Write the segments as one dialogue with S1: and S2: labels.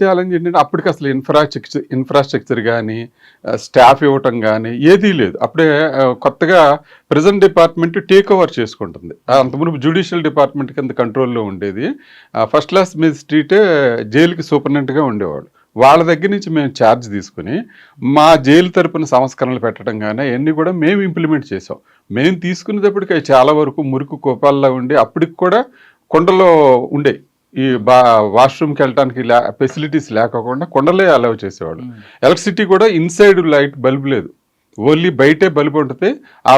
S1: Challenge ఏంటంటే అప్పటికి అసలు ఇన్ఫ్రాస్ట్రక్చర్ కానీ స్టాఫ్ ఇవ్వటం కానీ ఏదీ లేదు. అప్పుడే కొత్తగా ప్రెజెంట్ డిపార్ట్మెంట్ టేక్ ఓవర్ చేసుకుంటుంది. అంతకుముందు జ్యుడిషియల్ డిపార్ట్మెంట్ కింద కంట్రోల్లో ఉండేది. ఫస్ట్ క్లాస్ మేజిస్ట్రేటే జైలుకి సూపరింటెండెంట్గా ఉండేవాడు. వాళ్ళ దగ్గర నుంచి మేము ఛార్జ్ తీసుకుని మా జైలు తరపున సంస్కరణలు పెట్టడం కానీ అవన్నీ కూడా మేము ఇంప్లిమెంట్ చేసాం. మేము తీసుకునేటప్పటికి అవి చాలా వరకు మురికి కోపాల్లో ఉండి అప్పటికి కూడా కొండలో ఉండే ఈ వాష్రూమ్కి వెళ్ళడానికి ఫెసిలిటీస్ లేకపోకుండా కొండలే అలౌ చేసేవాడు. ఎలక్ట్రిసిటీ కూడా ఇన్సైడ్ లైట్ బల్బ్ లేదు, ఓన్లీ బయటే బల్బు ఉంటుంది. ఆ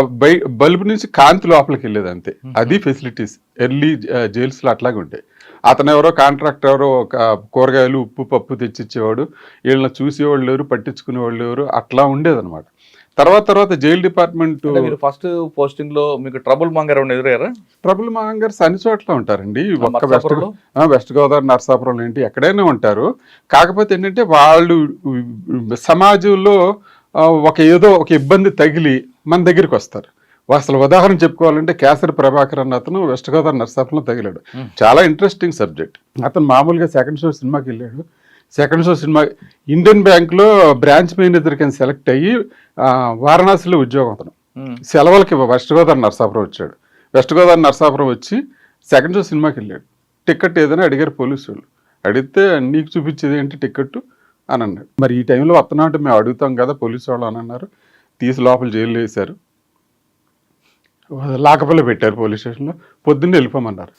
S1: బల్బు నుంచి కాంతి లోపలికి వెళ్ళేది అంతే. అది ఫెసిలిటీస్ ఎర్లీ జైల్స్లో అట్లాగే ఉంటాయి. అతను ఎవరో కాంట్రాక్టర్ ఎవరో కూరగాయలు ఉప్పు పప్పు తెచ్చిచ్చేవాడు. వీళ్ళని చూసేవాళ్ళు ఎవరు, పట్టించుకునేవాళ్ళు ఎవరు, అట్లా ఉండేదన్నమాట. తర్వాత జైలు డిపార్ట్మెంట్
S2: ఫస్ట్ పోస్టింగ్ లో మీకు ట్రబుల్ మాంగర్ ఎదురయ్యారా?
S1: ట్రబుల్ మాంగర్స్ అన్ని చోట్ల ఉంటారండి. ఒక్క వెస్ట్ గోదావరి నరసాపురం ఏంటి ఎక్కడైనా ఉంటారు. కాకపోతే ఏంటంటే వాళ్ళు సమాజంలో ఏదో ఒక ఇబ్బంది తగిలి మన దగ్గరికి వస్తారు. అసలు ఉదాహరణ చెప్పుకోవాలంటే కేసరి ప్రభాకర్ అన్న అతను వెస్ట్ గోదావరి నరసాపురంలో తగిలాడు. చాలా ఇంట్రెస్టింగ్ సబ్జెక్ట్. అతను మామూలుగా సెకండ్ షో సినిమాకి వెళ్ళాడు. సెకండ్ షో సినిమా ఇండియన్ బ్యాంక్లో బ్రాంచ్ మేనేజర్ కింద సెలెక్ట్ అయ్యి వారణాసిలో ఉద్యోగం. అతను సెలవులకి వెస్ట్ గోదావరి నరసాపురం వచ్చాడు. వెస్ట్ గోదావరి నరసాపురం వచ్చి సెకండ్ షో సినిమాకి వెళ్ళాడు. టికెట్ ఏదైనా అడిగారు పోలీసు వాళ్ళు. అడిగితే నీకు చూపించేది ఏంటి టికెట్ అని అన్నాడు. మరి ఈ టైంలో వస్తున్నా అంటే మేము అడుగుతాం కదా పోలీసు వాళ్ళు అని అన్నారు. తీసి లోపల జైల్లో వేశారు. లాకపల్లో పెట్టారు పోలీస్ స్టేషన్లో. పొద్దున్నే వెళ్ళిపోమన్నారు.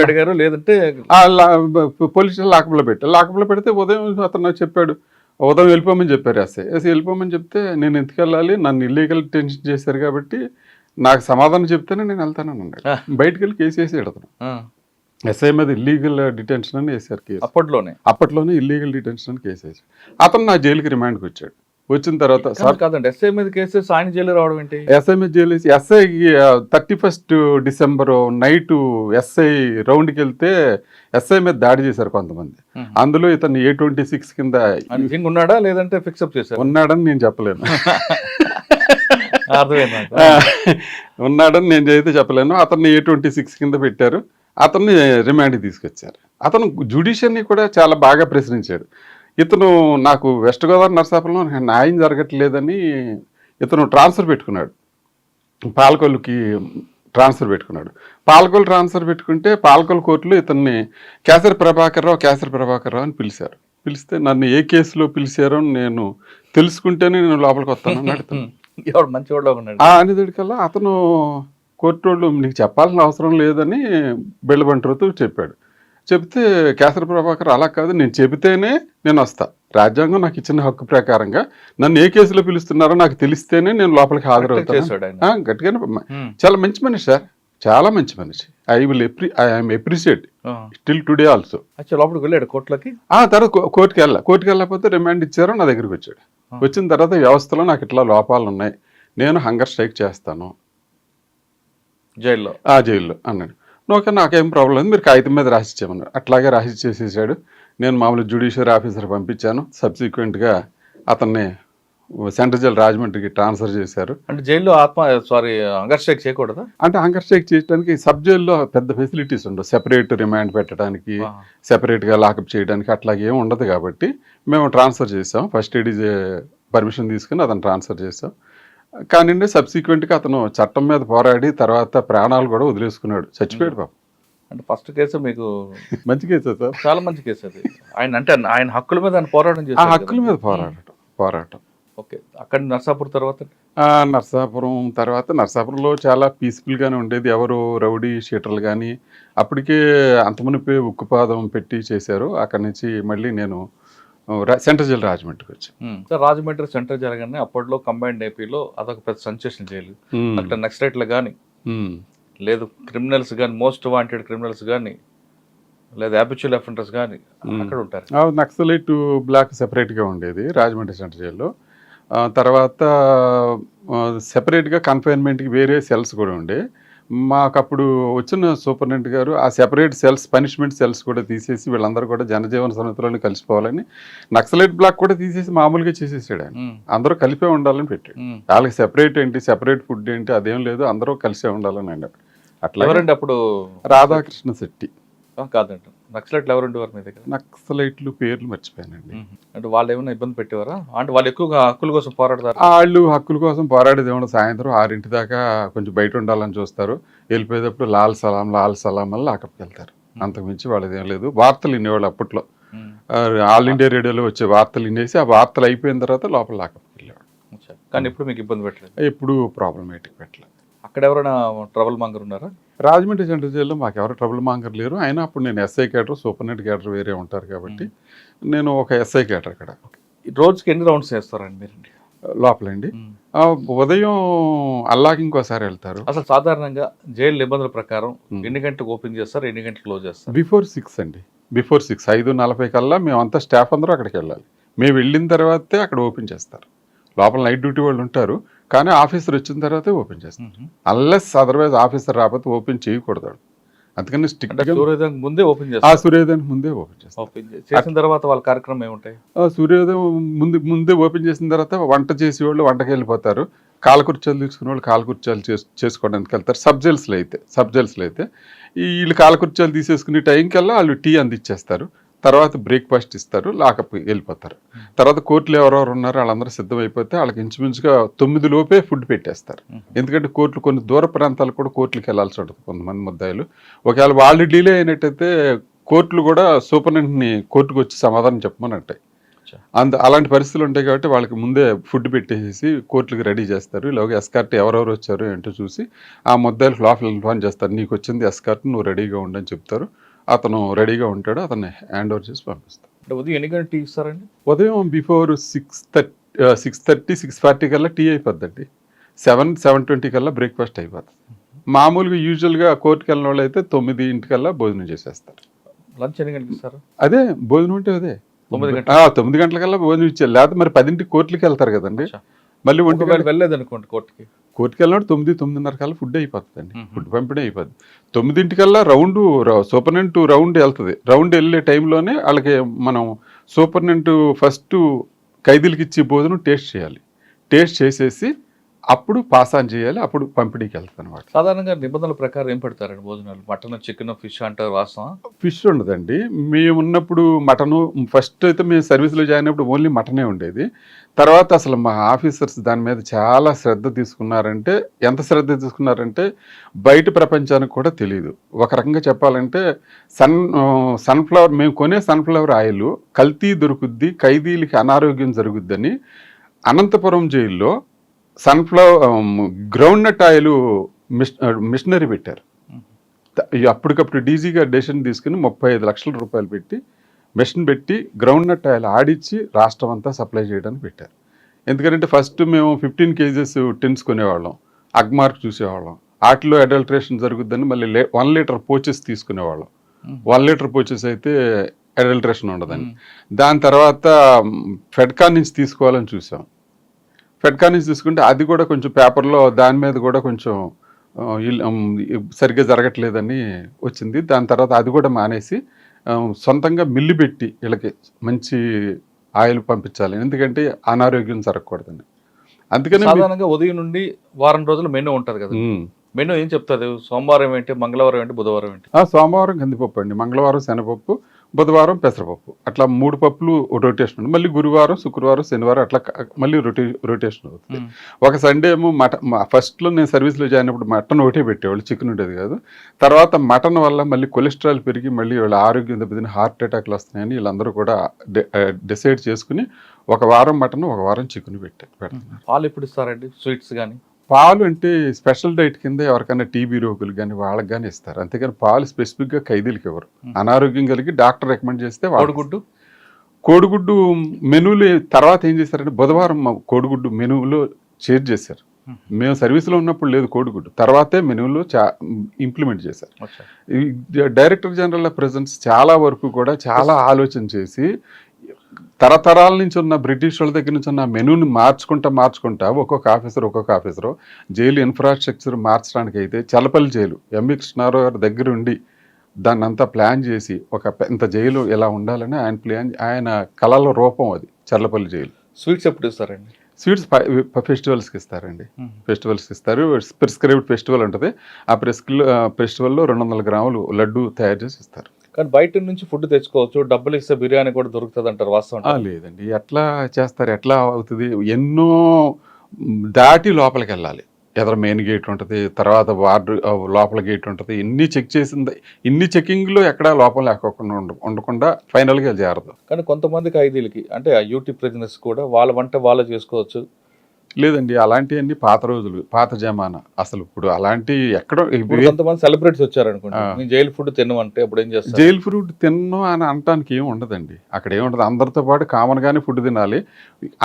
S2: అడిగారు లేదంటే
S1: పోలీస్ స్టేషన్ లాకపల్లో పెట్టారు. లాకపల్లో పెడితే ఉదయం అతను నాకు చెప్పాడు, ఉదయం వెళ్ళిపోమని చెప్పారు. ఎస్ఐ వెళ్ళిపోమని చెప్తే నేను ఎందుకు వెళ్ళాలి, నన్ను ఇల్లీగల్ డిటెన్షన్ చేశారు కాబట్టి నాకు సమాధానం చెప్తేనే నేను వెళ్తానని అన్నాడు. బయటకు వెళ్ళి కేసు వేసి అతను ఎస్ఐ మీద ఇల్లీగల్ డిటెన్షన్ అని వేశారు కేసు. అప్పట్లోనే ఇల్లీగల్ డిటెన్షన్ అని కేసు వేసి అతను నా జైలుకి రిమాండ్కి వచ్చాడు. వచ్చిన తర్వాత
S2: సార్ కాదండి ఎస్ఐ మీద కేసెస్ ఆయన జైలు రావడం ఏంటి?
S1: ఎస్ఐ మీద జైలు వేసి ఎస్ఐ 31 డిసెంబర్ నైట్ ఎస్ఐ రౌండ్కి వెళ్తే ఎస్ఐ మీద దాడి చేశారు కొంతమంది. అందులో ఇతను A26 కింద
S2: ఉన్నాడా లేదంటే ఫిక్సప్ చేశారు?
S1: ఉన్నాడని నేను చెప్పలేను. ఉన్నాడని నేను అయితే చెప్పలేను. అతన్ని A26 కింద పెట్టారు. అతన్ని రిమాండ్కి తీసుకొచ్చారు. అతను జ్యుడిషియర్ని కూడా చాలా బాగా ప్రశ్నించాడు. ఇతను నాకు వెస్ట్ గోదావరి నరసాపురంలో న్యాయం జరగట్లేదని ఇతను ట్రాన్స్ఫర్ పెట్టుకున్నాడు. పాలకొల్లుకి ట్రాన్స్ఫర్ పెట్టుకున్నాడు. పాలకొల్లు ట్రాన్స్ఫర్ పెట్టుకుంటే పాలకొల్లు కోర్టులో ఇతన్ని కేసరి ప్రభాకర్ రావు అని పిలిచారు. పిలిస్తే నన్ను ఏ కేసులో పిలిచారో నేను తెలుసుకుంటేనే నేను లోపలికి వస్తానని అడుగుతాను. అనేదికల్లా అతను కోర్టు వాళ్ళు నీకు చెప్పాల్సిన అవసరం లేదని బెల్లబంటతో చెప్పాడు. చెప్తే కేసరి ప్రభాకర్ అలా కాదు, నేను చెబితేనే నేను వస్తా, రాజ్యాంగం నాకు ఇచ్చిన హక్కు ప్రకారంగా నన్ను ఏ కేసులో పిలుస్తున్నారో నాకు తెలిస్తేనే నేను లోపలికి హాజరవుతాను. గట్టిగానే చాలా మంచి మనిషి సార్, చాలా మంచి మనిషి. I'm appreciate still today also.
S2: లోపలికి వెళ్ళాడు కోర్టులకి.
S1: తర్వాత కోర్టుకి వెళ్ళకపోతే రిమాండ్ ఇచ్చారు. నా దగ్గరికి వచ్చాడు. వచ్చిన తర్వాత వ్యవస్థలో నాకు ఇట్లా లోపాలు ఉన్నాయి, నేను హంగర్ స్ట్రైక్ చేస్తాను జైల్లో అన్నాడు. ఓకే నాకేం ప్రాబ్లం లేదు, మీరు కాగితం మీద రాసిచ్చామన్నారు. అట్లాగే రాసిచ్చేసేసాడు. నేను మామూలు జ్యుడిషియరీ ఆఫీసర్ పంపించాను. సబ్సిక్వెంట్గా అతన్ని సెంట్రల్ జైలు రాజమండ్రికి ట్రాన్స్ఫర్ చేశారు.
S2: అంటే జైల్లో హంగర్ స్ట్రైక్ చేయకూడదా?
S1: అంటే హంగర్ స్ట్రైక్ చేయడానికి సబ్ జైల్లో పెద్ద ఫెసిలిటీస్ ఉండవు. సెపరేట్ రిమాండ్ పెట్టడానికి, సెపరేట్గా లాకప్ చేయడానికి అట్లాగే ఏమి ఉండదు. కాబట్టి మేము ట్రాన్స్ఫర్ చేసాం. ఫస్ట్ ఏడీ పర్మిషన్ తీసుకుని అతను ట్రాన్స్ఫర్ చేసాం. కానీ సబ్సిక్వెంట్గా అతను చట్టం మీద పోరాడి తర్వాత ప్రాణాలు కూడా వదిలేసుకున్నాడు, చచ్చిపోయాడు పాపం.
S2: అంటే ఫస్ట్ కేసు మీకు
S1: మంచి కేసు సార్,
S2: చాలా మంచి కేసు అది. ఆయన హక్కుల మీద ఆయన పోరాటం చేశారు.
S1: హక్కుల మీద పోరాటం.
S2: ఓకే, అక్కడ నర్సాపురం
S1: తర్వాత నర్సాపురంలో చాలా పీస్ఫుల్గానే ఉండేది. ఎవరు రౌడీ షీటర్లు కానీ అప్పటికే అంతమునిపే ఉక్కుపాదం పెట్టి చేశారు. అక్కడి నుంచి మళ్ళీ నేను సెంట్రల్ జైలు రాజమండ్రికి వచ్చి
S2: రాజమండ్రి సెంట్రల్ జైలు కానీ అప్పట్లో కంబైన్డ్ ఏపీలో అదొక పెద్ద సెన్సేషన్ జైలు. అక్కడ నక్సలైట్లు కానీ లేదు క్రిమినల్స్ కానీ, మోస్ట్ వాంటెడ్ క్రిమినల్స్ కానీ లేదా హ్యాబిచువల్ అఫెండర్స్ కానీ అక్కడ ఉంటారు.
S1: నక్సలైట్ బ్లాక్ సెపరేట్గా ఉండేది రాజమండ్రి సెంట్రల్ జైల్లో. తర్వాత సెపరేట్గా కన్ఫైన్మెంట్కి వేరే సెల్స్ కూడా ఉండే. మాకు అప్పుడు వచ్చిన సూపరింటెండెంట్ గారు ఆ సెపరేట్ సెల్స్, పనిష్మెంట్ సెల్స్ కూడా తీసేసి వీళ్ళందరూ కూడా జనజీవన సమితిలోనే కలిసిపోవాలని, నక్సలైట్ బ్లాక్ కూడా తీసేసి మామూలుగా చేసేసాడు. ఆయన అందరూ కలిపే ఉండాలని పెట్టాడు. వాళ్ళకి సెపరేట్ ఏంటి, సెపరేట్ ఫుడ్ ఏంటి అదేం లేదు, అందరూ కలిసే ఉండాలని అన్నాడు. అట్లా
S2: అప్పుడు
S1: రాధాకృష్ణ శెట్టి
S2: కాదండి, నక్సలైట్లు ఎవరు ఉండేవారు మీ దగ్గర?
S1: నక్సలైట్లు పేర్లు మర్చిపోయానండి.
S2: అంటే వాళ్ళు ఏమైనా ఇబ్బంది పెట్టేవారా? అంటే వాళ్ళు ఎక్కువగా హక్కుల కోసం పోరాడతారు.
S1: వాళ్ళు హక్కుల కోసం పోరాడేది ఏమన్నా సాయంత్రం 6 దాకా కొంచెం బయట ఉండాలని చూస్తారు. వెళ్ళిపోయేటప్పుడు లాల్ సలాం అని లాకప్కి వెళ్తారు. అంతకుమించి వాళ్ళది ఏం లేదు. వార్తలు వినేవాళ్ళు అప్పట్లో. ఆల్ ఇండియా రేడియోలో వచ్చే వార్తలు వినేసి ఆ వార్తలు అయిపోయిన తర్వాత లోపల లాకప్కి వెళ్ళేవాడు.
S2: కానీ ఎప్పుడు మీకు ఇబ్బంది పెట్టలేదు?
S1: ఎప్పుడు ప్రాబ్లమేటిక్ పెట్టలేదు.
S2: అక్కడ ఎవరైనా ట్రబుల్ మాంగర్ ఉన్నారా?
S1: రాజమండ్రి సెంట్రల్ జైల్లో మాకు ఎవరు ట్రబుల్ మాంగర్ లేరు. అయినా అప్పుడు నేను ఎస్ఐ క్యాడర్, సూపరింటెండెంట్ క్యాడర్ వేరే ఉంటారు కాబట్టి నేను ఒక ఎస్ఐ క్యాడర్ అక్కడ.
S2: రోజుకి ఎన్ని రౌండ్స్ చేస్తారండి మీరు
S1: లోపలండి? ఉదయం అల్లాకి ఇంకోసారి వెళ్తారు.
S2: అసలు సాధారణంగా జైలు నిబంధనల ప్రకారం ఎన్ని గంటలకు ఓపెన్ చేస్తారు, ఎన్ని గంటలకు క్లోజ్ చేస్తారు?
S1: బిఫోర్ 6 అండి. బిఫోర్ 6, 5:40 కల్లా మేమంతా స్టాఫ్ అందరూ అక్కడికి వెళ్ళాలి. మేము వెళ్ళిన తర్వాతే అక్కడ ఓపెన్ చేస్తారు. లోపల నైట్ డ్యూటీ వాళ్ళు ఉంటారు, కానీ ఆఫీసర్ వచ్చిన తర్వాతే ఓపెన్ చేస్తారు. అన్లెస్ అదర్వైజ్ ఆఫీసర్ రాకపోతే ఓపెన్ చేయకూడదు. అందుకని స్ట్రిక్ట్గా
S2: సూర్యోదయం ముందే ఓపెన్ చేస్తారు.
S1: సూర్యోదయం ముందే ఓపెన్ చేస్తారు.
S2: ఓపెన్ చేసిన తర్వాత వాళ్ళ కార్యక్రమం ఏముంటాయి?
S1: సూర్యోదయం ముందే ఓపెన్ చేసిన తర్వాత వంట చేసేవాళ్ళు వంటకి వెళ్ళిపోతారు. కాలకుర్చాలు తీసుకునే వాళ్ళు కాలకుర్చాలు చేసుకోవడానికి వెళ్తారు. సబ్ జైల్స్లో అయితే వీళ్ళు కాలకుర్చాలు తీసేసుకునే టైంకల్లా వాళ్ళు టీ అందిచ్చేస్తారు. తర్వాత బ్రేక్ఫాస్ట్ ఇస్తారు, లాకప్ వెళ్ళిపోతారు. తర్వాత కోర్టులు ఎవరెవరు ఉన్నారో వాళ్ళందరూ సిద్ధమైపోతే వాళ్ళకి ఇంచుమించుగా 9 లోపే ఫుడ్ పెట్టేస్తారు. ఎందుకంటే కోర్టులు కొన్ని దూర ప్రాంతాలకు కూడా కోర్టులకు వెళ్ళాల్సి ఉంటుంది కొంతమంది ముద్దాయిలు. ఒకవేళ వాళ్ళు డిలే అయినట్టయితే కోర్టులు కూడా సూపరింటెండెంట్ని కోర్టుకు వచ్చి సమాధానం చెప్పమని అంటాయి. అలాంటి పరిస్థితులు ఉంటాయి కాబట్టి వాళ్ళకి ముందే ఫుడ్ పెట్టేసి కోర్టులకు రెడీ చేస్తారు. ఇలాగ ఎస్కార్ట్ ఎవరెవరు వచ్చారు ఏంటో చూసి ఆ ముద్దాయిలకు లోపల ఇన్ఫార్మ్ చేస్తారు. నీకు వచ్చింది ఎస్కార్ట్, నువ్వు రెడీగా ఉండని చెప్తారు. అతను రెడీగా ఉంటాడు, అతన్ని హ్యాండ్ ఓవర్ చేసి పంపిస్తాం.
S2: ఉదయం ఎన్ని గంటలు టీ ఇస్తారండి?
S1: ఉదయం బిఫోర్ 6:30, 6:40 కల్లా టీ అయిపోద్దండి. 7:20 కల్లా బ్రేక్ఫాస్ట్ అయిపోతుంది. మామూలుగా యూజువల్గా కోర్టుకి వెళ్ళిన వాళ్ళు అయితే 9 కల్లా భోజనం చేసేస్తారు.
S2: లంచ్ ఎన్ని గంటలకు ఇస్తారు?
S1: అదే భోజనం అంటే అదే 9 గంటలకల్లా భోజనం ఇచ్చారు. లేకపోతే మరి 10 కోర్టులకి వెళ్తారు కదండి. మళ్ళీ
S2: వెళ్ళలేదు అనుకోండి కోర్టుకి
S1: వెళ్ళినప్పుడు 9-9:30 కల్లా ఫుడ్ అయిపోతుందండి. ఫుడ్ పంపిణీ అయిపోద్ది. 9 కల్లా సూపరింటెండెంట్ రౌండ్ వెళ్తుంది. రౌండ్ వెళ్ళే టైంలోనే వాళ్ళకి మనం సూపరింటెండెంట్ ఫస్ట్ ఖైదీలకి ఇచ్చే భోజనం టేస్ట్ చేయాలి. టేస్ట్ చేసేసి అప్పుడు పాస్ ఆన్ చేయాలి. అప్పుడు పంపిణీకి వెళ్తాను అనమాట.
S2: సాధారణంగా నిబంధనల ప్రకారం ఏం పెడతారండి భోజనాలు? మటన్, చికెన్, ఫిష్ అంటారు వాస్తవం?
S1: ఫిష్ ఉండదండి. మేము ఉన్నప్పుడు మటను ఫస్ట్ అయితే మేము సర్వీస్లో జాయిన్ అయినప్పుడు ఓన్లీ మటనే ఉండేది. తర్వాత అసలు మా ఆఫీసర్స్ దాని మీద చాలా శ్రద్ధ తీసుకున్నారంటే, ఎంత శ్రద్ధ తీసుకున్నారంటే బయట ప్రపంచానికి కూడా తెలియదు. ఒక రకంగా చెప్పాలంటే సన్ఫ్లవర్ మేము కొనే సన్ఫ్లవర్ ఆయిల్ కల్తీ దొరుకుద్ది, ఖైదీలకి అనారోగ్యం జరుగుద్దని అనంతపురం జైల్లో గ్రౌండ్ నట్ ఆయిల్ మిషనరీ పెట్టారు. అప్పటికప్పుడు డీజీ గారు డెసిషన్ తీసుకుని 35 లక్షల రూపాయలు పెట్టి మెషిన్ పెట్టి గ్రౌండ్ నట్ ఆయిల్ ఆడిచ్చి రాష్ట్రం అంతా సప్లై చేయడానికి పెట్టారు. ఎందుకంటే ఫస్ట్ మేము 15 కేజెస్ టిన్స్ కొనేవాళ్ళం, అగ్మార్క్ చూసేవాళ్ళం. వాటిలో అడల్ట్రేషన్ జరుగుద్దని మళ్ళీ 1 లీటర్ పోచెస్ తీసుకునేవాళ్ళం. 1 లీటర్ పోచెస్ అయితే అడల్ట్రేషన్ ఉండదని. దాని తర్వాత ఫెడ్కా నుంచి తీసుకోవాలని చూసాం. ఫెడ్కా నుంచి తీసుకుంటే అది కూడా కొంచెం పేపర్లో దాని మీద కూడా కొంచెం సరిగ్గా జరగట్లేదని వచ్చింది. దాని తర్వాత అది కూడా మానేసి సొంతంగా మిల్లు పెట్టి వీళ్ళకి మంచి ఆయిల్ పంపించాలి, ఎందుకంటే అనారోగ్యం జరగకూడదని. అందుకని
S2: సాధారణంగా ఉదయం నుండి వారం రోజులు మెనూ ఉంటుంది కదా, మెనూ ఏం చెప్తుంది? సోమవారం ఏంటి, మంగళవారం ఏంటి, బుధవారం ఏంటి?
S1: సోమవారం కందిపప్పు అండి, మంగళవారం శనగపప్పు, బుధవారం పెసరపప్పు, అట్లా 3 పప్పులు రొటేషన్ ఉంది. మళ్ళీ గురువారం, శుక్రవారం, శనివారం అట్లా మళ్ళీ రొటేషన్ అవుతుంది. ఒక సండే ఏమో ఫస్ట్లో నేను సర్వీస్లో జాయిన్ అయినప్పుడు మటన్ ఒకటే పెట్టేవాళ్ళు, చికెన్ ఉండేది కాదు. తర్వాత మటన్ వల్ల మళ్ళీ కొలెస్ట్రాల్ పెరిగి మళ్ళీ వాళ్ళ ఆరోగ్యం దెబ్బతిని హార్ట్ అటాక్లు వస్తున్నాయని వీళ్ళందరూ కూడా డిసైడ్ చేసుకుని ఒక వారం మటన్, ఒక వారం చికెన్ పెడుతున్నారు.
S2: పాలు ఎప్పుడు ఇస్తారండి? స్వీట్స్ కానీ?
S1: పాలు అంటే స్పెషల్ డైట్ కింద ఎవరికైనా టీబీ రోగులు కానీ వాళ్ళకి కానీ ఇస్తారు. అంతేగాని పాలు స్పెసిఫిక్గా ఖైదీలకి ఎవరు. అనారోగ్యం కలిగి డాక్టర్ రికమెండ్ చేస్తే కోడిగుడ్డు మెనూలు తర్వాత ఏం చేశారంటే బుధవారం కోడిగుడ్డు మెనూలో చేంజ్ చేశారు. మేము సర్వీస్లో ఉన్నప్పుడు లేదు కోడిగుడ్డు, తర్వాతే మెనూలో ఇంప్లిమెంట్ చేశారు. డైరెక్టర్ జనరల్ ఆఫ్ ప్రిజన్స్ చాలా వరకు కూడా చాలా ఆలోచన చేసి తరతరాల నుంచి ఉన్న బ్రిటిష్ వాళ్ళ దగ్గర నుంచి ఉన్న మెనూని మార్చుకుంటా ఒక్కొక్క ఆఫీసరు జైలు ఇన్ఫ్రాస్ట్రక్చర్ మార్చడానికి అయితే చల్లపల్లి జైలు ఎంవి కృష్ణారావు గారి దగ్గర ఉండి దాన్ని అంతా ప్లాన్ చేసి ఒక ఇంత జైలు ఎలా ఉండాలని ఆయన కళల రూపం అది చల్లపల్లి జైలు.
S2: స్వీట్స్ ఎప్పుడు ఇస్తారండి?
S1: స్వీట్స్ ఫెస్టివల్స్కి ఇస్తారండి. ఫెస్టివల్స్కి ఇస్తారు. ప్రిస్క్రైబ్డ్ ఫెస్టివల్ ఉంటుంది. ఆ ఫెస్టివల్లో 200 గ్రాములు లడ్డు తయారు చేసి ఇస్తారు.
S2: కానీ బయట నుంచి ఫుడ్ తెచ్చుకోవచ్చు, డబ్బులు ఇస్తే బిర్యానీ కూడా దొరుకుతుంది అంటారు, వాస్తవం
S1: లేదండి, ఎట్లా చేస్తారు, ఎట్లా అవుతుంది, ఎన్నో దాటి లోపలికి వెళ్ళాలి. ఎదర మెయిన్ గేట్ ఉంటుంది, తర్వాత వార్డు లోపల గేట్ ఉంటుంది, ఇన్ని చెక్ చేసింది, ఇన్ని చెకింగ్లో ఎక్కడా లోపల లేకోకుండా ఉండకుండా ఫైనల్గా చేరదు.
S2: కానీ కొంతమంది ఖైదీలకి అంటే ఆ యూట్యూబ్ బిజినెస్ కూడా వాళ్ళ వంట వాళ్ళే చేసుకోవచ్చు.
S1: లేదండి, అలాంటివన్నీ పాత రోజులు, పాత జమానా. అసలు ఇప్పుడు అలాంటి ఎక్కడో
S2: ఇప్పుడు కొంతమంది సెలబ్రిటీస్ వచ్చారనుకోండి, నేను జైలు ఫుడ్ తినమంటే అప్పుడు ఏం చేస్తారు?
S1: జైలు ఫుడ్ తిన్ను అని అనటానికి ఏం ఉండదండి. అక్కడ ఏముండదు, అందరితో పాటు కామన్గానే ఫుడ్ తినాలి.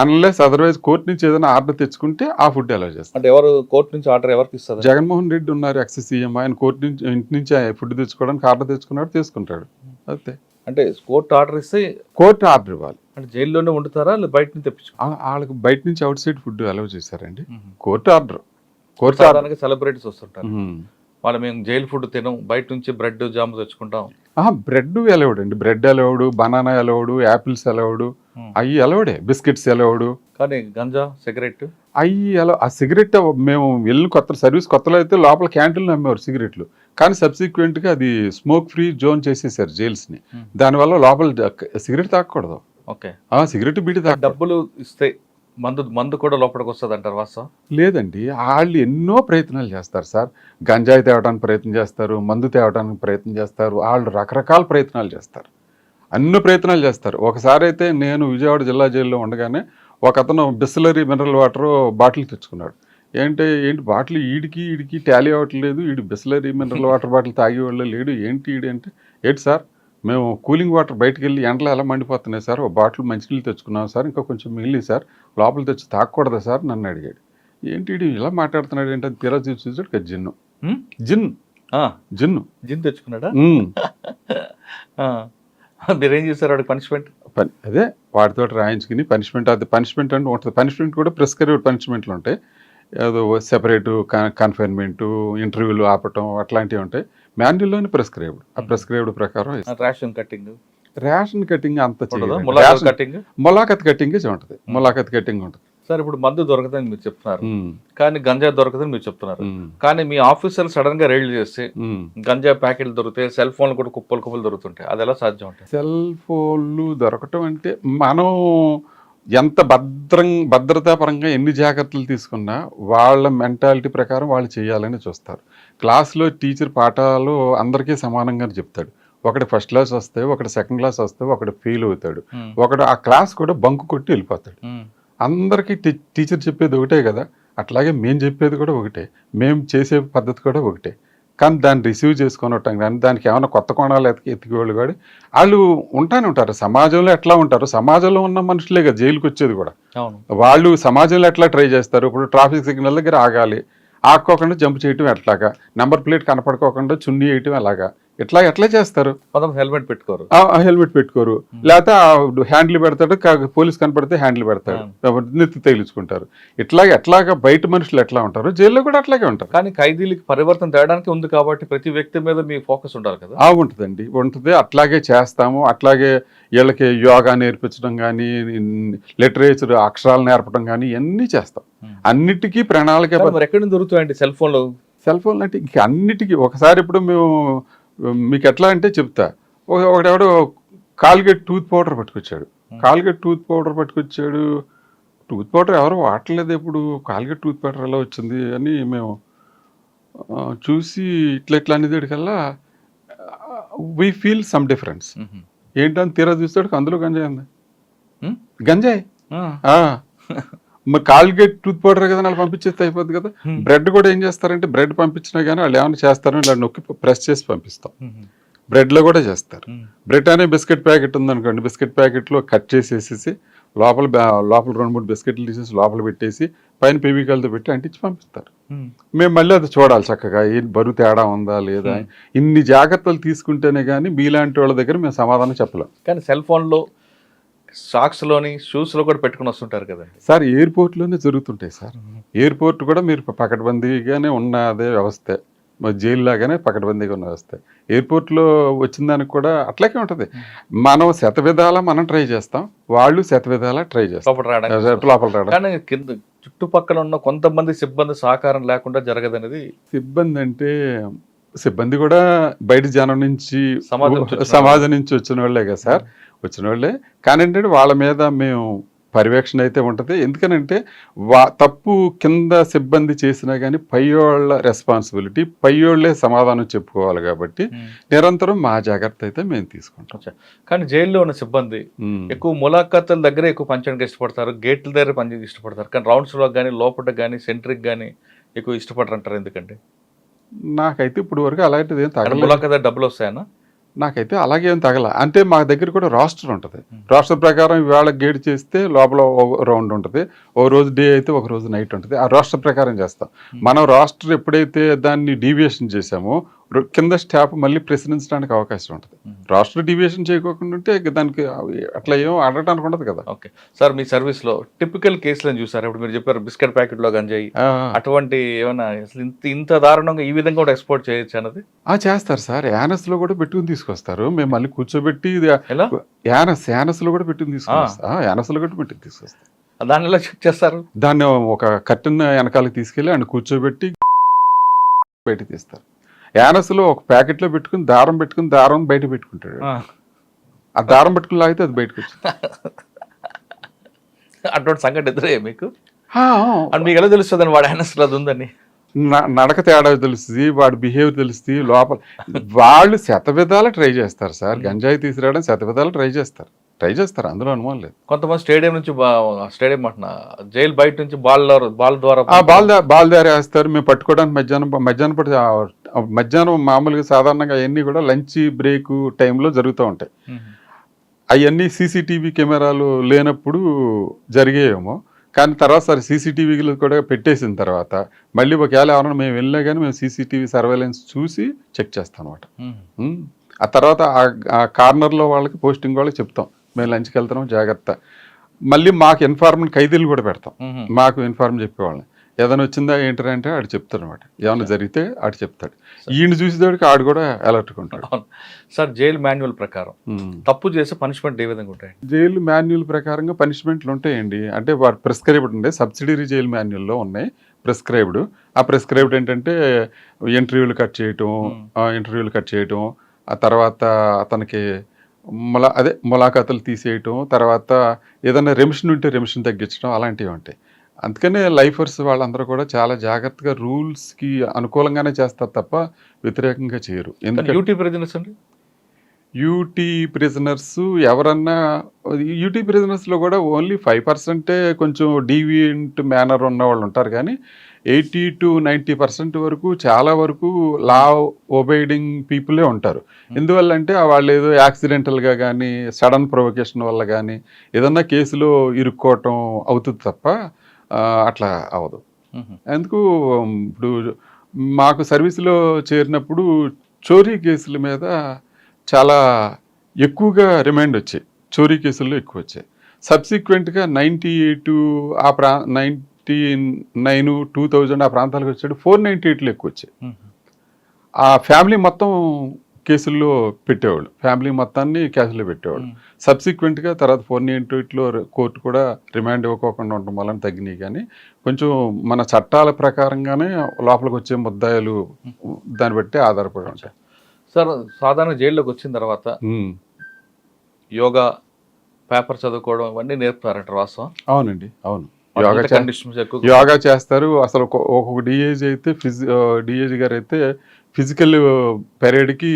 S1: అన్లెస్ అదర్వైజ్ కోర్టు నుంచి ఏదైనా ఆర్డర్ తెచ్చుకుంటే ఆ ఫుడ్ అలౌ చేస్తారు.
S2: అంటే ఎవరు కోర్టు నుంచి ఆర్డర్ ఎవరికి ఇస్తారు?
S1: జగన్మోహన్ రెడ్డి ఉన్నారు ఎక్స్ సీఎం, ఆయన కోర్టు నుంచి ఇంటి నుంచి ఫుడ్ తెచ్చుకోవడానికి ఆర్డర్ తెచ్చుకున్నాడు, తీసుకుంటాడు అంతే.
S2: అంటే కోర్టు ఆర్డర్ ఇస్తే
S1: కోర్టు ఆర్డర్ ఇవ్వాలి.
S2: అంటే జైల్లోనే వండుతారా లేదా బయట నుంచి తెప్పించు?
S1: వాళ్ళకి బయట నుంచి అవుట్ సైడ్ ఫుడ్ అలౌ చేశారండి. Court order.
S2: సాధారణంగా సెలబ్రిటీస్ వస్తుంటారు, వాళ్ళు మేము జైలు ఫుడ్ తినం, బయట నుంచి బ్రెడ్ జామ్ తెచ్చుకుంటాం.
S1: బ్రెడ్ అలౌడ్ అండి, bread allowed, banana allowed, apples allowed, అవి అలౌడే, బిస్కెట్స్ అలౌడ్.
S2: కానీ గంజా సిగరెట్
S1: అవి ఆ సిగరెట్ మేము వెళ్ళిన సర్వీస్ కొత్తలో అయితే లోపల క్యాంటీన్లో అమ్మేవారు సిగరెట్లు. కానీ సబ్సిక్వెంట్గా అది స్మోక్ ఫ్రీ జోన్ చేసేసారు జైల్స్ని. దానివల్ల లోపల సిగరెట్ తాగకూడదు.
S2: ఓకే,
S1: సిగరెట్ బీడి తాగ.
S2: డబ్బులు ఇస్తే మందు కూడా లోపలికి వస్తుంది అంటారు, వాస్తవం?
S1: లేదండి, వాళ్ళు ఎన్నో ప్రయత్నాలు చేస్తారు సార్. గంజాయి తేవడానికి ప్రయత్నం చేస్తారు, మందు తేవడానికి ప్రయత్నం చేస్తారు, వాళ్ళు రకరకాల ప్రయత్నాలు చేస్తారు, అన్ని ప్రయత్నాలు చేస్తారు. ఒకసారి అయితే నేను విజయవాడ జిల్లా జైల్లో ఉండగానే ఒక అతను బిస్లరీ మినరల్ వాటర్ బాటిల్ తెచ్చుకున్నాడు. ఏంటి బాటిల్ ఈడికి టాలీ అవ్వట్లేదు, ఈడు బిస్లరీ మినరల్ వాటర్ బాటిల్ తాగేవాళ్ళు లేడు, ఈడు అంటే, ఏంటి సార్ మేము కూలింగ్ వాటర్ బయటకు వెళ్ళి ఎండలో ఎలా మండిపోతున్నాయి సార్, ఒక బాటిల్ మంచినీళ్ళు తెచ్చుకున్నాం సార్, ఇంకా కొంచెం మిగిలి సార్, లోపల తెచ్చి తాగకూడదా సార్ నన్ను అడిగాడు. ఏంటి ఇలా మాట్లాడుతున్నాడు ఏంటంటే తీరా చూసాడు జిన్ను.
S2: జిన్ తెచ్చుకున్నాడా? మీరేం చేశారు వాడికి పనిష్మెంట్?
S1: అదే వాటితో రాయించుకుని పనిష్మెంట్, అది పనిష్మెంట్ అంటే ఉంటుంది. పనిష్మెంట్ కూడా ప్రిస్క్రైబ్డ్ పనిష్మెంట్లు ఉంటాయి, ఏదో సెపరేటు కన్ఫైన్మెంటు, ఇంటర్వ్యూలు ఆపటం అట్లాంటివి ఉంటాయి. మాన్యువల్లోనే ప్రిస్క్రైబ్డ్, ఆ ప్రిస్క్రైబ్డ్ ప్రకారం. రేషన్ కటింగ్ అంత మొలాఖత్ కటింగ్ ఉంటుంది, మొలాఖత్ కటింగ్ ఉంటుంది
S2: సార్. ఇప్పుడు మందు దొరకదని మీరు చెప్తున్నారు, కానీ గంజా దొరకదని మీరు చెప్తున్నారు. కానీ మీ ఆఫీసర్లు సడన్ గా రైడ్ చేస్తే గంజా ప్యాకెట్లు దొరుకుతాయి, సెల్ ఫోన్లు కూడా కుప్పలు దొరుకుతుంటాయి, అది ఎలా సాధ్యం ఉంటాయి?
S1: సెల్ ఫోన్లు దొరకటం అంటే మనం ఎంత భద్రతాపరంగా ఎన్ని జాగ్రత్తలు తీసుకున్నా వాళ్ళ మెంటాలిటీ ప్రకారం వాళ్ళు చేయాలని చూస్తారు. క్లాస్లో టీచర్ పాఠాలు అందరికీ సమానంగా చెప్తాడు. ఒకటి ఫస్ట్ క్లాస్ వస్తే, ఒకటి సెకండ్ క్లాస్ వస్తే, ఒకటి ఫెయిల్ అవుతాడు, ఒకటి ఆ క్లాస్ కూడా బంకు కొట్టి వెళ్ళిపోతాడు. అందరికీ టీచర్ చెప్పేది ఒకటే కదా, అట్లాగే మేము చెప్పేది కూడా ఒకటే, మేము చేసే పద్ధతి కూడా ఒకటే. కానీ దాన్ని రిసీవ్ చేసుకొనటం కానీ దానికి ఏమైనా కొత్త కోణాలు ఎతికేవాళ్ళు కూడా వాళ్ళు ఉంటానే ఉంటారు. సమాజంలో ఎట్లా ఉంటారు, సమాజంలో ఉన్న మనుషులే కదా జైలుకి వచ్చేది కూడా. వాళ్ళు సమాజంలో ఎట్లా ట్రై చేస్తారు, ఇప్పుడు ట్రాఫిక్ సిగ్నల్ దగ్గర ఆగాలి, ఆక్కోకుండా జంప్ చేయటం ఎట్లాగా, నెంబర్ ప్లేట్ కనపడుకోకుండా చున్నీ వేయటం ఎలాగా, ఎట్లా చేస్తారు?
S2: హెల్మెట్ పెట్టుకోరు,
S1: హెల్మెట్ పెట్టుకోరు, లేకపోతే హ్యాండిల్ పెడతాడు, పోలీస్ కనపడితే హ్యాండిల్ పెడతాడు, నెత్తి తగిలించుకుంటారు. ఎట్లాగా బయట మనుషులు ఎట్లా ఉంటారు, జైల్లో కూడా అట్లాగే ఉంటారు.
S2: కానీ ఖైదీలకి పరివర్తన తేడానికి ఉంది కాబట్టి ప్రతి వ్యక్తి మీద మీ ఫోకస్ ఉండాలి కదా.
S1: ఉంటుందండి, ఉంటుంది. అట్లాగే చేస్తాము. అట్లాగే వీళ్ళకి యోగా నేర్పించడం కానీ, లిటరేచర్ అక్షరాలు నేర్పడం కానీ ఇవన్నీ చేస్తాం. అన్నిటికీ ప్రణాళిక.
S2: ఎక్కడి నుంచి దొరుకుతాయండి సెల్ ఫోన్లు
S1: అంటే ఇంక అన్నిటికీ ఒకసారి. ఇప్పుడు మేము మీకు ఎట్లా అంటే చెప్తా, ఒకడెవడో కాల్గేట్ టూత్ పౌడర్ పట్టుకొచ్చాడు, టూత్ పౌడర్ ఎవరు వాడలేదు ఎప్పుడు, కాల్గేట్ టూత్ పౌడర్ ఎలా వచ్చింది అని మేము చూసి ఇట్లా అనేదికల్లా వీ ఫీల్ సమ్ డిఫరెన్స్. ఏంటని తీరా చూస్తాడు, అందులో గంజాయి ఉంది. గంజాయి మరి కాల్గేట్ టూత్ పౌడర్ కదా, వాళ్ళు పంపించేస్తే అయిపోద్ది కదా. బ్రెడ్ కూడా ఏం చేస్తారంటే, బ్రెడ్ పంపించినా కానీ వాళ్ళు ఏమైనా చేస్తారని ఇలా నొక్కి ప్రెస్ చేసి పంపిస్తాం. బ్రెడ్లో కూడా చేస్తారు. బ్రెడ్ అనే బిస్కెట్ ప్యాకెట్ ఉందనుకోండి, బిస్కెట్ ప్యాకెట్లో కట్ చేసేసి లోపల 2-3 బిస్కెట్లు తీసేసి లోపల పెట్టేసి పైన ఫెవికాల్తో పెట్టి అంటించి పంపిస్తారు. మేము మళ్ళీ అది చూడాలి చక్కగా, ఏం బరువు తేడా ఉందా లేదా. ఇన్ని జాగ్రత్తలు తీసుకుంటేనే కానీ మీలాంటి వాళ్ళ దగ్గర మేము సమాధానం చెప్పలేం.
S2: కానీ సెల్ ఫోన్లో, సాక్స్లోని, షూస్లో కూడా పెట్టుకుని వస్తుంటారు కదా
S1: సార్. ఎయిర్పోర్ట్లోనే జరుగుతుంటాయి సార్. ఎయిర్పోర్ట్ కూడా మీరు పకడ్బందీగానే ఉన్నదే వ్యవస్థ, జైలు లాగానే పకడ్బందీగా ఉన్న వ్యవస్థ. ఎయిర్పోర్ట్లో వచ్చిన దానికి కూడా అట్లాగే ఉంటుంది. మనం శతవిధాలా మనం ట్రై చేస్తాం, వాళ్ళు శతవిధాలా ట్రై చేస్తాం లోపల రావడం.
S2: కానీ కింద చుట్టుపక్కల ఉన్న కొంతమంది సిబ్బంది సహకారం లేకుండా జరగదనేది.
S1: సిబ్బంది అంటే సిబ్బంది కూడా బయట జనం నుంచి సమాజం నుంచి వచ్చిన వాళ్ళే కదా సార్, వచ్చిన వాళ్ళే. కానీ ఏంటంటే వాళ్ళ మీద మేము పర్యవేక్షణ అయితే ఉంటుంది. ఎందుకనంటే తప్పు కింద సిబ్బంది చేసినా కానీ పైవాళ్ళ రెస్పాన్సిబిలిటీ, పైవాళ్లే సమాధానం చెప్పుకోవాలి కాబట్టి నిరంతరం మా జాగ్రత్త అయితే మేము తీసుకుంటాం.
S2: కానీ జైల్లో ఉన్న సిబ్బంది ఎక్కువ ములాఖాతుల దగ్గర ఎక్కువ పనిచేయడానికి ఇష్టపడతారు, గేట్ల దగ్గర పనిచేయడానికి ఇష్టపడతారు. కానీ రౌండ్స్లో కానీ లోపల కానీ సెంట్రిక్ కానీ ఎక్కువ ఇష్టపడరు అంటారు. ఎందుకంటే
S1: నాకైతే ఇప్పుడు వరకు అలాంటిది ఏం తగల,
S2: ములాఖా డబ్బులు వస్తాయన్నా?
S1: నాకైతే అలాగే ఏం తగల. అంటే మా దగ్గర కూడా రాస్టర్ ఉంటుంది. రాస్టర్ ప్రకారం ఇవాళ గేట్ చేస్తే లోపల రౌండ్ ఉంటుంది, ఓ రోజు డే అయితే ఒక రోజు నైట్ ఉంటుంది. ఆ రాస్టర్ ప్రకారం చేస్తాం. మనం రాస్టర్ ఎప్పుడైతే దాన్ని డీవియేషన్ చేసామో కింద స్టాఫ్ మళ్ళీ ప్రశ్నించడానికి అవకాశం ఉంటుంది. రాస్టర్ డీవియేషన్ చేయకోకుండా ఉంటే దానికి అట్లా ఏం ఆడటానికి ఉండదు కదా.
S2: ఓకే సార్, మీ సర్వీస్లో టిపికల్ కేసులను చూసారు. ఇప్పుడు మీరు చెప్పారు బిస్కెట్ ప్యాకెట్లో గంజాయి, అటువంటి ఏమన్నా ఇంత దారుణంగా ఈ విధంగా కూడా ఎక్స్పోర్ట్ చేయొచ్చు అన్నది?
S1: చేస్తారు సార్. యానస్లో కూడా పెట్టుకుని తీసుకొస్తారు. మేము మళ్ళీ కూర్చోబెట్టి యానస్లో కూడా పెట్టుకుని తీసుకొస్తాం. యానస్లో కూడా పెట్టుకుని తీసుకొస్తాం.
S2: దాన్ని ఎలా చెక్ చేస్తారు? దాన్ని
S1: ఒక కట్టెన్ వెనకాలకి తీసుకెళ్ళి ఆయన కూర్చోబెట్టి బయట తీస్తారు. యానస్లో ఒక ప్యాకెట్లో పెట్టుకుని దారం బయట పెట్టుకుంటాడు. ఆ దారం పెట్టుకుని లాగితే అది బయటకు వచ్చింది.
S2: అటువంటి సంఘటన ఎదురయ్యా మీకు? మీకు ఎలా తెలుస్తుంది వాడు యానస్లో అది ఉందని?
S1: నడక తేడా తెలుస్తుంది, వాడి బిహేవియర్ తెలుస్తుంది. లోపల వాళ్ళు శతవిధాలు ట్రై చేస్తారు సార్. గంజాయి తీసుకురావడం శతవిధాలు ట్రై చేస్తారు, అందులో అనుమానం లేదు.
S2: కొంతమంది స్టేడియం నుంచి స్టేడియం అంటున్నా జైలు బయట నుంచి బాల్ ద్వారా
S1: బాల్ ద్వారా వేస్తారు. మేము పట్టుకోవడానికి మధ్యాహ్నం మామూలుగా సాధారణంగా అవన్నీ కూడా లంచ్ బ్రేక్ టైంలో జరుగుతూ ఉంటాయి. అవన్నీ సీసీటీవీ కెమెరాలు లేనప్పుడు జరిగేయేమో. కానీ తర్వాత సరే సీసీటీవీలు కూడా పెట్టేసిన తర్వాత మళ్ళీ ఒకవేళ ఎవరైనా మేము వెళ్ళినా కానీ మేము సీసీటీవీ సర్వేలెన్స్ చూసి చెక్ చేస్తాం అనమాట. ఆ తర్వాత ఆ కార్నర్లో వాళ్ళకి పోస్టింగ్ వాళ్ళకి చెప్తాం మేము లంచ్కి వెళ్తున్నాం జాగ్రత్త. మళ్ళీ మాకు ఇన్ఫార్మేషన్ ఖైదీలు కూడా పెడతాం. మాకు ఇన్ఫార్మ్ చెప్పేవాళ్ళని ఏదైనా వచ్చిందా ఏంటంటే ఆడు చెప్తాడు అనమాట. ఏమైనా జరిగితే ఆడు చెప్తాడు. ఈయన చూసేవాడికి ఆడు కూడా అలర్ట్గా ఉంటాడు.
S2: సార్ జైలు మాన్యువల్ ప్రకారం తప్పు చేస్తే పనిష్మెంట్ ఏ విధంగా ఉంటాయి?
S1: జైలు మాన్యువల్ ప్రకారంగా పనిష్మెంట్లు ఉంటాయండి. అంటే వారు ప్రిస్క్రైబ్డ్ ఉండే సబ్సిడరీ జైలు మాన్యువల్లో ఉన్నాయి ప్రిస్క్రైబ్డ్. ఆ ప్రిస్క్రైబ్డ్ ఏంటంటే ఇంటర్వ్యూలు కట్ చేయటం, ఆ తర్వాత అతనికి ములాఖాతులు తీసేయటం, తర్వాత ఏదైనా రెమిషన్ ఉంటే రెమిషన్ తగ్గించడం, అలాంటివి ఉంటాయి. అందుకనే లైఫర్స్ వాళ్ళందరూ కూడా చాలా జాగ్రత్తగా రూల్స్కి అనుకూలంగానే చేస్తారు తప్ప వ్యతిరేకంగా చేయరు. ఎందుకంటే యూటీ ప్రిజనర్స్ ఎవరన్నా యూటీ ప్రిజనర్స్లో కూడా ఓన్లీ 5% కొంచెం డీవియంట్ మేనర్ ఉన్న వాళ్ళు ఉంటారు. కానీ 80 to 90% వరకు చాలా వరకు లా ఒబైడింగ్ పీపులే ఉంటారు. ఎందువల్ల అంటే వాళ్ళు ఏదో యాక్సిడెంటల్గా కానీ సడన్ ప్రొవొకేషన్ వల్ల కానీ ఏదన్నా కేసులో ఇరుక్కోవటం అవుతుంది తప్ప అట్లా అవ్వదు. ఎందుకు ఇప్పుడు మాకు సర్వీసులో చేరినప్పుడు చోరీ కేసుల మీద చాలా ఎక్కువగా రిమైండ్ వచ్చాయి. చోరీ కేసుల్లో ఎక్కువ వచ్చాయి. సబ్సిక్వెంట్గా 98 99 2000 ఆ ప్రాంతాలకు వచ్చాడు 498లో ఎక్కువ వచ్చాయి. ఆ ఫ్యామిలీ మొత్తం కేసుల్లో పెట్టేవాళ్ళు, ఫ్యామిలీ మొత్తాన్ని కేసులో పెట్టేవాళ్ళు. సబ్సిక్వెంట్గా తర్వాత 498లో కోర్టు కూడా రిమాండ్ ఇవ్వకోకుండా ఉండడం వలన తగ్గినాయి. కానీ కొంచెం మన చట్టాల ప్రకారంగానే లోపలికి వచ్చే ముద్దాయిలు దాన్ని బట్టి ఆధారపడి ఉంటాయి.
S2: సార్ సాధారణ జైల్లోకి వచ్చిన తర్వాత యోగా, పేపర్ చదువుకోవడం ఇవన్నీ నేర్పుతారంట వాస్తవం?
S1: అవునండి, అవును. యోగా చేస్తారు. అసలు ఒక్కొక్క డిఏజీ అయితే డిఏజీ గారు అయితే ఫిజికల్ పెరేడ్కి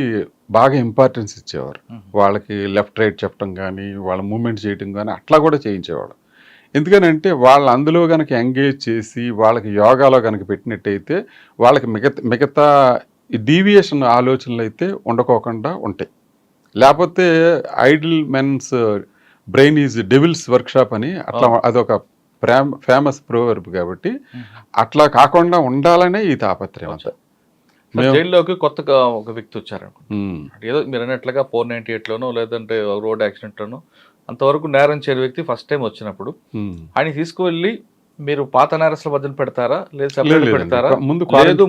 S1: బాగా ఇంపార్టెన్స్ ఇచ్చేవారు. వాళ్ళకి లెఫ్ట్ రైట్ చెప్పడం కానీ వాళ్ళ మూమెంట్ చేయటం కానీ అట్లా కూడా చేయించేవాడు. ఎందుకనంటే వాళ్ళు అందులో కనుక ఎంగేజ్ చేసి వాళ్ళకి యోగాలో కనుక పెట్టినట్టయితే వాళ్ళకి మిగతా డీవియేషన్ ఆలోచనలు అయితే ఉండకోకుండా ఉంటాయి. లేకపోతే idle men's brain is devil's workshop అని అట్లా అదొక ఫేమస్ ప్రోవర్బ్ కాబట్టి అట్లా కాకుండా ఉండాలనే ఈ తాపత్రయం అంతా.
S2: జైల్లోకి కొత్తగా ఒక వ్యక్తి వచ్చారు, ఏదో మీరు అన్నట్లుగా 498లోనో లేదంటే రోడ్ యాక్సిడెంట్లోనో అంతవరకు నేరం చేయని వ్యక్తి ఫస్ట్ టైం వచ్చినప్పుడు ఆయన తీసుకువెళ్ళి మీరు పాత నేరస్తుల మధ్యన పెడతారా లేదా సెపరేట్ పెడతారా?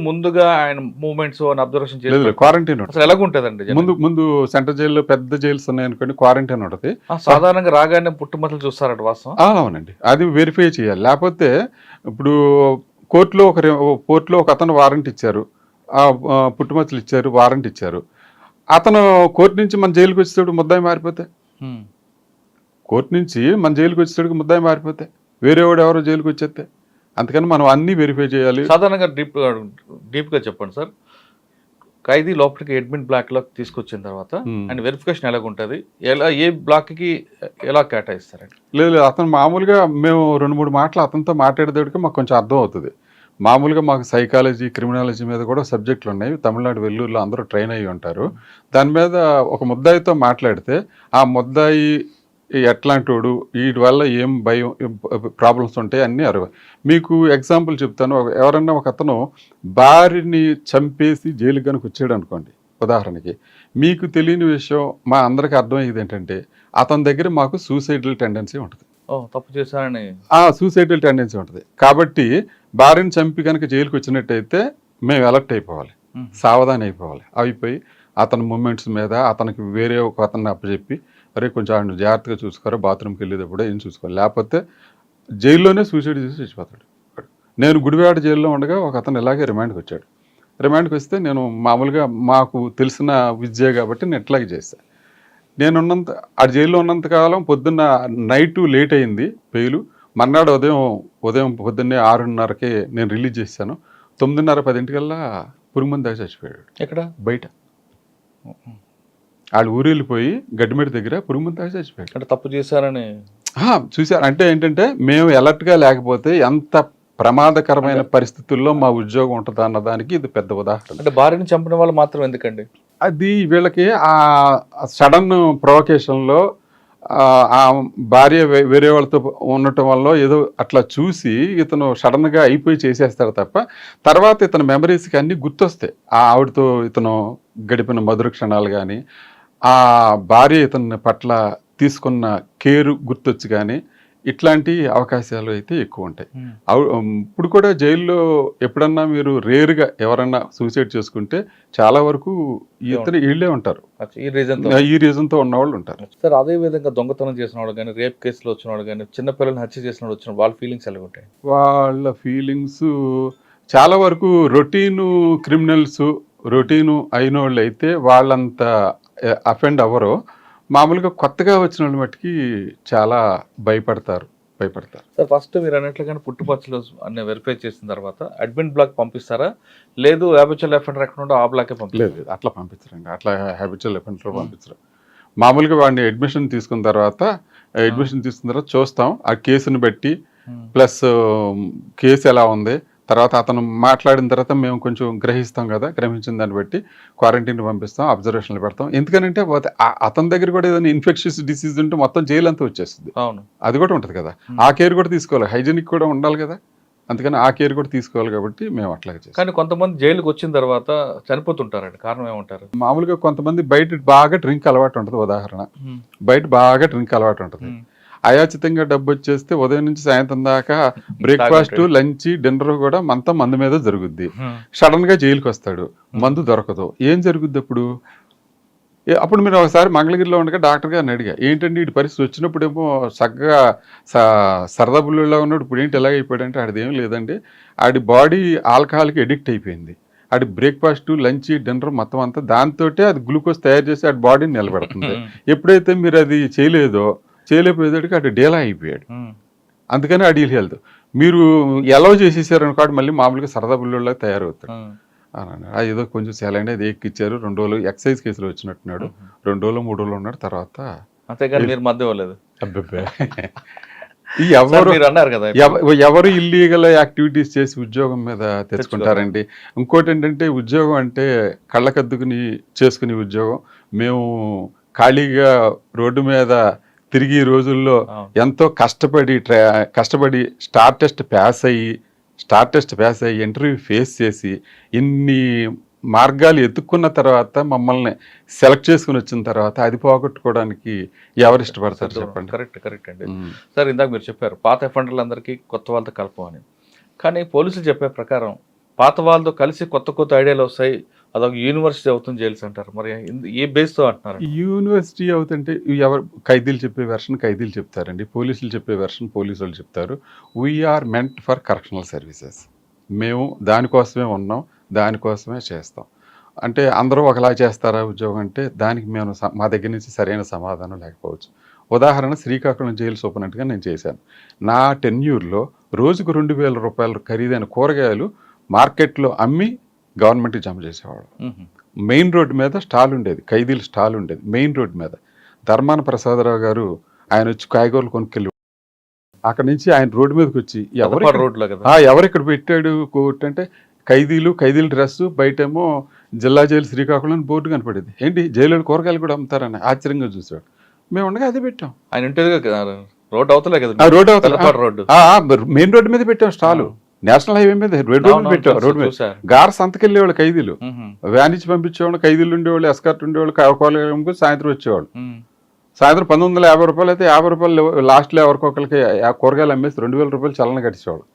S2: ముందుగా ఆయన మూవ్మెంట్స్ అబ్జర్వేషన్ చేసి
S1: క్వారంటైన్
S2: అసలు ఎలాగుంటదండి?
S1: ముందు సెంట్రల్ జైల్లో పెద్ద జైల్స్ ఉన్నాయనుకోండి, క్వారంటైన్ ఉంటుంది.
S2: సాధారణంగా రాగానే పుట్టుమతలు చూస్తారట వాస్తవం?
S1: అవునండి, అది వెరిఫై చేయాలి. లేకపోతే ఇప్పుడు కోర్టులో ఒక అతను వారెంట్ ఇచ్చారు, ఆ పుట్టుమచ్చలు ఇచ్చారు, వారెంట్ ఇచ్చారు. అతను కోర్టు నుంచి మన జైలుకి వచ్చేటప్పుడు ముద్దాయి మారిపోతే, కోర్టు నుంచి మన జైలుకి వచ్చేటప్పుడు ముద్దాయి మారిపోతే, వేరే వాడు ఎవరో జైలుకి వచ్చేస్తే, అందుకని మనం అన్నీ వెరిఫై చేయాలి.
S2: సాధారణంగా డీప్గా చెప్పండి సార్. ఖైదీ లోపలికి అడ్మిన్ బ్లాక్లో తీసుకొచ్చిన తర్వాత అండ్ వెరిఫికేషన్ ఎలాగుంటుంది, ఏ బ్లాక్కి ఎలా కేటాయిస్తారండి?
S1: లేదు, అతను మామూలుగా మేము 2-3 మాటలు అతనితో మాట్లాడేటప్పటికి మాకు కొంచెం అర్థం అవుతుంది. మామూలుగా మాకు సైకాలజీ, క్రిమినాలజీ మీద కూడా సబ్జెక్టులు ఉన్నాయి. తమిళనాడు వెల్లూరులో అందరూ ట్రైన్ అయ్యి ఉంటారు. దాని మీద ఒక ముద్దాయితో మాట్లాడితే ఆ ముద్దాయి ఎట్లాంటోడు, వీటి వల్ల ఏం భయం ప్రాబ్లమ్స్ ఉంటాయి అన్నీ మీకు ఎగ్జాంపుల్ చెప్తాను. ఎవరన్నా ఒక అతను భార్యని చంపేసి జైలు కనుక వచ్చాడు అనుకోండి ఉదాహరణకి, మీకు తెలియని విషయం మా అందరికీ అర్థమయ్యేది ఏంటంటే అతని దగ్గర మాకు సూసైడల్ టెండెన్సీ ఉంటుంది.
S2: తప్పు చేశారని
S1: సూసైడల్ టెండెన్సీ ఉంటుంది. కాబట్టి భార్యను చంపి కనుక జైలుకి వచ్చినట్టయితే మేము అలర్ట్ అయిపోవాలి, సావధానం అయిపోయి అతని మూమెంట్స్ మీద అతనికి వేరే ఒక అతన్ని అప్పచెప్పి, అరే కొంచెం ఆయన జాగ్రత్తగా చూసుకోరా, బాత్రూమ్కి వెళ్ళేటప్పుడు ఏం చూసుకోవాలి, లేకపోతే జైల్లోనే సూసైడ్ చేసి చచ్చిపోతాడు. నేను గుడివాడ జైల్లో ఉండగా ఒక అతను ఇలాగే రిమాండ్కి వచ్చాడు. రిమాండ్కి వస్తే నేను మామూలుగా మాకు తెలిసిన విద్య కాబట్టి నేను ఎట్లాగే చేశాను. ఆ జైల్లో ఉన్నంతకాలం పొద్దున్న నైటు లేట్ అయింది బెయిలు. మర్నాడు ఉదయం పొద్దున్నే 6:30కే నేను రిలీజ్ చేశాను. 9:30-10 పురుగుమంది దాకా చచ్చిపోయాడు.
S2: ఎక్కడ?
S1: బయట. వాళ్ళు ఊరెళ్ళిపోయి గడ్డిమేడి దగ్గర పురుగుమంది దాకా చచ్చిపోయాడు.
S2: అంటే తప్పు చేశారని
S1: చూశారు. అంటే ఏంటంటే మేము అలర్ట్గా లేకపోతే ఎంత ప్రమాదకరమైన పరిస్థితుల్లో మా ఉద్యోగం ఉంటుంది అన్నదానికి ఇది పెద్ద ఉదాహరణ.
S2: అంటే భార్యను చంపిన వాళ్ళు మాత్రం ఎందుకండి?
S1: అది వీళ్ళకి ఆ సడన్ ప్రొవకేషన్లో ఆ భార్య వేరే వాళ్ళతో ఉండటం వల్ల ఏదో అట్లా చూసి ఇతను సడన్గా అయిపోయి చేసేస్తాడు తప్ప, తర్వాత ఇతను మెమరీస్కి అన్నీ గుర్తొస్తాయి. ఆ ఆవిడతో ఇతను గడిపిన మధుర క్షణాలు కానీ, ఆ భార్య ఇతని పట్ల తీసుకున్న కేరు గుర్తొచ్చి కానీ, ఇట్లాంటి అవకాశాలు అయితే ఎక్కువ ఉంటాయి. ఇప్పుడు కూడా జైల్లో ఎప్పుడన్నా మీరు రేరుగా ఎవరన్నా సూసైడ్ చేసుకుంటే చాలా వరకు వీళ్ళే ఉంటారు, ఈ రీజన్తో ఉన్నవాళ్ళు ఉంటారు.
S2: సార్ అదే విధంగా దొంగతనం చేసిన వాడు కానీ, రేప్ కేసులో వచ్చిన వాడు కానీ, చిన్నపిల్లల్ని హత్య చేసిన వాడు వచ్చిన వాళ్ళ ఫీలింగ్స్ ఎలా ఉంటాయి?
S1: వాళ్ళ ఫీలింగ్స్ చాలా వరకు రొటీను అయిన వాళ్ళు అయితే వాళ్ళంత అఫెండ్ అవ్వరు. మామూలుగా కొత్తగా వచ్చిన వాళ్ళు మట్టుకి చాలా భయపడతారు.
S2: సార్ ఫస్ట్ మీరు అన్నట్లుగానే పుట్టుపచ్చలు అన్ని వెరిఫై చేసిన తర్వాత అడ్మిన్ బ్లాక్ పంపిస్తారా, లేదు హ్యాబిచువల్ అఫెండర్ ఎక్కడ ఆ బ్లాకే పంపిస్తారు?
S1: లేదు, అట్లా పంపించరండి. అట్లా హ్యాబిచువల్ అఫెండర్లో పంపించరు. మామూలుగా వాడిని అడ్మిషన్ తీసుకున్న తర్వాత చూస్తాం ఆ కేసుని బట్టి, ప్లస్ కేసు ఎలా ఉంది, తర్వాత అతను మాట్లాడిన తర్వాత మేము కొంచెం గ్రహిస్తాం కదా, గ్రహించిన దాన్ని బట్టి క్వారంటైన్ పంపిస్తాం, అబ్జర్వేషన్లు పెడతాం. ఎందుకనంటే అతని దగ్గర కూడా ఏదైనా ఇన్ఫెక్షన్స్ డిసీజ్ ఉంటే మొత్తం జైలు అంతా వచ్చేస్తుంది.
S2: అవును,
S1: అది కూడా ఉంటుంది కదా, ఆ కేర్ కూడా తీసుకోవాలి, హైజీనిక్ కూడా ఉండాలి కదా, అందుకని ఆ కేర్ కూడా తీసుకోవాలి కాబట్టి మేము అట్లాగే చేస్తాం.
S2: కానీ కొంతమంది జైలుకి వచ్చిన తర్వాత చనిపోతుంటారండి, కారణం ఏమంటారు?
S1: మామూలుగా కొంతమంది బయట బాగా డ్రింక్ అలవాటు ఉంటుంది. ఉదాహరణ, బయట బాగా డ్రింక్ అలవాటు ఉంటుంది, అయాచితంగా డబ్బు వచ్చేస్తే ఉదయం నుంచి సాయంత్రం దాకా బ్రేక్ఫాస్ట్, లంచ్, డిన్నర్ కూడా అంతా మందు మీద జరుగుద్ది. సడన్ గా జైలుకి వస్తాడు, మందు దొరకదు, ఏం జరుగుద్ది అప్పుడు? అప్పుడు మీరు ఒకసారి మంగళగిరిలో ఉండగా డాక్టర్ గారిని అడిగా, ఏంటండి వీటి పరిస్థితి వచ్చినప్పుడేమో చక్కగా సరదా బుల్లులా ఉన్నాడు, ఇప్పుడు ఏంటి ఎలాగ అయిపోయాడంటే ఆడిదేం లేదండి, ఆడి బాడీ ఆల్కహాల్కి ఎడిక్ట్ అయిపోయింది. ఆడి బ్రేక్ఫాస్ట్, లంచ్, డిన్నర్ మొత్తం అంతా దాంతో అది గ్లూకోజ్ తయారు చేసి ఆడి బాడీని నిలబెడుతుంది. ఎప్పుడైతే మీరు అది చేయలేకపోయేదానికి అటు డేలా అయిపోయాడు. అందుకని అడిగి హెల్త్ మీరు ఎలా చేసేసారు అనుకోండి, మళ్ళీ మామూలుగా సరదా బుల్లులా తయారవుతాడు. ఏదో కొంచెం సేలండి అది ఎక్కిచ్చారు, 2 రోజులు ఎక్సైజ్ కేసులో వచ్చినట్టున్నాడు, 2 రోజులు 3 రోజులు ఉన్నాడు, తర్వాత
S2: అంతేగాని మీరు మధ్య ఇవ్వలేదు.
S1: అబ్బబ్బే, ఎవరు ఇల్లీగల్ యాక్టివిటీస్ చేసి ఉద్యోగం మీద తెచ్చుకుంటారండి. ఇంకోటి ఏంటంటే ఉద్యోగం అంటే కళ్ళకద్దుకుని చేసుకునే ఉద్యోగం. మేము ఖాళీగా రోడ్డు మీద తిరిగి రోజుల్లో ఎంతో కష్టపడి స్టార్ టెస్ట్ పాస్ అయ్యి ఇంటర్వ్యూ ఫేస్ చేసి ఇన్ని మార్గాలు ఎత్తుక్కున్న తర్వాత మమ్మల్ని సెలెక్ట్ చేసుకుని వచ్చిన తర్వాత అది పోగొట్టుకోవడానికి ఎవరు ఇష్టపడతారు చెప్పండి?
S2: కరెక్ట్ అండి. సార్ ఇందాక మీరు చెప్పారు పాత అఫెండర్లందరికీ కొత్త వాళ్ళతో కలపమని, కానీ పోలీసులు చెప్పే ప్రకారం పాత వాళ్ళతో కలిసి కొత్త ఐడియాలు వస్తాయి, అదొక యూనివర్సిటీ అవుతుంది జైల్స్ అంటారు. మరి ఏ బేస్తో అంటున్నారు?
S1: యూనివర్సిటీ అవుతుంటే ఎవరు ఖైదీలు చెప్పే వెర్షన్ ఖైదీలు చెప్తారండి, పోలీసులు చెప్పే వెర్షన్ పోలీసు వాళ్ళు చెప్తారు. We are meant for correctional services, మేము దానికోసమే ఉన్నాం, దానికోసమే చేస్తాం. అంటే అందరూ ఒకలా చేస్తారా ఉద్యోగం అంటే దానికి మేము మా దగ్గర నుంచి సరైన సమాధానం లేకపోవచ్చు. ఉదాహరణ శ్రీకాకుళం జైలు సూపరింటెండెంట్‌గా నేను చేశాను. నా టెన్యూర్‌లో రోజుకు ₹2000 ఖరీదైన కూరగాయలు మార్కెట్‌లో అమ్మి గవర్నమెంట్‌కి జమ చేసేవాళ్ళం. మెయిన్ రోడ్ మీద స్టాల్ ఉండేది. ఖైదీల స్టాల్ ఉండేది మెయిన్ రోడ్ మీద. ధర్మాన ప్రసాదరావు గారు ఆయన వచ్చి కాయగూరలు కొనుక్కెళ్ళి అక్కడి నుంచి ఆయన రోడ్డు మీదకి వచ్చి ఎవరిక్కడ పెట్టాడు కోర్టు అంటే ఖైదీల డ్రెస్సు బయటేమో జిల్లా జైలు శ్రీకాకుళం అని బోర్డు కనపడేది. ఏంటి జైలు కూరగాయలు కూడా అమ్ముతారని ఆశ్చర్యంగా చూసాడు. మేము ఉండగా అదే పెట్టాం.
S2: ఆయన రోడ్ అవతలే కదా,
S1: రోడ్ అవతల మెయిన్ రోడ్డు మీద పెట్టాం స్టాలు. నేషనల్ హైవే మీద రోడ్డు మీద పెట్టాం. రోడ్డు మీద గార సంతకెళ్ళేవాళ్ళు ఖైదీలు, వ్యాన్ ఇచ్చి పంపించేవాళ్ళు, ఖైదీలు ఉండేవాళ్ళు, ఎస్కార్ట్ ఉండేవాళ్ళు, కూరగాయలు సాయంత్రం వచ్చేవాళ్ళు. సాయంత్రం ₹1950 అయితే ₹50 లాస్ట్లో ఎవరికొకరికి కూరగాయలు అమ్మేసి ₹2000 చలన కట్టించేవాళ్ళు.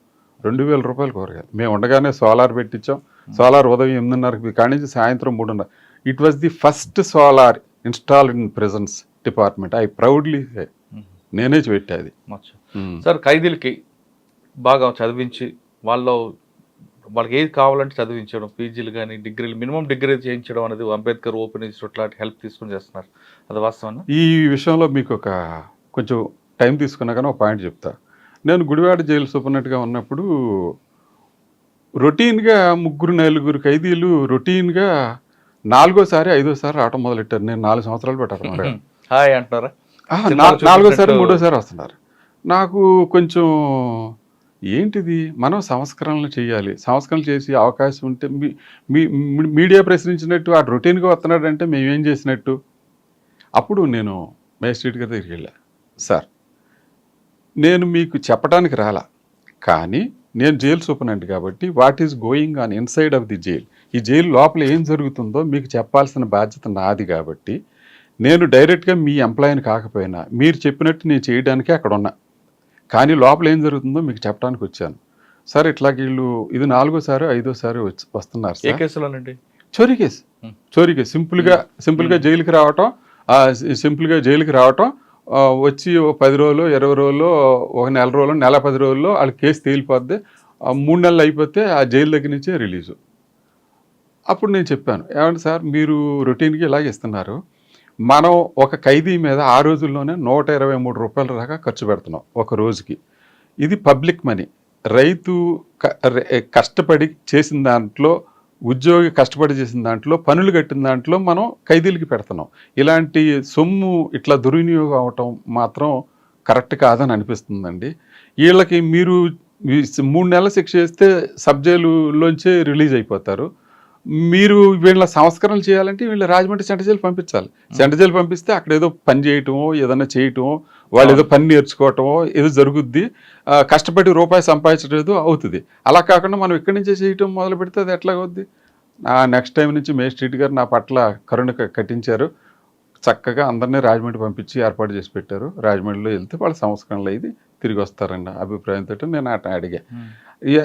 S1: ₹2000 కూరగాయలు. మేము ఉండగానే సోలార్ పెట్టించాం. సోలార్ ఉదయం 8:30 కాడి నుంచి సాయంత్రం 3:30. It was the first solar installed in presence department. I proudly నేనే పెట్టేది.
S2: సార్ ఖైదీలకి బాగా చదివించి వాళ్ళకి ఏది కావాలంటే చదివించడం, పీజీలు కానీ డిగ్రీలు మినిమం డిగ్రీ చేయించడం అనేది అంబేద్కర్ ఓపెన్ ఇన్స్టిట్యూట్ లాంటి హెల్ప్ తీసుకుని చేస్తున్నారు. అది వాస్తవం. ఈ
S1: విషయంలో మీకు కొంచెం టైం తీసుకున్నా కానీ ఒక పాయింట్ చెప్తా. నేను గుడివాడ జైలు సూపరింటెండెంట్‌గా ఉన్నప్పుడు రొటీన్గా 3-4 ఖైదీలు రొటీన్గా 4సారి 5సారి రావటం మొదలెట్టారు. నేను 4 సంవత్సరాలు పెట్టాను.
S2: హాయ్ అంటున్నారా?
S1: 4సారి 3సారి వస్తున్నారు. నాకు కొంచెం ఏంటిది, మనం సంస్కరణలు చేయాలి. సంస్కరణలు చేసి అవకాశం ఉంటే మీడియా ప్రశ్నించినట్టు ఆ రొటీన్గా వస్తున్నాడు అంటే మేమేం చేసినట్టు. అప్పుడు నేను మేజిస్ట్రేట్ గారి దగ్గరికి వెళ్ళా. సార్, నేను మీకు చెప్పడానికి రాలా, కానీ నేను జైలు సూపరింటెండెంట్ కాబట్టి what is going on inside of the jail, ఈ జైలు లోపల ఏం జరుగుతుందో మీకు చెప్పాల్సిన బాధ్యత నాది. కాబట్టి నేను డైరెక్ట్గా మీ ఎంప్లాయీని కాకపోయినా మీరు చెప్పినట్టు నేను చేయడానికే అక్కడ ఉన్నా, కానీ లోపల ఏం జరుగుతుందో మీకు చెప్పడానికి వచ్చాను. సార్ ఇట్లా వీళ్ళు ఇది 4సారి 5సారి వస్తున్నారు సార్. చోరీ కేసు సింపుల్గా జైలుకి రావటం వచ్చి 10 రోజులు 20 రోజులు 1 నెల రోజులు నెల 10 రోజుల్లో వాళ్ళ కేసు తేలిపోద్ది. 3 నెలలు అయిపోతే ఆ జైలు దగ్గర నుంచే రిలీజు. అప్పుడు నేను చెప్పాను, ఏమంటే సార్ మీరు రొటీన్గా ఇలాగే ఇస్తున్నారు, మనం ఒక ఖైదీ మీద ఆ రోజుల్లోనే ₹123 దాకా ఖర్చు పెడుతున్నాం ఒక రోజుకి. ఇది పబ్లిక్ మనీ. రైతు కష్టపడి చేసిన దాంట్లో, ఉద్యోగి కష్టపడి చేసిన దాంట్లో, పనులు కట్టిన దాంట్లో మనం ఖైదీలకి పెడుతున్నాం. ఇలాంటి సొమ్ము ఇట్లా దుర్వినియోగం అవటం మాత్రం కరెక్ట్ కాదని అనిపిస్తుందండి. వీళ్ళకి మీరు 3 నెలల శిక్ష వేస్తే సబ్ జైలులోంచే రిలీజ్ అయిపోతారు. మీరు వీళ్ళ సంస్కరణలు చేయాలంటే వీళ్ళు రాజమండ్రి సెంట్రల్ జైలు పంపించాలి. సెంట్రల్ జైలు పంపిస్తే అక్కడ ఏదో పని చేయటమో, ఏదైనా చేయటమో, వాళ్ళు ఏదో పని నేర్చుకోవటమో ఏదో జరుగుద్ది. కష్టపడి రూపాయి సంపాదించడం అవుతుంది. అలా కాకుండా మనం ఇక్కడి నుంచే చేయటం మొదలు పెడితే అది ఎట్లా అవుద్ది. నెక్స్ట్ టైం నుంచి మేజిస్ట్రేట్ గారు నా పట్ల కరుణ కట్టించారు. చక్కగా అందరినీ రాజమండ్రి పంపించి ఏర్పాటు చేసి పెట్టారు. రాజమండ్రిలో వెళ్తే వాళ్ళ సంస్కరణలు అయింది తిరిగి వస్తారన్న అభిప్రాయంతో నేను అడిగా.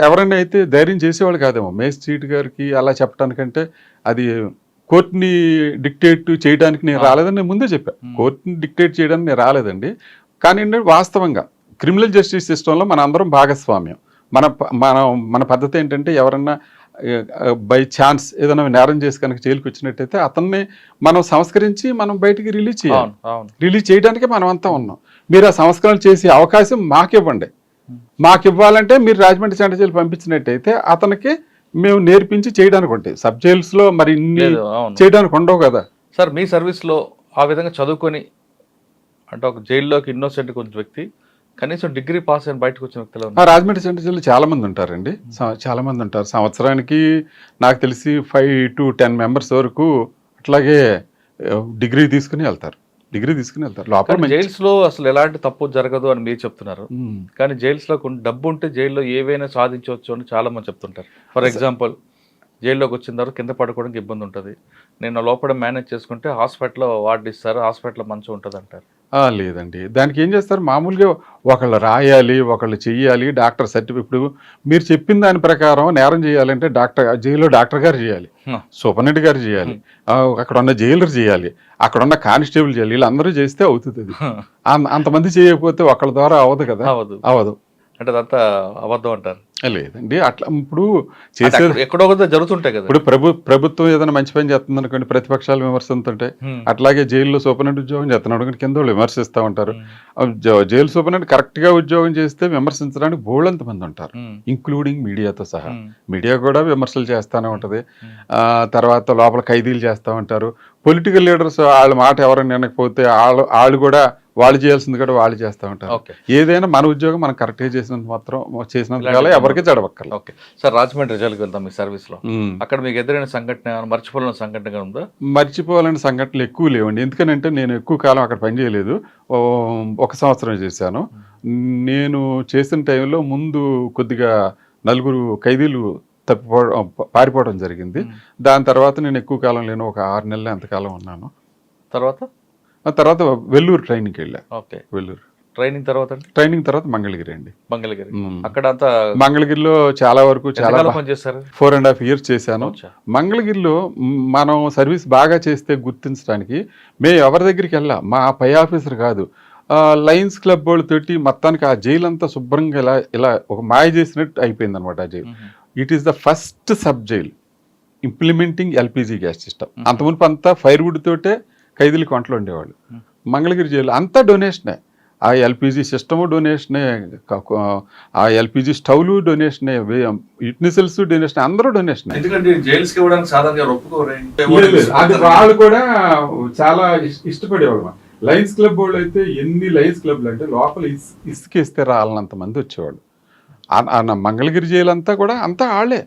S1: ఎవరైనా అయితే ధైర్యం చేసేవాళ్ళు కాదేమో మేజిస్ట్రేట్ గారికి అలా చెప్పడానికంటే. అది కోర్టుని డిక్టేట్ చేయడానికి నేను రాలేదని నేను ముందే చెప్పాను. కోర్టుని డిక్టేట్ చేయడానికి నేను రాలేదండి. కానీ వాస్తవంగా క్రిమినల్ జస్టిస్ సిస్టంలో మన అందరం భాగస్వామ్యం. మన పద్ధతి ఏంటంటే ఎవరన్నా బై ఛాన్స్ ఏదైనా నేరం చేసి కనుక జైలుకి వచ్చినట్టయితే అతన్ని మనం సంస్కరించి మనం బయటికి రిలీజ్ చేయాలి. రిలీజ్ చేయడానికే మనం అంతా ఉన్నాం. మీరు ఆ సంస్కరణ చేసే అవకాశం మాకివ్వండి. మాకు ఇవ్వాలంటే మీరు రాజమండ్రి సెంట్రల్ జైలు పంపించినట్టయితే అతనికి మేము నేర్పించి చేయడానికి ఉంటాయి. సబ్ జైల్స్లో మరి ఇన్ని చేయడానికి ఉండవు కదా
S2: సార్. మీ సర్వీస్లో ఆ విధంగా చదువుకొని అంటే ఒక జైల్లోకి ఇన్నోసెంట్ కొంచెం వ్యక్తి కనీసం డిగ్రీ పాస్ అయిన బయటకు వచ్చిన వ్యక్తులు
S1: రాజమండ్రి సెంట్రల్ జైల్లో చాలా మంది ఉంటారండి. చాలా మంది ఉంటారు. సంవత్సరానికి నాకు తెలిసి 5 to 10 మెంబర్స్ వరకు అట్లాగే డిగ్రీ తీసుకుని వెళ్తారు. లోపల
S2: జైల్స్ లో అసలు ఎలాంటి తప్పు జరగదు అని మీరు చెప్తున్నారు, కానీ జైల్స్ లో కొన్ని డబ్బు ఉంటే జైల్లో ఏవైనా సాధించవచ్చు అని చాలా మంది చెప్తుంటారు. ఫర్ ఎగ్జాంపుల్ జైల్లోకి వచ్చిన తర్వాత కింద పడుకోవడానికి ఇబ్బంది ఉంటుంది, నేను లోపల మేనేజ్ చేసుకుంటే హాస్పిటల్లో వార్డు ఇస్తారు, హాస్పిటల్లో మంచిగా ఉంటుంది అంటారు.
S1: లేదండి, దానికి ఏం చేస్తారు, మామూలుగా ఒకళ్ళు రాయాలి, ఒకళ్ళు చెయ్యాలి, డాక్టర్ సర్టిఫికేట్. ఇప్పుడు మీరు చెప్పిన దాని ప్రకారం నేరం చేయాలంటే జైల్లో డాక్టర్ గారు చేయాలి, సూపరింటెండెంట్ గారు చేయాలి, అక్కడ ఉన్న జైలర్ చేయాలి, అక్కడ ఉన్న కానిస్టేబుల్ చేయాలి, వీళ్ళందరూ చేస్తే అవుతుంది. అంతమంది చేయకపోతే ఒకళ్ళ ద్వారా అవ్వదు కదా.
S2: అవదు అంటే అదంతా అబద్ధం అంటారు.
S1: లేదండి అట్లా ఇప్పుడు
S2: అది
S1: చేసేది
S2: ఎక్కడో ఒకటి జరుగుతుంటాయి కదా.
S1: ఇప్పుడు ప్రభుత్వం ఏదైనా మంచి పని చేస్తుంది అనుకోండి, ప్రతిపక్షాలు విమర్శిస్తుంటాయి. అట్లాగే జైల్లో సూపరింటెండెంట్ ఉద్యోగం చేస్తున్నాడు అనుకోండి, కింద వాళ్ళు విమర్శిస్తూ ఉంటారు. జైలు సూపరింటెండెంట్ కరెక్ట్గా ఉద్యోగం చేస్తే విమర్శించడానికి బోళ్ళంత మంది ఉంటారు, ఇంక్లూడింగ్ మీడియాతో సహా. మీడియా కూడా విమర్శలు చేస్తూనే ఉంటుంది. తర్వాత లోపల ఖైదీలు చేస్తూ ఉంటారు. పొలిటికల్ లీడర్స్ వాళ్ళ మాట ఎవరైనా వినకపోతే వాళ్ళు కూడా వాళ్ళు చేయాల్సింది కూడా వాళ్ళు చేస్తూ ఉంటారు. ఏదైనా మన ఉద్యోగం మనం కరెక్ట్గా చేసినందువల్ల ఎవరికి చెడవక్కర్లేదు.
S2: ఓకే సార్, రాజమండ్రి రిజల్ట్కి వెళ్తాం మీ సర్వీస్లో. అక్కడ మీకు ఎదురైన సంఘటన, మర్చిపోలేని సంఘటనగా ఉందా?
S1: మర్చిపోవాలని సంఘటనలు ఎక్కువ లేవండి. ఎందుకంటే నేను ఎక్కువ కాలం అక్కడ పనిచేయలేదు, 1 సంవత్సరం చేశాను. నేను చేసిన టైంలో ముందు కొద్దిగా 4 ఖైదీలు పారిపోవడం జరిగింది. దాని తర్వాత నేను ఎక్కువ కాలం లేను, ఒక 6 నెలలు ఎంతకాలం ఉన్నాను. తర్వాత వెల్లూరు ట్రైనింగ్కి వెళ్ళా.
S2: ఓకే,
S1: వెల్లూరు
S2: ట్రైనింగ్ తర్వాత
S1: మంగళగిరి అండి.
S2: అక్కడ అంతా
S1: మంగళగిరిలో చాలా వరకు చాలా 4.5 years చేశాను. మంగళగిరిలో మనం సర్వీస్ బాగా చేస్తే గుర్తించడానికి మేము ఎవరి దగ్గరికి వెళ్ళా, మా పై ఆఫీసర్ కాదు, లయన్స్ క్లబ్ వాళ్ళతోటి మొత్తానికి ఆ జైలు అంతా శుభ్రంగా ఇలా ఒక మాయ చేసినట్టు అయిపోయింది అనమాట ఆ jail. It is the first sub jail implementing LPG gas system. అంతమునుపు అంతా ఫైర్వుడ్ తోటే ఖైదీలు వంటలు ఉండేవాళ్ళు. మంగళగిరి జైలు అంతా డొనేషనే, ఆ ఎల్పిజి సిస్టము డొనేషనే, ఆ ఎల్పిజి స్టవ్లు డొనేషనే, యుటెన్సిల్స్ డొనేషన్, అందరూ డొనేషన్. వాళ్ళు కూడా చాలా ఇష్టపడేవాళ్ళు. లయన్స్ క్లబ్ వాళ్ళు అయితే ఎన్ని లయన్స్ క్లబ్లు అంటే లోపల ఇసుకేస్తే రాలనంత మంది వచ్చేవాళ్ళు. మంగళగిరి జైలు అంతా కూడా అంతా వాళ్ళే.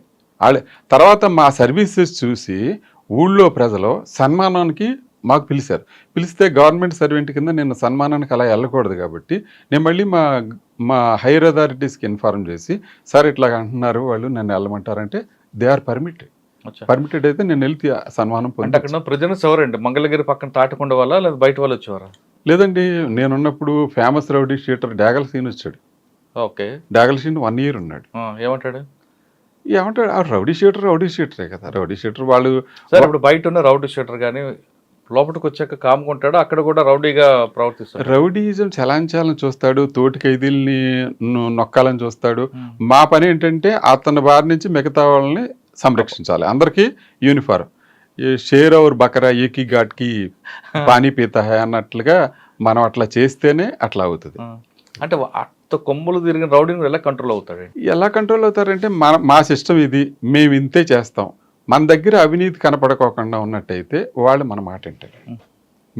S1: తర్వాత మా సర్వీసెస్ చూసి ఊళ్ళో ప్రజలు సన్మానానికి మాకు పిలిస్తే గవర్నమెంట్ సర్వెంట్ కింద నేను సన్మానానికి అలా వెళ్ళకూడదు కాబట్టి నేను మళ్ళీ మా హైయర్ అథారిటీస్కి ఇన్ఫార్మ్ చేసి, సార్ ఇట్లా అంటున్నారు వాళ్ళు, నన్ను వెళ్ళమంటారంటే దే ఆర్ పర్మిటెడ్ అయితే నేను వెళ్తే సన్మానం
S2: పొంది. ప్రజెంట్స్ ఎవరండి మంగళగిరి పక్కన తాటకొండ వాళ్ళ లేదా బయట వాళ్ళు వచ్చేవారా?
S1: లేదండి, నేనున్నప్పుడు famous rowdy sheeter Degala scene వచ్చాడు.
S2: ఓకే,
S1: డాగల్ సీన్ 1 year ఉన్నాడు.
S2: ఏమంటాడు?
S1: ఆ రౌడీ షీటరే కదా. రౌడీ షీటర్ వాళ్ళు
S2: ఇప్పుడు బయట ఉన్న రౌడీ షీటర్ కానీ లోపలికి వచ్చాక కాముకుంటాడు, అక్కడ కూడా రౌడీగా ప్రవర్తిస్తాడు.
S1: రౌడీజం చలాంచాలని చూస్తాడు, తోటి ఖైదీల్ని నొక్కాలని చూస్తాడు. మా పని ఏంటంటే అతని బారి నుంచి మిగతా వాళ్ళని సంరక్షించాలి. అందరికీ యూనిఫారం, షేర్ ఔర్ బకరా ఏకీ ఘాట్కి పానీ పీతా హై అన్నట్లుగా మనం అట్లా చేస్తేనే అట్లా అవుతుంది.
S2: అంటే కొమ్ములు తిరిగిన రౌడీని ఎలా కంట్రోల్
S1: అవుతారంటే మా సిస్టమ్ ఇది, మేము ఇంతే చేస్తాం. మన దగ్గర అవినీతి కనపడకోకుండా ఉన్నట్టయితే వాళ్ళు మన మాట వింటారు.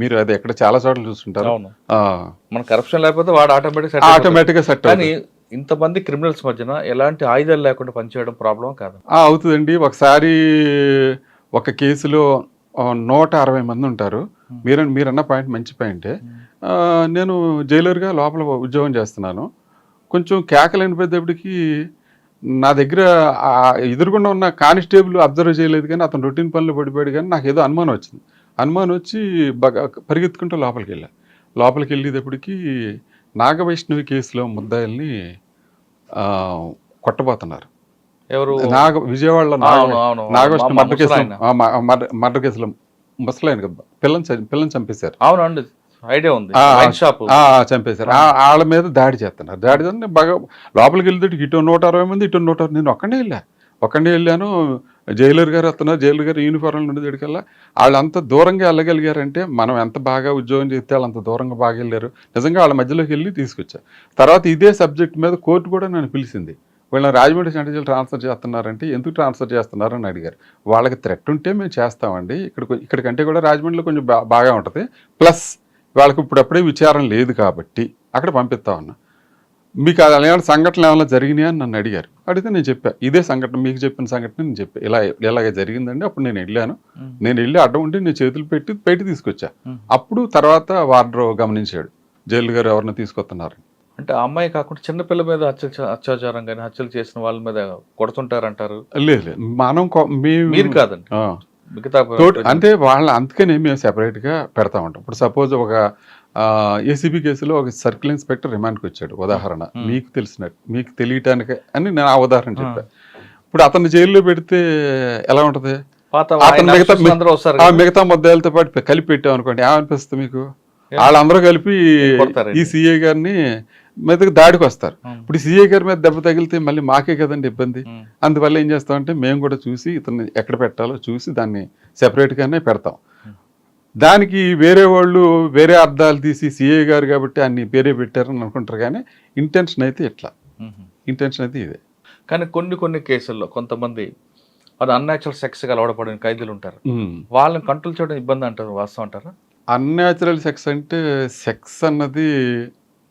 S1: మీరు అది ఎక్కడ చాలా చోట్ల చూస్తుంటారు.
S2: మన కరప్షన్ లేకపోతే వాడు
S1: ఆటోమేటిక్గా సెట్.
S2: కానీ ఇంతమంది క్రిమినల్స్ మధ్యన ఎలాంటి ఆయుధాలు లేకుండా పనిచేయడం ప్రాబ్లం కాదు?
S1: అవుతుందండి. ఒకసారి ఒక కేసులో 160 మంది ఉంటారు. మీరన్న పాయింట్ మంచి పాయింటే. నేను జైలర్గా లోపల ఉద్యోగం చేస్తున్నాను. కొంచెం కేకలు వినిపోయేటప్పటికి నా దగ్గర ఎదురుగుండా ఉన్న కానిస్టేబుల్ అబ్జర్వ్ చేయలేదు, కానీ అతను రొటీన్ పనులు పడిపోయాడు. కానీ నాకు ఏదో అనుమానం వచ్చి బాగా పరిగెత్తుకుంటూ లోపలికి వెళ్ళేటప్పటికి నాగవైష్ణవి కేసులో ముద్దాయిల్ని కొట్టబోతున్నారు.
S2: ఎవరు?
S1: విజయవాడలో నాగవైష్ణవి మర్డర్ కేసులో ముసలాయన కదా, పిల్లని చంపేశారు.
S2: అవునండి, ఐడియా ఉంది.
S1: చంపేశారు. వాళ్ళ మీద దాడి చేస్తున్నారు. బాగా లోపలికి వెళ్తే ఇటు 160 మంది, ఇటు 160. నేను ఒక్కడే వెళ్ళాను. జైలర్ గారు వస్తున్నారు. జైలర్ గారు యూనిఫామ్లో ఉండేదికల్లా వాళ్ళంత దూరంగా వెళ్ళగలిగారంటే మనం ఎంత బాగా ఉద్యోగం చేస్తే వాళ్ళు అంత దూరంగా బాగా వెళ్ళారు. నిజంగా వాళ్ళ మధ్యలోకి వెళ్ళి తీసుకొచ్చారు. తర్వాత ఇదే సబ్జెక్ట్ మీద కోర్టు కూడా నన్ను పిలిచింది. వీళ్ళని రాజమండ్రి సెంట్రల్ జైలు ట్రాన్స్ఫర్ చేస్తున్నారంటే ఎందుకు ట్రాన్స్ఫర్ చేస్తున్నారని అడిగారు. వాళ్ళకి థ్రెట్ ఉంటే మేము చేస్తామండి, ఇక్కడికంటే కూడా రాజమండ్రిలో కొంచెం బాగా ఉంటుంది, ప్లస్ వాళ్ళకి ఇప్పుడప్పుడే విచారం లేదు కాబట్టి అక్కడ పంపిస్తామన్నా. మీకు అలాంటి సంఘటనలు ఏమైనా జరిగినాయి అని నన్ను అడిగారు. అడిగితే నేను చెప్పాను, ఇదే సంఘటన మీకు చెప్పిన సంఘటన నేను చెప్పాను, ఇలాగే జరిగిందండి. అప్పుడు నేను వెళ్ళి అడ్డం ఉండి నేను చేతులు పెట్టి బయట తీసుకొచ్చా. అప్పుడు తర్వాత వార్డర్ గమనించాడు, జైలు గారు ఎవరిని తీసుకొస్తున్నారు.
S2: అంటే ఆ అమ్మాయి కాకుండా చిన్నపిల్ల మీద అత్యాచారం కానీ హత్యలు చేసిన వాళ్ళ మీద కొడుతుంటారంటారు?
S1: లేదు,
S2: మీరు కాదండి,
S1: అంటే వాళ్ళ అందుకనే మేము సెపరేట్గా పెడతా ఉంటాం. ఇప్పుడు సపోజ్ ఒక ఏసీబీ కేసులో ఒక సర్కిల్ ఇన్స్పెక్టర్ రిమాండ్కి వచ్చాడు, ఉదాహరణ మీకు తెలిసినట్టు, మీకు తెలియటానికి అని నేను ఆ ఉదాహరణ చెప్పాను. ఇప్పుడు అతన్ని జైల్లో పెడితే ఎలా ఉంటుంది? మిగతా ముద్దాయిలతో పాటు కలిపి పెట్టాం అనుకోండి, ఏమనిపిస్తుంది మీకు? వాళ్ళందరూ కలిపి ఈ సిఐ గారిని మీదకి దాడికి వస్తారు.
S2: ఉమ్,
S1: ఇప్పుడు సిఐ గారి మీద దెబ్బ తగిలితే మళ్ళీ మాకే కదండి ఇబ్బంది.
S2: ఉమ్,
S1: అందువల్ల ఏం చేస్తామంటే మేము కూడా చూసి ఇతన్ని ఎక్కడ పెట్టాలో చూసి దాన్ని సెపరేట్గానే పెడతాం. దానికి వేరే వాళ్ళు వేరే అర్థాలు తీసి సిఐ గారు కాబట్టి అన్ని వేరే పెట్టారని అనుకుంటారు, కానీ ఇంటెన్షన్ అయితే ఇట్లా,
S2: ఉమ్.
S1: ఇంటెన్షన్ అయితే ఇదే.
S2: కానీ కొన్ని కేసుల్లో కొంతమంది అది అన్యాచురల్ సెక్స్కి అలవాటుపడిన ఖైదీలు ఉంటారు,
S1: ఉమ్.
S2: వాళ్ళని కంట్రోల్ చేయడం ఇబ్బంది అంటారు, వాస్తవం అంటారా?
S1: అన్యాచురల్ సెక్స్ అంటే సెక్స్ అన్నది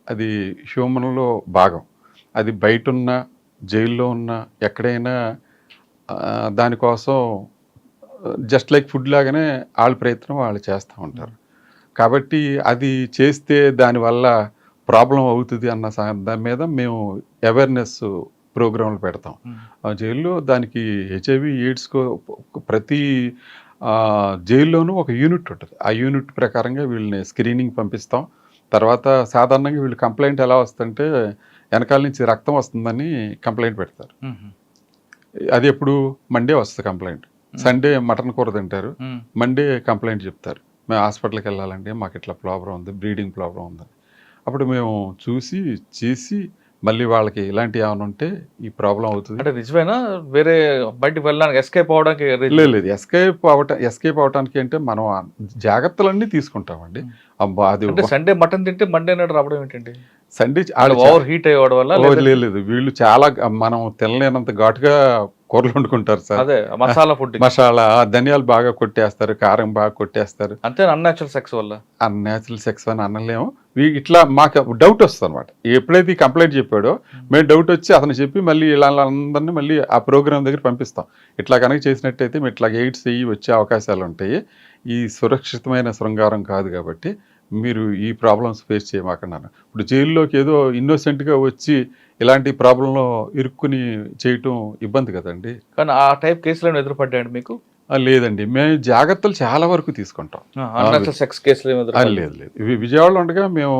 S1: అది హ్యూమన్లో భాగం. అది బయట ఉన్న జైల్లో ఉన్న ఎక్కడైనా దానికోసం జస్ట్ లైక్ ఫుడ్ లాగానే వాళ్ళ ప్రయత్నం వాళ్ళు చేస్తూ ఉంటారు. కాబట్టి అది చేస్తే దానివల్ల ప్రాబ్లం అవుతుంది అన్న దాని మీద మేము అవేర్నెస్ ప్రోగ్రాంలు పెడతాం. ఆ జైల్లో దానికి హెచ్ఐవి ఎయిడ్స్ ప్రతి జైల్లోనూ ఒక యూనిట్ ఉంటుంది. ఆ యూనిట్ ప్రకారంగా వీళ్ళని స్క్రీనింగ్ పంపిస్తాం. తర్వాత సాధారణంగా వీళ్ళు కంప్లైంట్ ఎలా వస్తుందంటే వెనకాల నుంచి రక్తం వస్తుందని కంప్లైంట్ పెడతారు. అది ఎప్పుడు మండే వస్తుంది కంప్లైంట్. సండే మటన్ కూర తింటారు, మండే కంప్లైంట్ చెప్తారు, మేము హాస్పిటల్కి వెళ్ళాలంటే మాకు ఇట్లా ప్రాబ్లం ఉంది, బ్రీడింగ్ ప్రాబ్లం ఉందని. అప్పుడు మేము చూసి చేసి మళ్ళీ వాళ్ళకి ఇలాంటివి ఏమైనా ఉంటే ఈ ప్రాబ్లం అవుతుంది.
S2: అంటే నిజమేనా వేరే బయటకు వెళ్ళడానికి ఎస్కేప్ అవడానికి
S1: లేదు, ఎస్కేప్ అవటానికి అంటే మనం ఆ జాగ్రత్తలన్నీ తీసుకుంటామండి. అబ్బా అది
S2: అంటే సండే మటన్ తింటే మండే నాడు రావడం ఏంటండి?
S1: సండే
S2: ఓవర్ హీట్ అయ్యడం వల్ల
S1: లేదు, వీళ్ళు చాలా మనం తినలేనంత ఘాటుగా కూరలు వండుకుంటారు సార్.
S2: అదే మసాలా ఫుడ్,
S1: మసాలా ధనియాలు బాగా కొట్టేస్తారు, కారం బాగా కొట్టేస్తారు.
S2: అంతే అన్యాచురల్ సెక్స్ వల్ల.
S1: అన్యాచురల్ సెక్స్ అని అనలేము. ఇట్లా మాకు డౌట్ వస్తుంది అనమాట. ఎప్పుడైతే ఈ కంప్లైంట్ చెప్పాడో మేము డౌట్ వచ్చి అతను చెప్పి మళ్ళీ ఇలా అందరినీ మళ్ళీ ఆ ప్రోగ్రామ్ దగ్గర పంపిస్తాం. ఇట్లా కనుక చేసినట్టయితే మేము ఇట్లా ఎయిడ్స్ అయ్యి వచ్చే అవకాశాలు ఉంటాయి, ఈ సురక్షితమైన శృంగారం కాదు, కాబట్టి మీరు ఈ ప్రాబ్లమ్స్ ఫేస్ చేయమాకన్నాను. ఇప్పుడు జైల్లోకి ఏదో ఇన్నోసెంట్గా వచ్చి ఇలాంటి ప్రాబ్లంలో ఇరుక్కుని చేయటం ఇబ్బంది కదండి.
S2: కానీ ఆ టైప్ కేసులను ఎదురుపడ్డాయండి మీకు?
S1: లేదండి, మేము జాగ్రత్తలు చాలా వరకు తీసుకుంటాం.
S2: అన్యాచురల్ సెక్స్ కేసులు
S1: లేదు, ఇవి విజయవాడలో ఉండగా మేము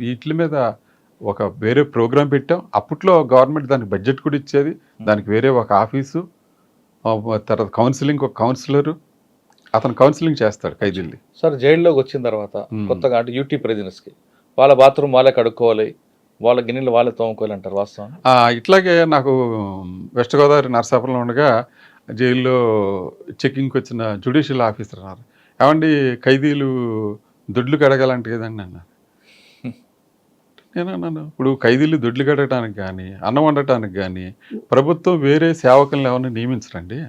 S1: వీటి మీద ఒక వేరే ప్రోగ్రాం పెట్టాం. అప్పట్లో గవర్నమెంట్ దానికి బడ్జెట్ కూడా ఇచ్చేది, దానికి వేరే ఒక ఆఫీసు, తర్వాత కౌన్సిలింగ్ ఒక కౌన్సిలరు, అతను కౌన్సిలింగ్ చేస్తాడు ఖైదీల్ని.
S2: సార్ జైల్లోకి వచ్చిన తర్వాత కొత్తగా అంటే యూటీ ప్రిజనర్స్కి వాళ్ళ బాత్రూమ్ వాళ్ళే కడుక్కోవాలి, వాళ్ళ గిన్నెలు వాళ్ళే తోముకోవాలి అంటారు, వాస్తవం?
S1: ఇట్లాగే నాకు వెస్ట్ గోదావరి నరసాపురంలో ఉండగా జైల్లో చెకింగ్కి వచ్చిన జ్యుడిషియల్ ఆఫీసర్ అన్నారు, ఏమండి ఖైదీలు దొడ్లు కడగాలంటే కదండి అన్నారు. నేనన్నాను, ఇప్పుడు ఖైదీలు దొడ్లు కడగడానికి కానీ అన్నం వండటానికి కానీ ప్రభుత్వం వేరే సేవకులను ఎవరిని నియమించరండి.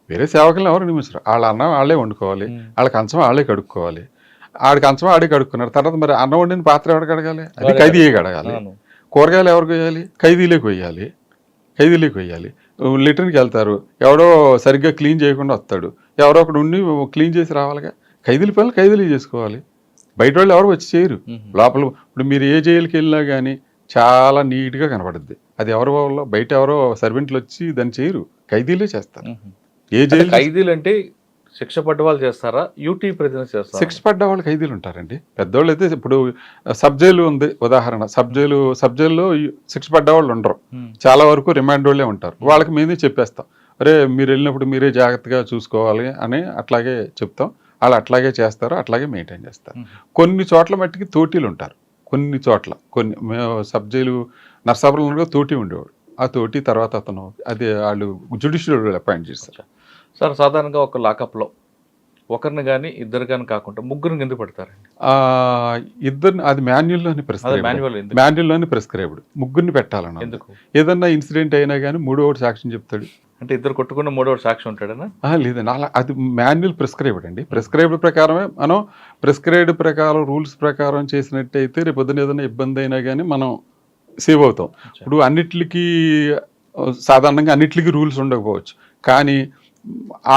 S1: వేరే సేవకులను ఎవరు నియమించరు. వాళ్ళ అన్నం వాళ్ళే వండుకోవాలి, వాళ్ళ కంచం వాళ్ళే కడుక్కోవాలి. ఆడికి కంచం ఆడే కడుక్కున్నారు. తర్వాత మరి అన్నం వండిన పాత్ర ఎవరు కడగాలి? అది ఖైదీయే కడగాలి. కూరగాయలు ఎవరు కొయ్యాలి? ఖైదీలే కొయ్యాలి. లిటర్కి వెళ్తారు, ఎవడో సరిగ్గా క్లీన్ చేయకుండా వస్తాడు, ఎవరో ఒకడు ఉండి క్లీన్ చేసి రావాలిగా. ఖైదీల పనులు ఖైదీలే చేసుకోవాలి, బయట వాళ్ళు ఎవరు వచ్చి చేయరు. లోపల ఇప్పుడు మీరు ఏ జైలుకి వెళ్ళినా కానీ చాలా నీట్గా కనపడుద్ది. అది ఎవరి వల్ల బయట ఎవరో సర్వెంట్లు వచ్చి దాన్ని చేయరు, ఖైదీలే చేస్తారు. ఏ జైలు
S2: ఖైదీలు అంటే శిక్ష పడ్డ వాళ్ళు చేస్తారా, యూటీ ప్రిజనర్స్ చేస్తారా?
S1: శిక్ష పడ్డ వాళ్ళు ఖైదీలు ఉంటారండి. పెద్దవాళ్ళు అయితే ఇప్పుడు సబ్ జైలు ఉంది ఉదాహరణ, సబ్ జైల్లో శిక్ష పడ్డ వాళ్ళు ఉండరు, చాలా వరకు రిమాండ్ వాళ్ళే ఉంటారు. వాళ్ళకి మేమే చెప్పేస్తాం, అరే మీరు వెళ్ళినప్పుడు మీరే జాగ్రత్తగా చూసుకోవాలి అని అట్లాగే చెప్తాం. వాళ్ళు అట్లాగే చేస్తారు, అట్లాగే మెయింటైన్ చేస్తారు. కొన్ని చోట్ల మట్టికి తోటీలు ఉంటారు, కొన్ని మేము సబ్ జైలు నరసాపురంలో తోటి ఉండేవాడు. ఆ తోటి తర్వాత అతను అది వాళ్ళు జ్యుడిషియల్ అపాయింట్ చేస్తారు.
S2: సార్ సాధారణంగా ఒక లాకప్లో ఒకరిని కానీ ఇద్దరు కానీ కాకుండా ముగ్గురిని ఎందుకు పెడతారండి?
S1: ఇద్దరిని అది మాన్యుల్లోని ప్రిస్క్రైబ్డ్ ముగ్గురిని పెట్టాలన్న.
S2: ఎందుకు?
S1: ఏదన్నా ఇన్సిడెంట్ అయినా కానీ మూడోవాడు సాక్ష్యం చెప్తాడు.
S2: అంటే ఇద్దరు కొట్టుకున్న మూడోవాడు సాక్షి ఉంటాడనా?
S1: లేదండి, అలా అది మాన్యువల్ ప్రిస్క్రైబ్డ్ అండి. ప్రిస్క్రైబ్డ్ ప్రకారమే మనం ప్రిస్క్రైబ్డ్ ప్రకారం రూల్స్ ప్రకారం చేసినట్టయితే రేపు పొద్దున ఏదైనా ఇబ్బంది అయినా కానీ మనం సేవ్ అవుతాం. ఇప్పుడు అన్నిటికీ సాధారణంగా అన్నిటికీ రూల్స్ ఉండకపోవచ్చు, కానీ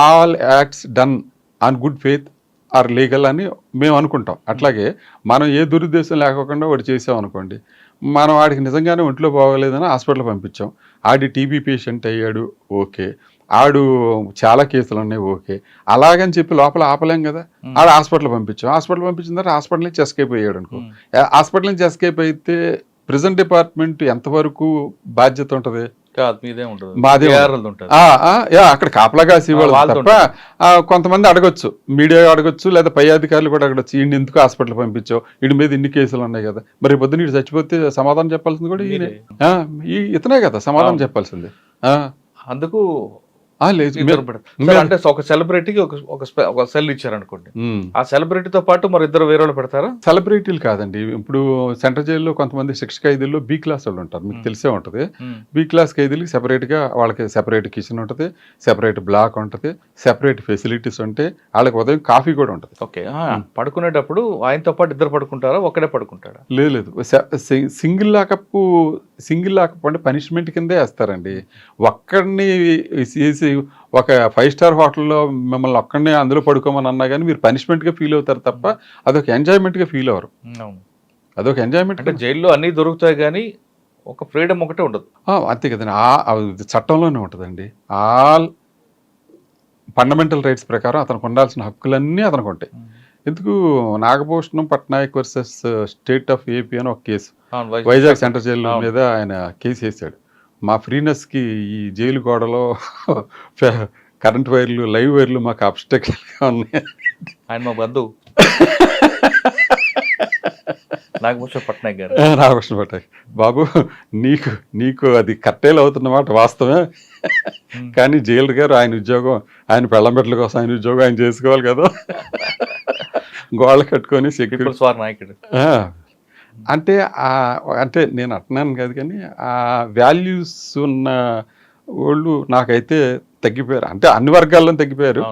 S1: all acts done on good faith are legal అని మేము అనుకుంటాం. అట్లాగే మనం ఏ దురుద్దేశం లేకుండా వాడు చేసాం అనుకోండి, మనం వాడికి నిజంగానే ఒంట్లో బాగోలేదని హాస్పిటల్ పంపించాం, ఆడి టీబీ పేషెంట్ అయ్యాడు, ఓకే, ఆడు చాలా కేసులు ఉన్నాయి, ఓకే, అలాగని చెప్పి లోపల ఆపలేం కదా. ఆడు హాస్పిటల్ పంపించాం, హాస్పిటల్ పంపించిన తర్వాత హాస్పిటల్ నుంచి ఎస్కేప్ అయ్యాడు అనుకో, హాస్పిటల్ నుంచి ఎస్కేప్ అయితే ప్రిజన్ డిపార్ట్మెంట్ ఎంతవరకు బాధ్యత ఉంటుంది?
S2: కాదు మీదే ఉంటుంది,
S1: మాదే
S2: ARLది ఉంటుంది.
S1: అక్కడ కాపలా కాసి వాళ్ళు
S2: వాళ్ళది
S1: తప్ప కొంతమంది అడగొచ్చు, మీడియా అడగొచ్చు, లేదా పై అధికారులు కూడా అడగొచ్చు, ఈయన ఎందుకు హాస్పిటల్ పంపించావు, వీడి మీద ఇన్ని కేసులు ఉన్నాయి కదా, మరి పొద్దున వీడు చచ్చిపోతే సమాధానం చెప్పాల్సింది కూడా ఈయనే. ఇతనే కదా సమాధానం చెప్పాల్సింది.
S2: అందుకు
S1: లేదు
S2: ఇద్దరు పెడతారు. సార్, అంటే ఒక సెలబ్రిటీకి ఒక సెల్ ఇచ్చారనుకోండి, ఆ సెలబ్రిటీతో పాటు మరి ఇద్దరు వేరే వాళ్ళు పెడతారా?
S1: సెలబ్రిటీలు కాదండి. ఇప్పుడు సెంట్రల్ జైల్లో కొంతమంది శిక్ష ఖైదీల్లో బి క్లాస్ వాళ్ళు ఉంటారు, మీకు తెలిసే ఉంటుంది. బి క్లాస్ ఖైదీలకి సెపరేట్గా వాళ్ళకి సెపరేట్ కిచెన్ ఉంటుంది, సెపరేట్ బ్లాక్ ఉంటుంది, సెపరేట్ ఫెసిలిటీస్ ఉంటాయి, వాళ్ళకి ఉదయం కాఫీ కూడా ఉంటుంది.
S2: ఓకే, పడుకునేటప్పుడు ఆయనతో పాటు ఇద్దరు పడుకుంటారా, ఒక్కడే పడుకుంటాడా?
S1: లేదు, సింగిల్ లాకప్ అంటే పనిష్మెంట్ కిందే వేస్తారండి. ఒక్కడిని చేసి ఒక 5 స్టార్ హోటల్లో మిమ్మల్ని ఒక్కడనే అందులో పడుకోమని అన్నా కానీ మీరు పనిష్మెంట్గా ఫీల్ అవుతారు తప్ప అదొక ఎంజాయ్మెంట్గా ఫీల్ అవ్వరు. అదొక ఎంజాయ్మెంట్.
S2: అంటే జైల్లో అన్నీ దొరుకుతాయి కానీ ఒక ఫ్రీడమ్ ఒకటే ఉండదు.
S1: అంతే కదండి, చట్టంలోనే ఉంటుందండి. ఆల్ ఫండమెంటల్ రైట్స్ ప్రకారం అతనికి ఉండాల్సిన హక్కులన్నీ అతనికి ఉంటాయి. ఎందుకు Nagabhushanam Patnaik versus state of AP అని ఒక కేసు వైజాగ్ సెంట్రల్ జైలు మీద ఆయన కేసు వేసాడు. మా ఫ్రీనెస్కి ఈ జైలు గోడలో కరెంట్ వైర్లు, లైవ్ వైర్లు మాకు అబ్స్ట్రక్షన్గా ఉన్నాయి.
S2: ఆయన మా బంధువు నాగభూషణ పట్నాయక్ గారు.
S1: నాగభూషణ పట్నాయక్ బాబు, నీకు అది కట్టేలు అవుతున్నమాట వాస్తవమే, కానీ జైలు గారు ఆయన ఉద్యోగం, ఆయన పెళ్ళంబెట్ల కోసం ఆయన ఉద్యోగం ఆయన చేసుకోవాలి కదా, గోడలు కట్టుకొని సెక్యూరిటీ
S2: నాయకుడు
S1: అంటే నేను అంటున్నాను కాదు, కానీ ఆ వాల్యూస్ ఉన్న వాళ్ళు నాకైతే తగ్గిపోయారు. అంటే అన్ని వర్గాల్లో తగ్గిపోయారు,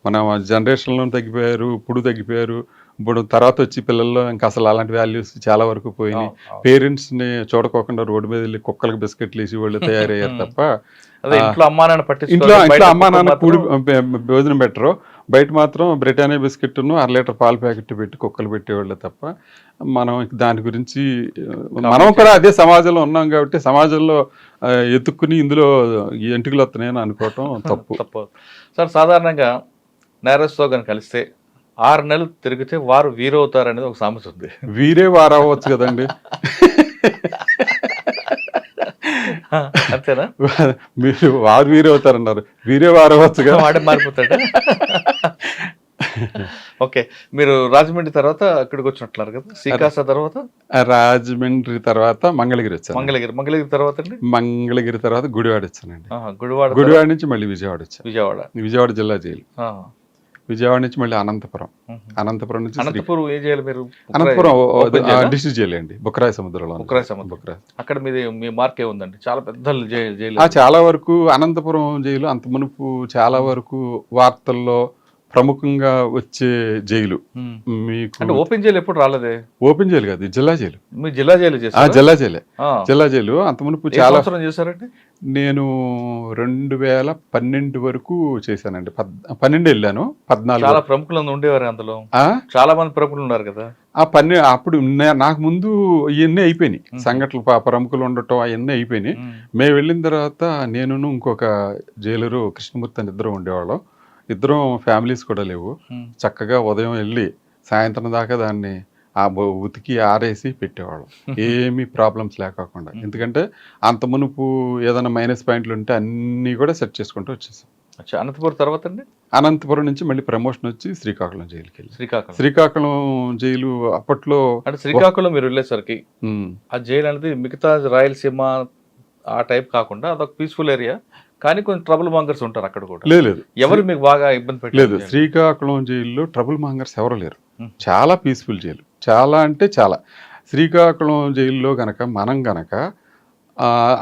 S1: మన జనరేషన్లో తగ్గిపోయారు, ఇప్పుడు తగ్గిపోయారు. ఇప్పుడు తర్వాత వచ్చి పిల్లల్లో ఇంకా అసలు అలాంటి వాల్యూస్ చాలా వరకు పోయినాయి. పేరెంట్స్ని చూడకోకుండా రోడ్డు మీద వెళ్ళి కుక్కలకు బిస్కెట్లు వేసి వాళ్ళు తయారయ్యారు తప్ప ఇంట్లో అమ్మా నాన్న కూడి భోజనం పెట్టరు, బయట మాత్రం బ్రిటానియా బిస్కెట్ను 1/2 లీటర్ పాల ప్యాకెట్ పెట్టి కుక్కలు పెట్టేవాళ్ళు తప్ప మనం దాని గురించి మనం కూడా అదే సమాజంలో ఉన్నాం కాబట్టి సమాజంలో ఎత్తుక్కుని ఇందులో ఎంటుకలు వస్తున్నాయని అనుకోవటం తప్పు.
S2: సార్, సాధారణంగా నేరస్తుతో కానీ కలిస్తే 6 నెలలు తిరిగితే వారు వీరవుతారు అనేది ఒక సామెత ఉంది.
S1: వీరే వారు అవ్వచ్చు కదండి.
S2: అంతేనా?
S1: మీరు వారు వీరే అవుతారన్నారు, వీరే వారు అవ్వచ్చుగా,
S2: వాడే మారిపోతాడు. ఓకే, మీరు రాజమండ్రి తర్వాత ఇక్కడికి వచ్చినట్లున్నారు కదా, శ్రీకాకుళం తర్వాత?
S1: రాజమండ్రి తర్వాత మంగళగిరి వచ్చాను.
S2: మంగళగిరి తర్వాత అండి?
S1: మంగళగిరి తర్వాత గుడివాడ వచ్చానండి.
S2: గుడివాడ
S1: నుంచి మళ్ళీ విజయవాడ వచ్చాను.
S2: విజయవాడ
S1: జిల్లా జైలు. విజయవాడ నుంచి మళ్ళీ అనంతపురం నుంచి
S2: ఏం చేయాలి మీరు?
S1: అనంతపురం డిస్ట్రిక్ట్ జైలు అండి, బుక్కరాయ సముద్రంలో.
S2: అక్కడ మీ మార్క్ ఏముందండి? చాలా పెద్ద జైలు.
S1: చాలా వరకు అనంతపురం జైలు అంత మునుపు చాలా వరకు వార్తల్లో ప్రముఖంగా వచ్చే జైలు. మీకు
S2: ఓపెన్ జైలు ఎప్పుడు రాలేదే?
S1: ఓపెన్ జైలు కాదు, జిల్లా జైలు.
S2: మీ జిల్లా జైలు
S1: జిల్లా జైలు అంత మునుపు చాలా
S2: చేశారండి.
S1: నేను 2012 వరకు చేశానండి. 12 వెళ్ళాను, 14.
S2: చాలా ప్రముఖులు ఉండేవారు అందులో, చాలా మంది ప్రముఖులు ఉన్నారు కదా.
S1: అప్పుడు నాకు ముందు ఇవన్నీ అయిపోయినాయి సంఘటనలు, ప్రముఖులు ఉండటం అవన్నీ అయిపోయినాయి. మేము వెళ్ళిన తర్వాత నేను ఇంకొక జైలరు కృష్ణమూర్తి అని ఇద్దరు ఉండేవాళ్ళం. ఇద్దరం ఫ్యామిలీస్ కూడా లేవు. చక్కగా ఉదయం వెళ్ళి సాయంత్రం దాకా దాన్ని ఉతికి ఆరేసి పెట్టేవాళ్ళం, ఏమీ ప్రాబ్లమ్స్ లేకోకుండా. ఎందుకంటే అంత మునుపు ఏదైనా మైనస్ పాయింట్లు ఉంటే అన్నీ కూడా సెట్ చేసుకుంటూ వచ్చేసాం.
S2: అనంతపురం తర్వాత అండి?
S1: అనంతపురం నుంచి మళ్ళీ ప్రమోషన్ వచ్చి శ్రీకాకుళం జైలుకి వెళ్ళి. శ్రీకాకుళం జైలు అప్పట్లో
S2: అంటే శ్రీకాకుళం మీరు వెళ్ళేసరికి ఆ జైలు అనేది మిగతా రాయలసీమ ఆ టైప్ కాకుండా అదొక పీస్ఫుల్ ఏరియా, కానీ కొంచెం ట్రబుల్ మాంగర్స్ ఉంటారు అక్కడ కూడా.
S1: లేదు,
S2: ఎవరు మీకు బాగా ఇబ్బంది పెట్టలేదు?
S1: శ్రీకాకుళం జైల్లో ట్రబుల్ మాంగర్స్ ఎవరు లేరు, చాలా పీస్ఫుల్ జైలు. చాలా అంటే చాలా. శ్రీకాకుళం జైల్లో మనం గనక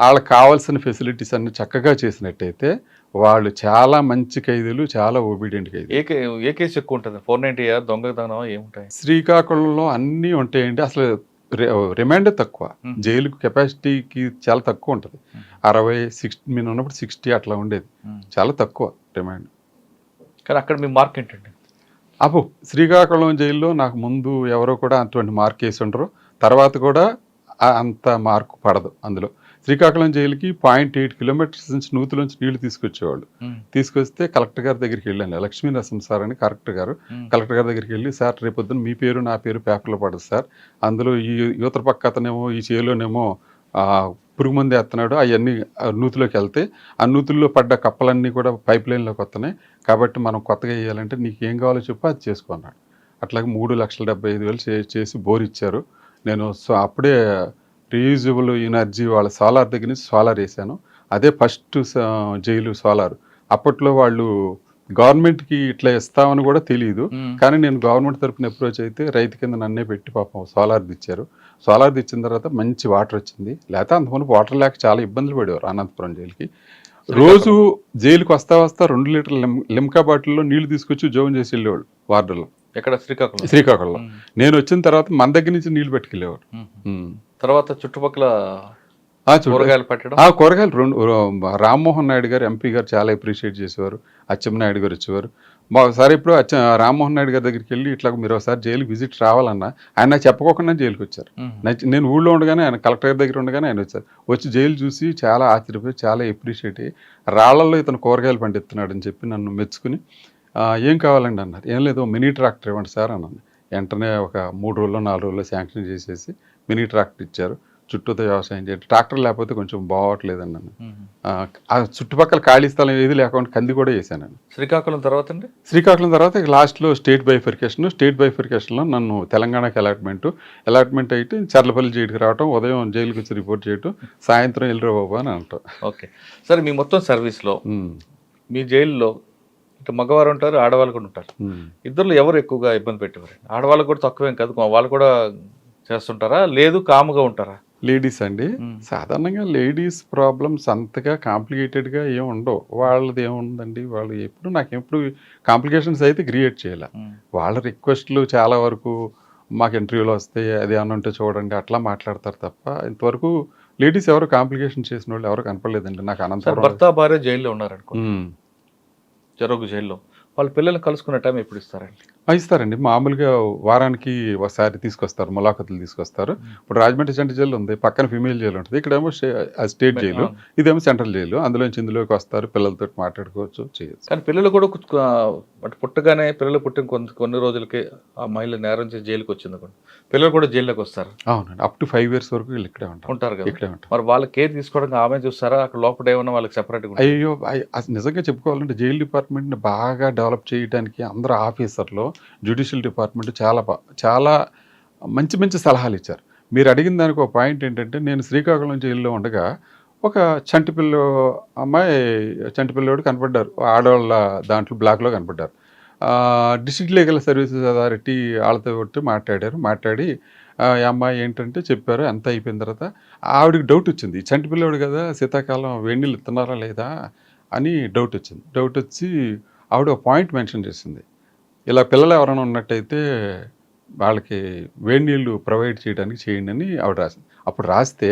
S1: వాళ్ళకి కావాల్సిన ఫెసిలిటీస్ అన్ని చక్కగా చేసినట్టయితే వాళ్ళు చాలా మంచి ఖైదీలు, చాలా ఒబీడియంట్ ఖైదీలు.
S2: ఏ కేసు ఎక్కువ ఉంటుంది? 490 దొంగతనం ఏముంటాయి?
S1: శ్రీకాకుళంలో అన్నీ ఉంటాయండి. అసలు రిమాండ్ తక్కువ, జైలు కెపాసిటీకి చాలా తక్కువ ఉంటుంది. 60-60 మేము ఉన్నప్పుడు 60 అట్లా ఉండేది, చాలా తక్కువ రిమాండ్.
S2: కానీ అక్కడ మీ మార్క్ ఏంటండి?
S1: శ్రీకాకుళం జైల్లో నాకు ముందు ఎవరో కూడా అటువంటి మార్క్ వేసి ఉండరు, తర్వాత కూడా అంత మార్కు పడదు అందులో. శ్రీకాకుళం జైలుకి 0.8 కిలోమీటర్స్ నుంచి నూతులోంచి నీళ్లు తీసుకొచ్చేవాళ్ళు. తీసుకొస్తే కలెక్టర్ గారి దగ్గరికి వెళ్ళాను, లక్ష్మీ నరసింహ సార్ అని కలెక్టర్ గారు దగ్గరికి వెళ్ళి, సార్ రేపొద్దున మీ పేరు నా పేరు పేపర్లో పడదు సార్, అందులో ఈ యువతల పక్క అతనేమో ఈ చేలోనేమో పురుగు మందు వేస్తున్నాడు, అవన్నీ నూతిలోకి వెళ్తే ఆ నూతుల్లో పడ్డ కప్పలన్నీ కూడా పైప్ లైన్లోకి వస్తున్నాయి, కాబట్టి మనం కొత్తగా వేయాలంటే నీకు ఏం కావాలో చెప్పు అది చేసుకున్నాడు. అట్లాగే 3,75,000 చేసి బోర్ ఇచ్చారు. నేను అప్పుడే రీయూజబుల్ ఎనర్జీ వాళ్ళ సోలార్ దగ్గర నుంచి సోలార్ వేసాను. అదే ఫస్ట్ జైలు సోలార్. అప్పట్లో వాళ్ళు గవర్నమెంట్కి ఇట్లా ఇస్తామని కూడా తెలియదు, కానీ నేను గవర్నమెంట్ తరపున అప్రోచ్ అయితే రైతు కింద నన్నే పెట్టి పాపం సోలార్ది ఇచ్చారు. సోలార్ది ఇచ్చిన తర్వాత మంచి వాటర్ వచ్చింది. లేకపోతే అంతమంది వాటర్ లేక చాలా ఇబ్బందులు పడేవారు అనంతపురం జైలుకి. రోజు జైలుకి వస్తా 2 లీటర్ల లిమ్కా బాటిల్లో నీళ్లు తీసుకొచ్చి జోన్ చేసి వెళ్ళేవాళ్ళు వార్డులో.
S2: ఎక్కడ
S1: శ్రీకాకుళంలో. నేను వచ్చిన తర్వాత మన దగ్గర నుంచి నీళ్లు పెట్టుకెళ్ళేవాడు.
S2: తర్వాత చుట్టుపక్కల కూరగాయలు పెట్టడం,
S1: కూరగాయలు రామ్మోహన్ నాయుడు గారు ఎంపీ గారు చాలా అప్రిషియేట్ చేసేవారు. అచ్చెన్నాయుడు గారు వచ్చేవారు. ఒకసారి ఇప్పుడు రామ్మోహన్ నాయుడు గారి దగ్గరికి వెళ్ళి ఇట్లా మీరు ఒకసారి జైలుకి విజిట్ రావాలన్నా ఆయన నాకు చెప్పకోకుండా జైలుకి వచ్చారు. నేను ఊళ్ళో ఉండగానే ఆయన కలెక్టర్ గారి దగ్గర ఉండగానే ఆయన వచ్చారు. వచ్చి జైలు చూసి చాలా ఆశ్చర్యపోయి చాలా అప్రిషియేట్ అయ్యి రాళ్లలో ఇతను కూరగాయలు పండిస్తున్నాడు అని చెప్పి నన్ను మెచ్చుకుని ఏం కావాలండి అన్నారు. ఏం లేదు మినీ ట్రాక్టర్ ఇవ్వండి సార్ అన్నాను. వెంటనే ఒక 3 రోజుల్లో 4 రోజుల్లో శాంక్షన్ చేసేసి మినీ ట్రాక్టర్ ఇచ్చారు. చుట్టూతో వ్యవసాయం చేయండి, ట్రాక్టర్ లేకపోతే కొంచెం బాగోట్లేదండి నన్ను. ఆ చుట్టుపక్కల ఖాళీ స్థలం ఏది లేకుండా కంది కూడా వేసానండి.
S2: శ్రీకాకుళం
S1: తర్వాత లాస్ట్లో స్టేట్ బైఫర్కేషన్లో నన్ను తెలంగాణకి అలాట్మెంట్ అయితే చర్లపల్లి జైలుకి రావటం, ఉదయం జైలుకి వచ్చి రిపోర్ట్ చేయటం, సాయంత్రం వెళ్ళిరా బాబు అని అంటాం.
S2: ఓకే సరే, మీ మొత్తం సర్వీస్లో మీ జైల్లో ఇటు మగవారు ఉంటారు, ఆడవాళ్ళు కూడా ఉంటారు. ఇద్దరు ఎవరు ఎక్కువగా ఇబ్బంది పెట్టేవారు? ఆడవాళ్ళకు కూడా తక్కువేం కాదు, వాళ్ళు కూడా చేస్తుంటారా, లేదు కాముగా ఉంటారా?
S1: లేడీస్ అండి, సాధారణంగా లేడీస్ ప్రాబ్లమ్స్ అంతగా కాంప్లికేటెడ్గా ఏమి ఉండవు. వాళ్ళది ఏముందండి, వాళ్ళు ఎప్పుడు కాంప్లికేషన్స్ అయితే క్రియేట్ చేయాలి. వాళ్ళ రిక్వెస్ట్లు చాలా వరకు మాకు ఇంటర్వ్యూలో వస్తే అది ఏమన్నా ఉంటే చూడండి అట్లా మాట్లాడతారు తప్ప ఇంతవరకు లేడీస్ ఎవరు కాంప్లికేషన్ చేసిన వాళ్ళు ఎవరు కనపడలేదండి నాకు. అనంతరం
S2: భర్త భార్య జైల్లో ఉన్నారనుకో, జరుగు జైల్లో, వాళ్ళ పిల్లల్ని కలుసుకునే టైం ఎప్పుడు ఇస్తారండి?
S1: ఇస్తారండి, మామూలుగా వారానికి ఒకసారి తీసుకొస్తారు, ములాఖతులు తీసుకొస్తారు. ఇప్పుడు రాజమండ్రి సెంట్రల్ జైలు ఉంది, పక్కన ఫిమేల్ జైలు ఉంటుంది, ఇక్కడేమో స్టేట్ జైలు, ఇదేమో సెంట్రల్ జైలు. అందులోంచి ఇందులోకి వస్తారు, పిల్లలతో మాట్లాడుకోవచ్చు, చేయొచ్చు.
S2: కానీ పిల్లలు కూడా పుట్టగానే పిల్లలు పుట్టిన కొన్ని రోజులకి ఆ మహిళ నేరం చేసి జైలుకి వచ్చింది, పిల్లలు కూడా జైల్లోకి వస్తారు.
S1: అవునండి, అప్ టు 5 years వరకు వీళ్ళు ఇక్కడే
S2: ఉంటారు కదా.
S1: ఇక్కడే ఉంటారు.
S2: మరి వాళ్ళ కేర్ తీసుకోవడానికి ఆమె చూస్తారా, అక్కడ లోపల ఏమన్నా వాళ్ళకి సెపరేట్గా?
S1: అయ్యో, నిజంగా చెప్పుకోవాలంటే జైలు డిపార్ట్మెంట్ని బాగా డెవలప్ చేయడానికి అందరూ ఆఫీసర్లు, జ్యుడిషియల్ డిపార్ట్మెంట్ చాలా మంచి సలహాలు ఇచ్చారు. మీరు అడిగిన దానికి ఒక పాయింట్ ఏంటంటే, నేను శ్రీకాకుళం జైల్లో ఉండగా ఒక చంటిపిల్లోడు కనపడ్డారు, ఆడవాళ్ళ దాంట్లో బ్లాక్లో కనపడ్డారు. డిస్ట్రిక్ట్ లీగల్ సర్వీసెస్ అథారిటీ వాళ్ళతో మాట్లాడి అమ్మాయి ఏంటంటే చెప్పారు. అంతా అయిపోయిన తర్వాత ఆవిడకి డౌట్ వచ్చింది, చంటిపిల్లోడు కదా శీతాకాలం వేడి నీళ్ళు ఇస్తున్నారా లేదా అని డౌట్ వచ్చి ఆవిడ ఒక పాయింట్ మెన్షన్ చేసింది, ఇలా పిల్లలు ఎవరైనా ఉన్నట్టయితే వాళ్ళకి వేడి నీళ్ళు ప్రొవైడ్ చేయడానికి చేయండి అని ఆవిడ రాసింది. అప్పుడు రాస్తే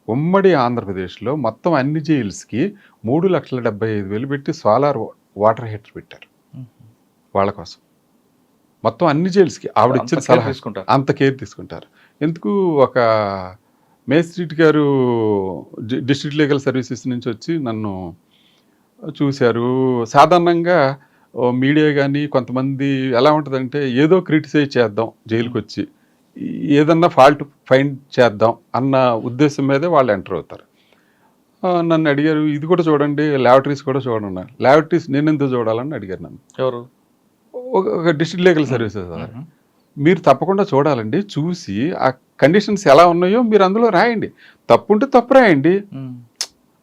S1: ఉమ్మడి ఆంధ్రప్రదేశ్లో మొత్తం అన్ని జైల్స్కి 3,75,000 పెట్టి సోలార్ వాటర్ హీటర్ పెట్టారు వాళ్ళ కోసం. మొత్తం అన్ని జైల్స్కి ఆవిడ ఇచ్చిన సలహా అంత కేర్ తీసుకుంటారు. ఎందుకు ఒక మేజిస్ట్రేట్ గారు డిస్ట్రిక్ట్ లీగల్ సర్వీసెస్ నుంచి వచ్చి నన్ను చూశారు. సాధారణంగా మీడియా కానీ కొంతమంది ఎలా ఉంటుందంటే ఏదో క్రిటిసైజ్ చేద్దాం, జైలుకి వచ్చి ఏదన్నా ఫాల్ట్ ఫైండ్ చేద్దాం అన్న ఉద్దేశం మీదే వాళ్ళు ఎంటర్ అవుతారు. నన్ను అడిగారు, ఇది కూడా చూడండి, ల్యాబొరేటరీస్ కూడా చూడండి. ల్యాబొరేటరీస్ నేను ఎందుకు చూడాలని అడిగారు నన్ను.
S2: ఎవరు?
S1: ఒక డిస్ట్రిక్ట్ లీగల్ సర్వీసెస్. మీరు తప్పకుండా చూడాలండి, చూసి ఆ కండిషన్స్ ఎలా ఉన్నాయో మీరు అందులో రాయండి, తప్పుంటే తప్పు రాయండి,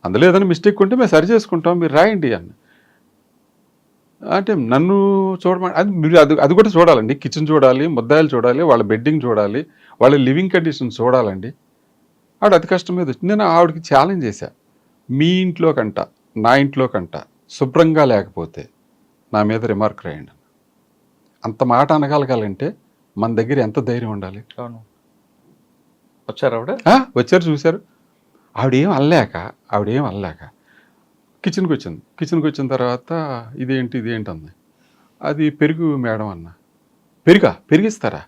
S1: అందులో ఏదైనా మిస్టేక్ ఉంటే మేము సరి చేసుకుంటాం, మీరు రాయండి అన్న. అంటే నన్ను చూడమని మీరు అది కూడా చూడాలండి, కిచెన్ చూడాలి, ముద్దాయిలు చూడాలి, వాళ్ళ బెడ్డింగ్ చూడాలి, వాళ్ళ లివింగ్ కండిషన్స్ చూడాలండి. ఆవిడ అతి కష్టం మీద వచ్చి నేను ఆవిడకి ఛాలెంజ్ చేశా, మీ ఇంట్లో కంట నా ఇంట్లో కంట శుభ్రంగా లేకపోతే నా మీద రిమార్క్ రాయండి. అంత మాట అనగలగాలంటే మన దగ్గర ఎంత ధైర్యం ఉండాలి.
S2: వచ్చారు ఆవిడ?
S1: వచ్చారు, చూశారు. ఆవిడేం అల్లాక కిచెన్కి వచ్చిన తర్వాత ఇదేంటి అంది. అది పెరుగు మేడం అన్న. పెరిగిస్తారా,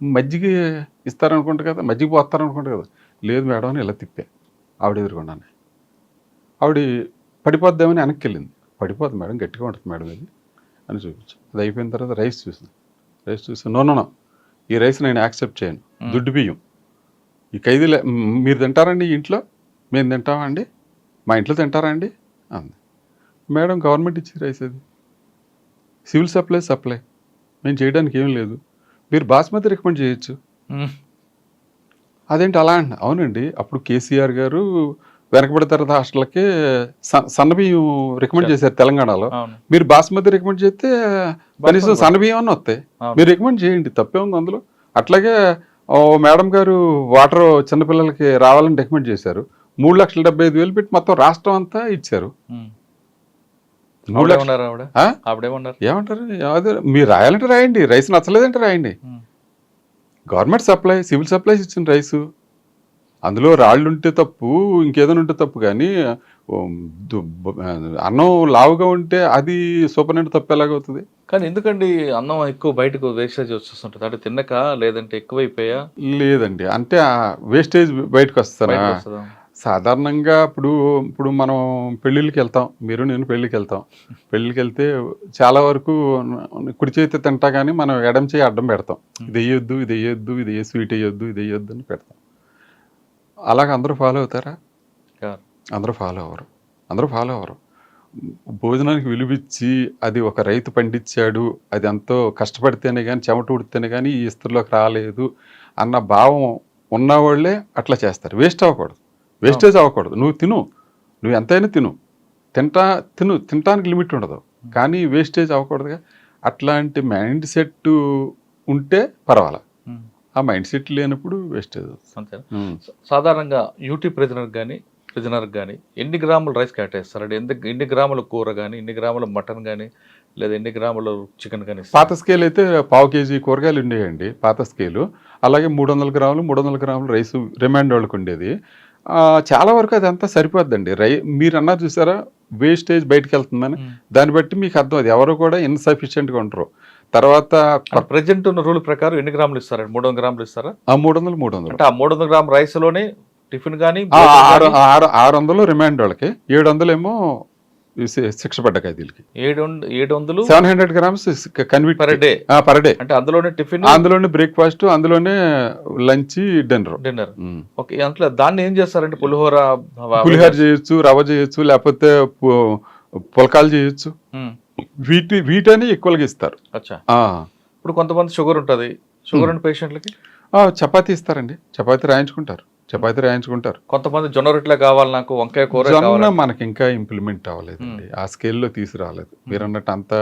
S1: మజ్జిగ ఇస్తారనుకుంటా కదా, మజ్జిగ పోస్తారనుకుంటా కదా. లేదు మేడం అని ఇలా తిప్పా ఆవిడ ఎదురుకున్నాను. ఆవిడ పడిపోద్దామని వెనక్కి వెళ్ళింది. పడిపోద్ది మేడం, గట్టిగా ఉంటుంది మేడం ఇది అని చూపించు. అది అయిపోయిన తర్వాత రైస్ చూసి నో ఈ రైస్ నేను యాక్సెప్ట్ చేయను, దుడ్డు బియ్యం, ఈ ఖైదీలే మీరు తింటారండి ఇంట్లో, మేము తింటామా అండి, మా ఇంట్లో తింటారా అండి అంది. మేడం గవర్నమెంట్ ఇచ్చి రైస్ అది, సివిల్ సప్లై మేము చేయడానికి ఏం లేదు, మీరు బాస్మతి రికమెండ్ చేయొచ్చు. అదేంటి అలా అండి? అవునండి, అప్పుడు కేసీఆర్ గారు వెనకబడిన హాస్టల్కి సన్నబియ్యం రికమెండ్ చేశారు తెలంగాణలో.
S2: అవును.
S1: మీరు బాస్మతి రికమెండ్ చేస్తే కనీసం సన్నబియ్యం అని వస్తాయి,
S2: అవును.
S1: మీరు రికమెండ్ చేయండి, తప్పే ఉంది అందులో. అట్లాగే మేడం గారు వాటర్ చిన్నపిల్లలకి రావాలని రికమెండ్ చేశారు, 3,75,000 పెట్టి మొత్తం రాష్ట్రం అంతా ఇచ్చారు. 3 లక్షలు.
S2: ఆవిడేమన్నారు ఆవిడ
S1: ఆ?
S2: ఆవిడేమన్నారు
S1: ఏమంటారు? మీరు రాయాలంటే రాయండి, రైస్ నచ్చలేదంటే రాయండి. గవర్నమెంట్ సప్లై, సివిల్ సప్లైస్ ఇచ్చిన రైసు, అందులో రాళ్ళు ఉంటే తప్పు, ఇంకేదైనా ఉంటే తప్పు, కానీ అన్నం లావుగా ఉంటే అది సూపరింటెండెంట్ తప్పు ఎలాగవుతుంది?
S2: కానీ ఎందుకండి అన్నం ఎక్కువ బయటకు వేస్టేజ్ వచ్చేస్తుంటుంది? అంటే తిన్నక లేదంటే ఎక్కువైపోయా
S1: లేదండి, అంటే వేస్టేజ్ బయటకు వస్తారా?
S2: బయటకు వస్తుందా?
S1: సాధారణంగా ఇప్పుడు మనం పెళ్ళిళ్ళకి వెళ్తాం, మీరు నేను పెళ్ళికి వెళ్తాం. పెళ్ళికి వెళ్తే చాలా వరకు కుడి చేతి తింటా కానీ మనం ఎడం చేయి అడ్డం పెడతాం, ఇది వేయొద్దు, ఇది వేయొద్దు, ఇది ఏ స్వీట్ వేయొద్దు, ఇది వేయొద్దు అని పెడతాం. అలాగ అందరూ ఫాలో అవుతారా? అందరూ ఫాలో అవ్వరు. భోజనానికి విలువిచ్చి అది ఒక రైతు పండించాడు, అది ఎంతో కష్టపడితేనే కానీ చెమట ఉడితేనే కానీ ఈ ఇస్త్రీలోకి రాలేదు అన్న భావం ఉన్నవాళ్ళే అట్లా చేస్తారు. వేస్టేజ్ అవ్వకూడదు. నువ్వు తిను, నువ్వు ఎంతైనా తినటానికి లిమిట్ ఉండదు, కానీ వేస్టేజ్ అవ్వకూడదుగా. అట్లాంటి మైండ్ సెట్ ఉంటే పర్వాలా, ఆ మైండ్ సెట్ లేనప్పుడు వేస్టేజ్
S2: అంతే. సాధారణంగా యూటీ ప్రిజనర్ కానీ ఎన్ని గ్రాములు రైస్ కేటాయిస్తారండి? ఎన్ని గ్రాముల కూర కానీ, ఎన్ని గ్రాముల మటన్ కానీ, లేదా ఎన్ని గ్రాముల చికెన్ కానీ?
S1: పాత స్కేల్ అయితే 1/2 కేజీ కూరగాయలు ఉండేయండి పాత స్కేలు. అలాగే 300 గ్రాములు రైస్ రిమైండ్ వాళ్ళకి ఉండేది. చాలా వరకు అదంతా సరిపోద్దండి. మీరు అన్నారు చూసారా వేస్టేజ్ బయటకు వెళ్తుందని, దాన్ని బట్టి మీకు అర్థం, అది ఎవరు కూడా ఇన్సఫిషియెంట్గా ఉంటారు. తర్వాత
S2: ప్రెజెంట్ ఉన్న రూల్ ప్రకారం ఎన్ని గ్రాములు ఇస్తారండి? 300 గ్రాములు ఇస్తారా?
S1: 300
S2: అంటే ఆ 300 గ్రాముల రైస్లోనే టిఫిన్ కానీ
S1: 600 రిమైండ్ వాళ్ళకి, 700 ఏమో శిక్ష పడ్డ ఖైదీలకి.
S2: 700
S1: 700 గ్రామ్స్ కన్విట్
S2: పర్ డే. అంటే అందులోనే టిఫిన్,
S1: అందులోనే బ్రేక్ఫాస్ట్, అందులోనే లంచ్, డిన్నర్.
S2: ఓకే. అందులో దాన్ని ఏం చేస్తారంటే పులిహోర
S1: చేయొచ్చు, రవ్వ చేయొచ్చు, లేకపోతే పులకాలు చేయొచ్చు. వీటని ఎక్కువగా ఇస్తారు.
S2: ఇప్పుడు కొంతమంది షుగర్ ఉంటుంది, షుగర్ ఉన్న పేషెంట్లకి
S1: చపాతీ ఇస్తారండి, చపాతీ రాయించుకుంటారు.
S2: కొంతమంది జొన్న రొట్టెలే కావాలి నాకు, వంకాయ కూర
S1: జొన్న మనకి ఇంకా ఇంప్లిమెంట్ అవ్వలేదండి, ఆ స్కేల్లో తీసుకురాలేదు. మీరు అన్నట్టు అంత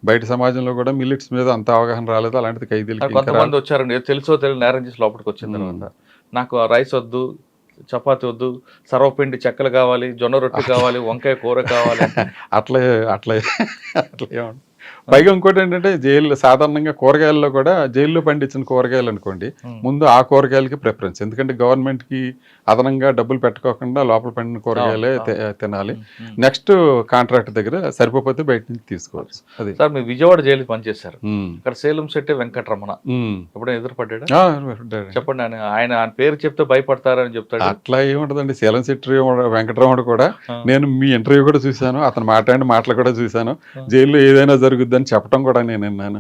S1: బయట సమాజంలో కూడా మిల్లెట్స్ మీద అంత అవగాహన రాలేదు. అలాంటిది ఖైదీలకి
S2: కొంతమంది వచ్చారండి, తెలుసో తెలియదు నేరం చేసి లోపలికి వచ్చిన తర్వాత నాకు రైస్ వద్దు, చపాతి వద్దు, సర్వపిండి చెక్కలు కావాలి, జొన్న రొట్టె కావాలి, వంకాయ కూర కావాలి.
S1: అట్లా ఏమండి. పైగా ఇంకోటి ఏంటంటే సాధారణంగా కూరగాయల్లో కూడా జైల్లో పండించిన కూరగాయలు అనుకోండి, ముందు ఆ కూరగాయలకి ప్రిఫరెన్స్. ఎందుకంటే గవర్నమెంట్కి అదనంగా డబ్బులు పెట్టుకోకుండా లోపల పండిన కూరగాయలే తినాలి. నెక్స్ట్ కాంట్రాక్ట్ దగ్గర సరిపోతే బయట నుంచి తీసుకోవచ్చు. అది
S2: సార్ మీరు విజయవాడ జైలు పనిచేశారు, అక్కడ సేలం శెట్టి వెంకటరమణ ఎప్పుడైనా ఎదురుపడ్డా? చెప్పండి. ఆయన పేరు చెప్తే భయపడతారని చెప్తాడు.
S1: అట్లా ఏముంటదండి, సేలం శెట్టి వెంకటరమణ కూడా నేను మీ ఇంటర్వ్యూ కూడా చూశాను, అతను మాట్లాడిన మాటలు కూడా చూశాను. జైల్లో ఏదైనా జరుగుద్దని చెప్పడం కూడా నేను విన్నాను.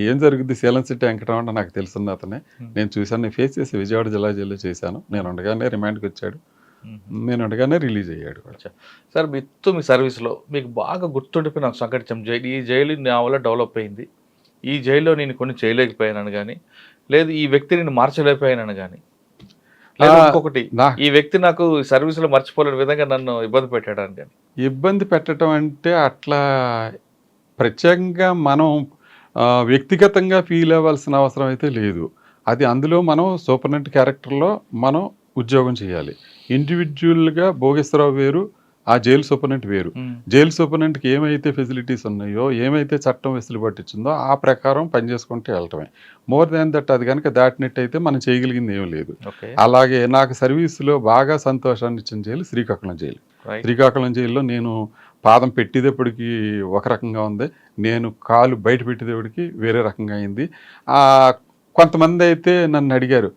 S1: ఏం జరుగుద్ది సేలం శెట్టి వెంకటరమణ నాకు తెలుసుంది, అతనే నేను చూశాను, నేను ఫేస్ చేసి విజయవాడ జిల్లా జైల్లో చేశాను. నేను ఉండగానే రిమాండ్కి వచ్చాడు, నేను ఉండగానే రిలీజ్ అయ్యాడు.
S2: సార్ మీ సర్వీస్లో మీకు బాగా గుర్తుండిపోయి నాకు సంఘటించాం ఈ జైలు నా వల్ల డెవలప్ అయింది, ఈ జైల్లో నేను కొన్ని చేయలేకపోయానని కానీ, లేదు ఈ వ్యక్తి నేను మార్చలేకపోయానని కానీ, ఇంకొకటి ఈ వ్యక్తి నాకు సర్వీస్లో మర్చిపోలేని విధంగా నన్ను ఇబ్బంది పెట్టాడని కానీ?
S1: ఇబ్బంది పెట్టడం అంటే అట్లా ప్రత్యేకంగా మనం వ్యక్తిగతంగా ఫీల్ అవ్వాల్సిన అవసరం అయితే లేదు. అది అందులో మనం సూపరింటెండెంట్ క్యారెక్టర్లో మనం ఉద్యోగం చేయాలి. ఇండివిజువల్గా భోగేశ్వరరావు వేరు, ఆ జైలు సూపరింటెండెంట్ వేరు. జైలు సూపరింటెండెంట్కి ఏమైతే ఫెసిలిటీస్ ఉన్నాయో, ఏమైతే చట్టం వెసులుబాటు ఇచ్చిందో ఆ ప్రకారం పనిచేసుకుంటూ వెళ్ళటమే. మోర్ దాన్ దట్ అది కనుక దాటినట్టు అయితే మనం చేయగలిగింది ఏం లేదు. అలాగే నాకు సర్వీస్లో బాగా సంతోషాన్ని ఇచ్చిన జైలు శ్రీకాకుళం జైలు. శ్రీకాకుళం జైల్లో నేను పాదం పెట్టేటప్పటికి ఒక రకంగా ఉంది, నేను కాలు బయట పెట్టేటప్పటికి వేరే రకంగా అయింది. కొంతమంది అయితే నన్ను అడిగారు,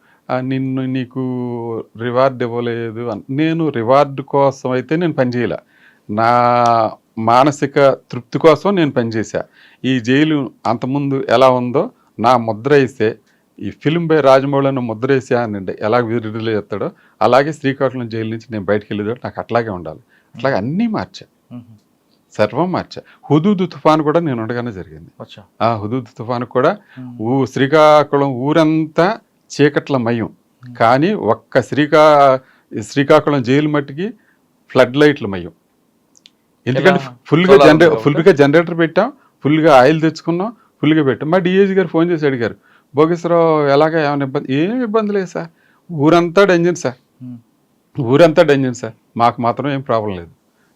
S1: నీకు రివార్డ్ ఇవ్వలేదు అని. నేను రివార్డ్ కోసం అయితే నేను పనిచేయలే, నా మానసిక తృప్తి కోసం నేను పనిచేశా. ఈ జైలు అంతకుముందు ఎలా ఉందో నా ముద్ర ఇస్తే ఈ ఫిల్మ్ బై రాజమౌళిని ముద్రేసి అని ఎలా విడుదల చేస్తాడో అలాగే శ్రీకాకుళం జైలు నుంచి నేను బయటకు వెళ్ళేదో నాకు అట్లాగే ఉండాలి. అట్లాగే అన్నీ మార్చా,
S2: మ్మ్.
S1: సర్వం మార్చా. హుదూద్ తుఫాను కూడా నేను ఉండగానే జరిగింది.
S2: అచ్చా.
S1: ఆ హుదూద్ తుఫాను కూడా
S2: మ్మ్.
S1: శ్రీకాకుళం ఊరంతా చీకట్ల మయం, కానీ ఒక్క శ్రీకాకుళం జైలు మట్టికి ఫ్లడ్ లైట్ల మయం. ఎందుకంటే
S2: ఎలా?
S1: ఫుల్గా జనరేటర్ పెట్టాం, ఫుల్గా ఆయిల్ తెచ్చుకున్నాం, ఫుల్గా పెట్టాం. మా డిఏజీ గారు ఫోన్ చేసి అడిగారు, భోగేశ్వరరావు ఎలాగా ఏమైనా ఇబ్బంది? ఏం ఇబ్బంది లేదు సార్, ఊరంతా డేంజర్ సార్,
S2: మ్మ్.
S1: ఊరంతా డేంజర్ సార్, మాకు మాత్రం ఏం ప్రాబ్లం లేదు.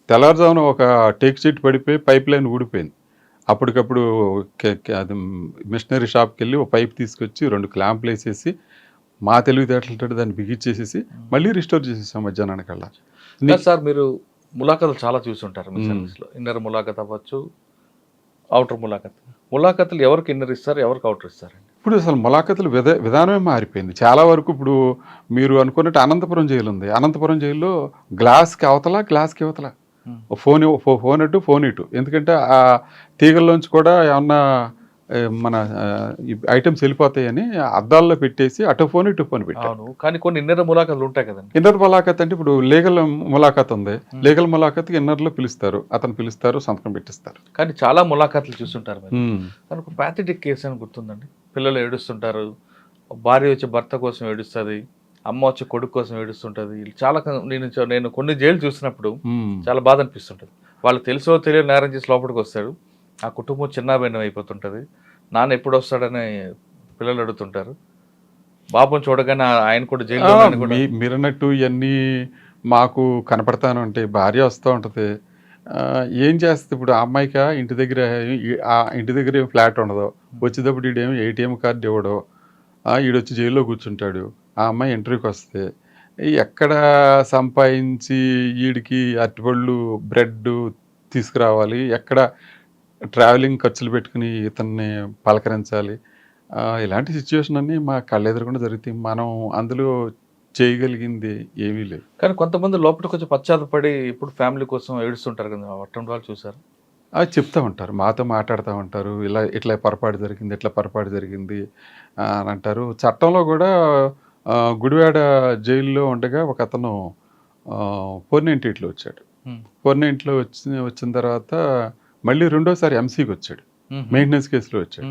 S1: తెల్లవారుజామున ఒక టేక్ షీట్ పడిపోయి పైప్ లైన్ ఊడిపోయింది. అప్పటికప్పుడు అది మిషనరీ షాప్కి వెళ్ళి ఒక పైప్ తీసుకొచ్చి 2 క్లాంపులు వేసేసి మా తెలివితేటలతో దాన్ని బిగించేసేసి మళ్ళీ రిస్టోర్ చేసేసాం మధ్యాహ్నానికల్లా.
S2: కాదు సార్, మీరు ములాఖతులు చాలా చూసుంటారు మీ
S1: మ్మ్.
S2: సర్వీస్లో. ఇన్నర్ ములాఖత్ అవ్వచ్చు, అవుటర్ ములాఖత్. ములాఖతులు ఎవరికి ఇన్నర్ ఇస్తారు, ఎవరికి అవుటర్ ఇస్తారండి?
S1: ఇప్పుడు అసలు ములాఖతుల విధానమే మారిపోయింది చాలా వరకు. ఇప్పుడు మీరు అనుకున్నట్టు అనంతపురం జైలు ఉంది, అనంతపురం జైల్లో గ్లాస్కి అవతల గ్లాస్కి అవతల
S2: మ్మ్.
S1: ఫోన్ అటు ఫోన్ ఇటు. ఎందుకంటే ఆ తీగల్లోంచి కూడా ఏమన్నా మన ఐటమ్స్ వెళ్ళిపోతాయని అద్దాల్లో పెట్టేసి అటు ఫోన్ ఇటు ఫోన్ పెట్టారు.
S2: అవును, కానీ కొన్ని ఇన్నర్ ములాఖతులు ఉంటాయి కదండి.
S1: ఇన్నర్ ములాఖత్ అంటే ఇప్పుడు లీగల్ ములాఖత్ ఉంది, లీగల్ ములాఖత్ ఇన్నర్లో పిలుస్తారు, అతను పిలుస్తారు, సంతకం పెట్టిస్తారు.
S2: కానీ చాలా ములాఖతులు చూస్తుంటారు మీరు.
S1: మ్మ్.
S2: కానీ ఒక ప్యాథెటిక్ కేసు అని గుర్తుందండి. పిల్లలు ఏడుస్తుంటారు, భార్య వచ్చి భర్త కోసం ఏడుస్తుంది, అమ్మ వచ్చి కొడుకు కోసం ఏడుస్తుంటుంది. చాలా నేను కొన్ని జైలు చూసినప్పుడు
S1: మ్మ్.
S2: చాలా బాధ అనిపిస్తుంటుంది. వాళ్ళు తెలుసో తెలియని నేరం చేసి లోపలికి వస్తాడు, ఆ కుటుంబం చిన్నాభిన్నం అయిపోతుంటుంది. నాన్న ఎప్పుడు వస్తాడని పిల్లలు అడుగుతుంటారు. బాబుని చూడగానే ఆయన కూడా జైల్లో ఉన్నాడని కూడా.
S1: మీరన్నట్టు ఇవన్నీ మాకు కనపడతాను అంటే భార్య వస్తూ ఉంటుంది. ఏం చేస్తుంది ఇప్పుడు ఆ అమ్మాయికి ఆ ఇంటి దగ్గర ఏం ఫ్లాట్ ఉండదు, వచ్చేటప్పుడు ఈడేమో ఏటీఎం కార్డు ఇవ్వడు, ఈడొచ్చి జైల్లో కూర్చుంటాడు. ఆ అమ్మాయి ఇంటర్వ్యూకి వస్తే ఎక్కడ సంపాదించి వీడికి అరటిపళ్ళు బ్రెడ్ తీసుకురావాలి, ఎక్కడ ట్రావెలింగ్ ఖర్చులు పెట్టుకుని ఇతన్ని పలకరించాలి. ఇలాంటి సిచ్యువేషన్ అన్నీ మా కళ్ళెదురకుండా జరుగుతాయి. మనం అందులో చేయగలిగింది ఏమీ లేదు.
S2: కానీ కొంతమంది లోపలికి వచ్చి పశ్చాత్తపడి ఇప్పుడు ఫ్యామిలీ కోసం ఏడుస్తుంటారు కదా, అటువంటి వాళ్ళు చూసారు?
S1: అది చెప్తూ ఉంటారు, మాతో మాట్లాడుతూ ఉంటారు, ఇట్లా పొరపాటు జరిగింది, ఇట్లా పొరపాటు జరిగింది అని అంటారు. చట్టంలో కూడా గుడివాడ జైల్లో ఉండగా ఒక అతను పొర్నెంటిట్లో వచ్చాడు. పొర్నెంట్లో వచ్చిన తర్వాత మళ్ళీ రెండోసారి ఎంసీకి వచ్చాడు, మెయింటెనెన్స్ కేసులో వచ్చాడు.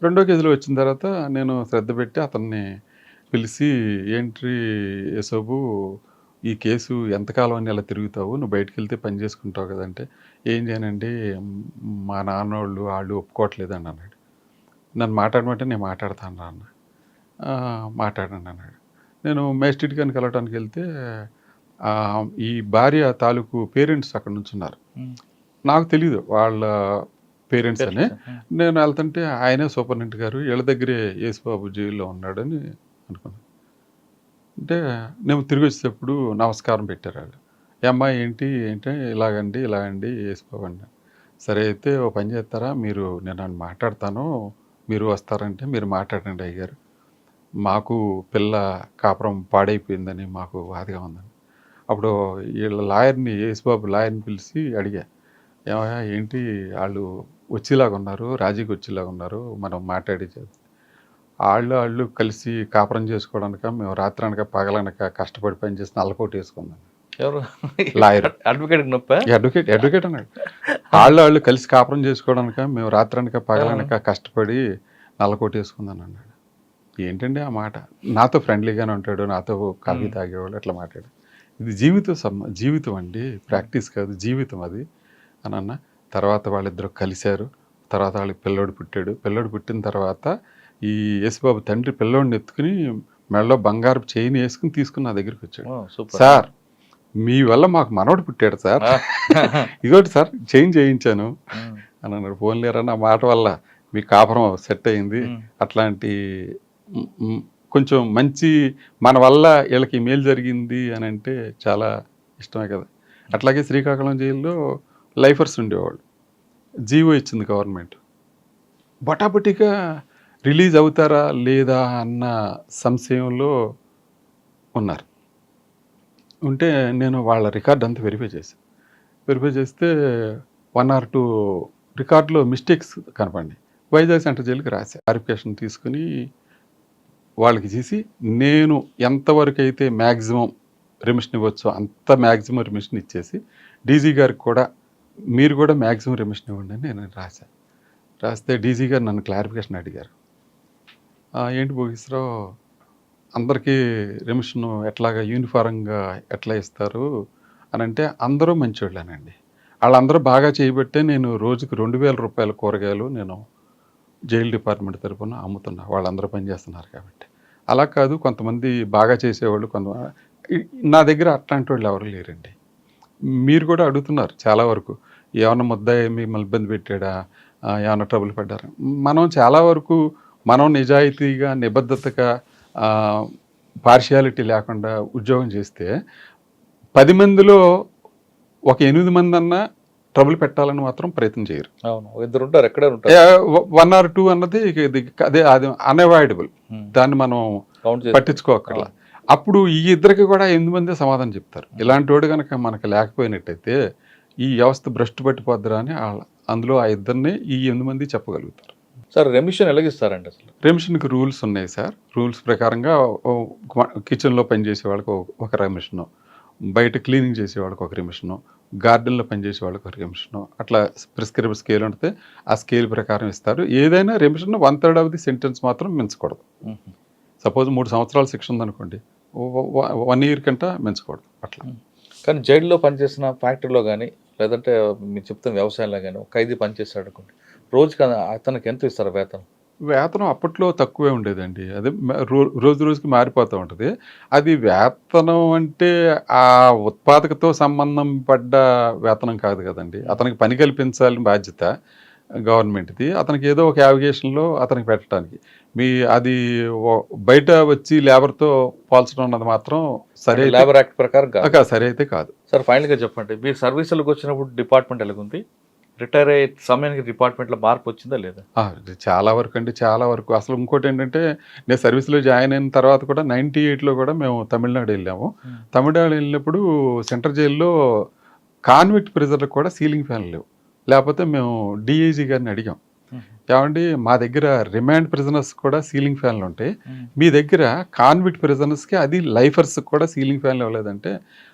S1: రెండో కేసులో వచ్చిన తర్వాత నేను శ్రద్ధ పెట్టి అతన్ని పిలిచి, ఏంటి యశోబు ఈ కేసు ఎంతకాలం అని ఇలా తిరుగుతావు, నువ్వు బయటకు వెళ్తే పని చేసుకుంటావు కదంటే, ఏం చేయనండి మా నాన్నోళ్ళు వాళ్ళు ఒప్పుకోవట్లేదండి అన్నాడు. నన్ను మాట్లాడమంటే నేను మాట్లాడతాను అన్న. మాట్లాడండి అన్నాడు. నేను మేజిస్ట్రేట్ గారిని కలవడానికి వెళ్తే ఈ భార్య తాలూకు పేరెంట్స్ అక్కడ నుంచి ఉన్నారు. నాకు తెలీదు వాళ్ళ పేరెంట్స్ అని. నేను వెళ్తుంటే ఆయనే సూపరింటెండెంట్ గారు, వీళ్ళ దగ్గరే యేసుబాబు జైల్లో ఉన్నాడని అనుకున్నాను. అంటే నేను తిరిగి వచ్చేటప్పుడు నమస్కారం పెట్టారు వాళ్ళు. అమ్మాయి ఏంటి ఇలాగండి యేసుబాబు అండి. సరే అయితే ఓ పని చేస్తారా, నేను మాట్లాడతాను, మీరు వస్తారంటే మీరు మాట్లాడండి అయ్యారు, మాకు పిల్ల కాపురం పాడైపోయిందని మాకు బాధగా ఉందని. అప్పుడు వీళ్ళ లాయర్ని, యేసుబాబు లాయర్ని పిలిచి అడిగా, ఏమయ్యా ఏంటి వాళ్ళు వచ్చేలాగా ఉన్నారు, రాజీకి వచ్చేలాగా ఉన్నారు, మనం మాట్లాడి వాళ్ళు కలిసి కాపురం చేసుకోవడానిక, మేము రాత్రనక పగలనక కష్టపడి పనిచేసి నల్లకోట వేసుకుందాం.
S2: ఎవరు?
S1: లాయర్. అడ్వకేట్ అన్నాడు. వాళ్ళు కలిసి కాపురం చేసుకోవడానిక, మేము రాత్రనక పగలనక కష్టపడి నల్లకోట వేసుకుందాం అన్నాడు. ఏంటండి ఆ మాట? నాతో ఫ్రెండ్లీగానే ఉంటాడు, నాతో కాఫీ తాగేవాడు, అట్లా మాట్లాడు. ఇది జీవితం అండి, ప్రాక్టీస్ కాదు, జీవితం అది అని అన్న. తర్వాత వాళ్ళిద్దరు కలిశారు. తర్వాత వాళ్ళకి పిల్లోడు పుట్టాడు. పిల్లోడు పుట్టిన తర్వాత ఈ యేసుబాబు తండ్రి పిల్లోడిని ఎత్తుకుని మెడలో బంగారు చైన్ వేసుకుని తీసుకుని నా దగ్గరికి వచ్చాడు. సార్ మీ వల్ల మాకు మనవడు పుట్టాడు సార్, ఇదోటి సార్ చైన్ చేయించాను అని అన్నాడు. ఫోన్ లేరా, నా మాట వల్ల మీ కాపురం సెట్ అయింది, అట్లాంటి కొంచెం మంచి మన వల్ల వీళ్ళకి మేలు జరిగింది అని అంటే చాలా ఇష్టమే కదా. అట్లాగే శ్రీకాకుళం జైల్లో లైఫర్స్ ఉండేవాళ్ళు, జీవో ఇచ్చింది గవర్నమెంట్, బటాబటిగా రిలీజ్ అవుతారా లేదా అన్న సంశయంలో ఉన్నారు. ఉంటే నేను వాళ్ళ రికార్డ్ అంతా వెరిఫై చేస్తే 1 or 2 రికార్డులో మిస్టేక్స్ కనపడి వైజాగ్ సెంట్రల్ జైలుకి రాశా. క్లారిఫికేషన్ తీసుకుని వాళ్ళకి చేసి నేను ఎంతవరకు అయితే మ్యాక్సిమం రెమిషన్ ఇవ్వచ్చో అంత మ్యాక్సిమం రెమిషన్ ఇచ్చేసి డీజీ గారికి కూడా మీరు కూడా మ్యాక్సిమం రెమిషన్ ఇవ్వండి అని నేను రాశాను. రాస్తే డీజీ గారు నన్ను క్లారిఫికేషన్ అడిగారు. ఏంటి భోగేశ్వరరావు అందరికీ రెమిషన్ ఎట్లాగా యూనిఫారంగా ఎట్లా ఇస్తారు అని అంటే, అందరూ మంచోళ్ళేనండి, వాళ్ళందరూ బాగా చేయబట్టే నేను రోజుకి 2,000 రూపాయల కూరగాయలు నేను జైలు డిపార్ట్మెంట్ తరఫున అమ్ముతున్నా, వాళ్ళందరూ పనిచేస్తున్నారు కాబట్టి. అలా కాదు, కొంతమంది బాగా చేసేవాళ్ళు నా దగ్గర అట్లాంటి వాళ్ళు ఎవరు లేరండి. మీరు కూడా అడుగుతున్నారు చాలా వరకు, ఏమన్నా ముద్దాయి మిమ్మల్ని ఇబ్బంది పెట్టాడా, ఏమన్నా ట్రబుల్ పడ్డారా. మనం చాలా వరకు మనం నిజాయితీగా నిబద్ధతగా పార్షియాలిటీ లేకుండా ఉద్యోగం చేస్తే 10 మందిలో ఒక 8 మంది అన్నా ట్రబుల్ పెట్టాలని మాత్రం ప్రయత్నం చేయరు.
S2: అవును, ఇద్దరు ఉంటారు, ఎక్కడే ఉంటారు.
S1: 1 or 2 అన్నది అదే, అది అన్అవాయిడబుల్, దాన్ని మనం పట్టించుకోకర్లా. అప్పుడు ఈ ఇద్దరికి కూడా 8 మందే సమాధానం చెప్తారు. ఇలాంటి వాడు కనుక మనకు లేకపోయినట్టయితే ఈ వ్యవస్థ భ్రష్టు పట్టిపోద్దురా అని అందులో ఆ ఇద్దరిని ఈ 8 మంది చెప్పగలుగుతారు.
S2: సార్ రెమిషన్ ఎలాగిస్తారండి అసలు?
S1: రెమిషన్కి రూల్స్ ఉన్నాయి సార్. రూల్స్ ప్రకారంగా కిచెన్లో పనిచేసే వాళ్ళకి ఒక రెమిషను, బయట క్లీనింగ్ చేసే వాళ్ళకి ఒక రెమిషను, గార్డెన్లో పనిచేసే వాళ్ళకి ఒక రెమిషను, అట్లా ప్రిస్క్రైబ్ స్కేల్ ఉంటుంది. ఆ స్కేల్ ప్రకారం ఇస్తారు. ఏదైనా రెమిషన్ 1/3 ఆఫ్ ది సెంటెన్స్ మాత్రం మించకూడదు. సపోజ్ 3 సంవత్సరాల శిక్ష ఉందనుకోండి, 1 year కంటే మించకూడదు అట్లా.
S2: కానీ జైల్లో పనిచేసిన ఫ్యాక్టరీలో కానీ లేదంటే మీరు చెప్తున్న వ్యవసాయంలో కానీ ఒక ఖైదీ పనిచేస్తాడు అనుకోండి, రోజుకి అతనికి ఎంత ఇస్తారు వేతనం?
S1: వేతనం అప్పట్లో తక్కువే ఉండేదండి. అదే రోజు రోజుకి మారిపోతూ ఉంటుంది. అది వేతనం అంటే ఆ ఉత్పాదకతో సంబంధం పడ్డ వేతనం కాదు కదండి. అతనికి పని కల్పించాలని బాధ్యత గవర్నమెంట్ది. అతనికి ఏదో ఒక యావిగేషన్లో అతనికి పెట్టడానికి అది బయట వచ్చి లేబర్తో పోల్చడం అన్నది మాత్రం సరే,
S2: లేబర్ యాక్ట్ ప్రకారం
S1: సరే అయితే కాదు.
S2: సార్ ఫైనల్గా చెప్పండి, మీరు సర్వీసులకు వచ్చినప్పుడు డిపార్ట్మెంట్ ఎలాగుంది, రిటైర్ అయ్యే సమయానికి డిపార్ట్మెంట్లో మార్పు వచ్చిందా లేదా?
S1: చాలా వరకు అండి, చాలా వరకు. అసలు ఇంకోటి ఏంటంటే, నేను సర్వీస్లో జాయిన్ అయిన తర్వాత కూడా 98లో కూడా మేము తమిళనాడు వెళ్ళాము. తమిళనాడు వెళ్ళినప్పుడు సెంట్రల్ జైల్లో కాన్విక్ట్ ప్రిజన్లకు కూడా సీలింగ్ ఫ్యాన్లు లేవు. లేకపోతే మేము డిఐజీ గారిని అడిగాం, ఏమండి మా దగ్గర రిమాండ్ ప్రిజనర్స్ కూడా సీలింగ్ ఫ్యాన్లు ఉంటాయి, మీ దగ్గర కాన్విక్ట్ ప్రిజనర్స్కి అది లైఫర్స్కి కూడా సీలింగ్ ఫ్యాన్లు ఇవ్వలేదంటే,